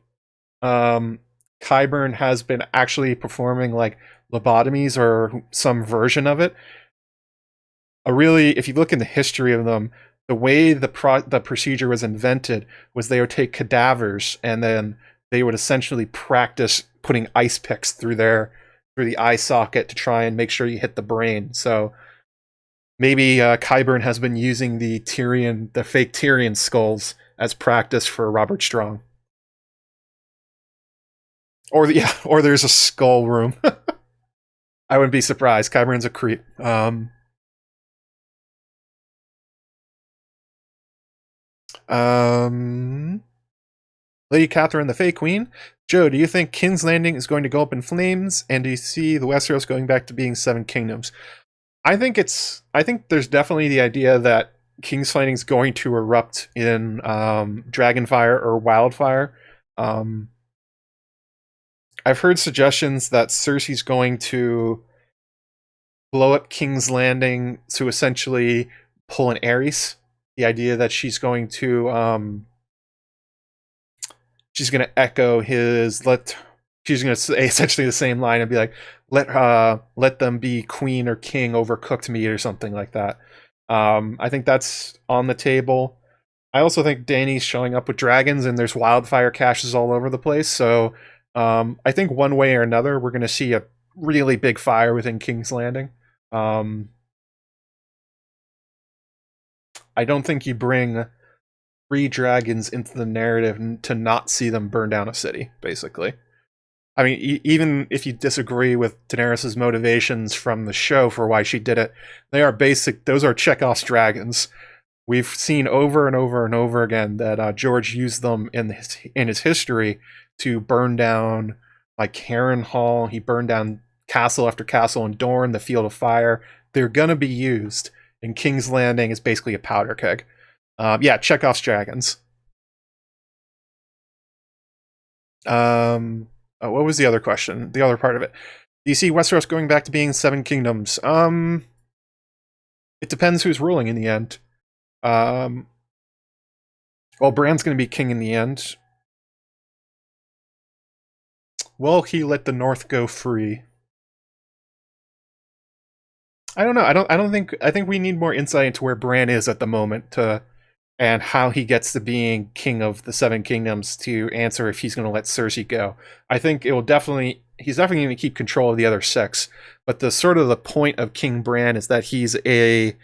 Qyburn has been actually performing like lobotomies or some version of it, if you look in the history of them, the way the procedure was invented was they would take cadavers and then they would essentially practice putting ice picks through the eye socket to try and make sure you hit the brain. So maybe Qyburn has been using the fake Tyrion skulls as practice for Robert Strong. Or there's a skull room. I wouldn't be surprised. Qyburn's a creep. Lady Catherine, the Fae Queen. Joe, do you think King's Landing is going to go up in flames? And do you see the Westeros going back to being Seven Kingdoms? I think there's definitely the idea that King's Landing is going to erupt in Dragonfire or Wildfire. I've heard suggestions that Cersei's going to blow up King's Landing to essentially pull an Ares. The idea that she's going to echo his she's going to say essentially the same line and be like, let them be queen or king overcooked meat or something like that. I think that's on the table. I also think Dany's showing up with dragons and there's wildfire caches all over the place. So I think one way or another, we're going to see a really big fire within King's Landing. I don't think you bring 3 dragons into the narrative to not see them burn down a city, basically. I mean, even if you disagree with Daenerys' motivations from the show for why she did it, those are Chekhov's dragons. We've seen over and over and over again that George used them in his history to burn down like Harrenhal. He burned down castle after castle in Dorne, the Field of Fire. They're going to be used, and King's Landing is basically a powder keg. Chekhov's dragons. What was the other question? The other part of it. Do you see Westeros going back to being 7 kingdoms? It depends who's ruling in the end. Well, Bran's going to be king in the end. Will he let the North go free? I don't know. I think we need more insight into where Bran is at the moment and how he gets to being king of the 7 kingdoms to answer if he's going to let Cersei go. I think he's definitely going to keep control of the other 6, but the point of King Bran is that he's a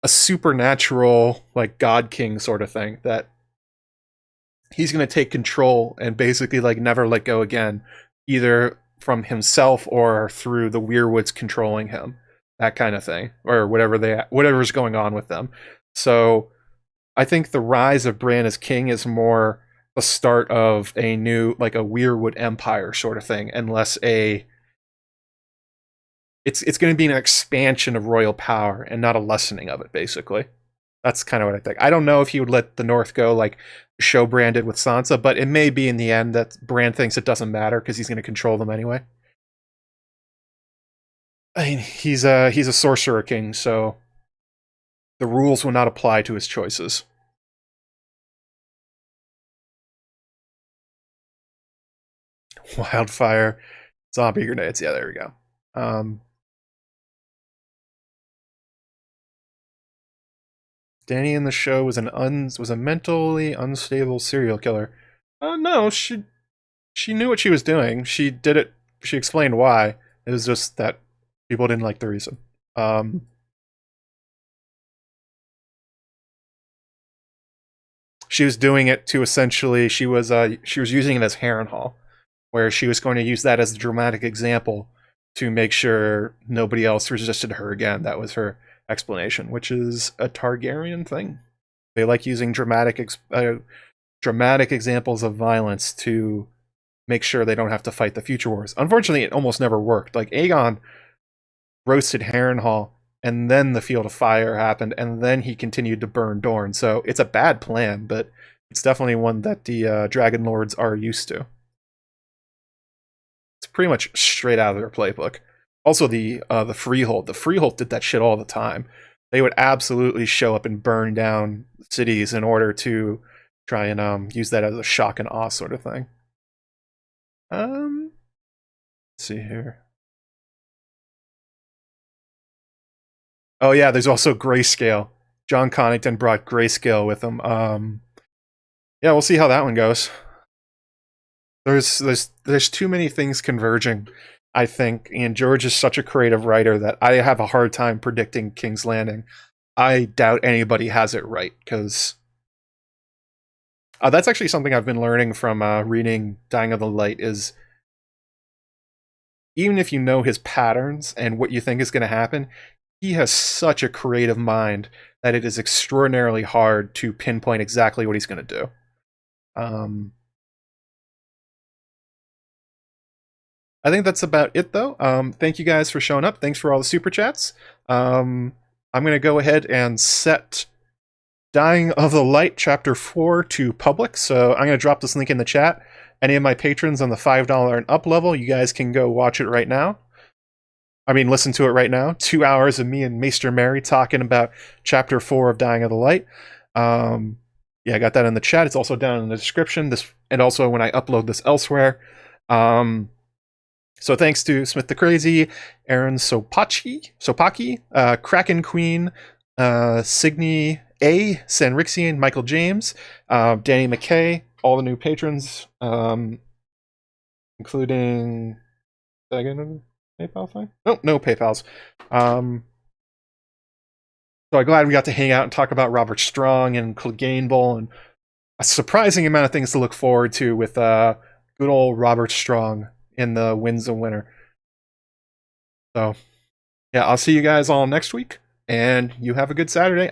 supernatural like god king sort of thing, that he's going to take control and basically like never let go again, either from himself or through the Weirwoods controlling him, that kind of thing, or whatever's going on with them. So I think the rise of Bran as king is more the start of a new, like a Weirwood empire sort of thing, and less it's going to be an expansion of royal power and not a lessening of it, basically. That's kind of what I think. I don't know if he would let the North go like show Bran did with Sansa, but it may be in the end that Bran thinks it doesn't matter because he's going to control them anyway. I mean, he's a sorcerer king, so the rules will not apply to his choices. Wildfire, zombie grenades. Yeah, there we go. Dany in the show was a mentally unstable serial killer. No, she knew what she was doing. She did it. She explained why. It was just that people didn't like the reason. she was doing it to essentially she was using it as Harrenhal, where she was going to use that as a dramatic example to make sure nobody else resisted her again. That was her explanation, which is a Targaryen thing. They like using dramatic examples of violence to make sure they don't have to fight the future wars. Unfortunately, it almost never worked. Like, Aegon roasted Harrenhal, and then the Field of Fire happened, and then he continued to burn Dorne. So it's a bad plan, but it's definitely one that the Dragon Lords are used to. It's pretty much straight out of their playbook. Also, the Freehold. The Freehold did that shit all the time. They would absolutely show up and burn down cities in order to try and use that as a shock and awe sort of thing. Let's see here. Oh yeah, there's also Grayscale. John Connington brought Grayscale with him. Yeah, we'll see how that one goes. There's too many things converging, I think, and George is such a creative writer that I have a hard time predicting King's Landing. I doubt anybody has it right, because that's actually something I've been learning from reading Dying of the Light, is even if you know his patterns and what you think is going to happen, he has such a creative mind that it is extraordinarily hard to pinpoint exactly what he's going to do. I think that's about it, though. Thank you guys for showing up. Thanks for all the super chats. I'm going to go ahead and set Dying of the Light Chapter 4 to public, so I'm going to drop this link in the chat. Any of my patrons on the $5 and up level, you guys can go watch it right now. I mean, listen to it right now. 2 hours of me and Maester Mary talking about Chapter 4 of Dying of the Light. Yeah, I got that in the chat. It's also down in the description. And also when I upload this elsewhere. So thanks to Smith the Crazy, Aaron Sopaki, Kraken Queen, Signy A, Sanrixian, Michael James, Danny McKay, all the new patrons, including... Did I get another PayPal thing? No PayPals. So I'm glad we got to hang out and talk about Robert Strong and Cleganebowl, and a surprising amount of things to look forward to with good old Robert Strong in the Winds of Winter. So, yeah, I'll see you guys all next week, and you have a good Saturday.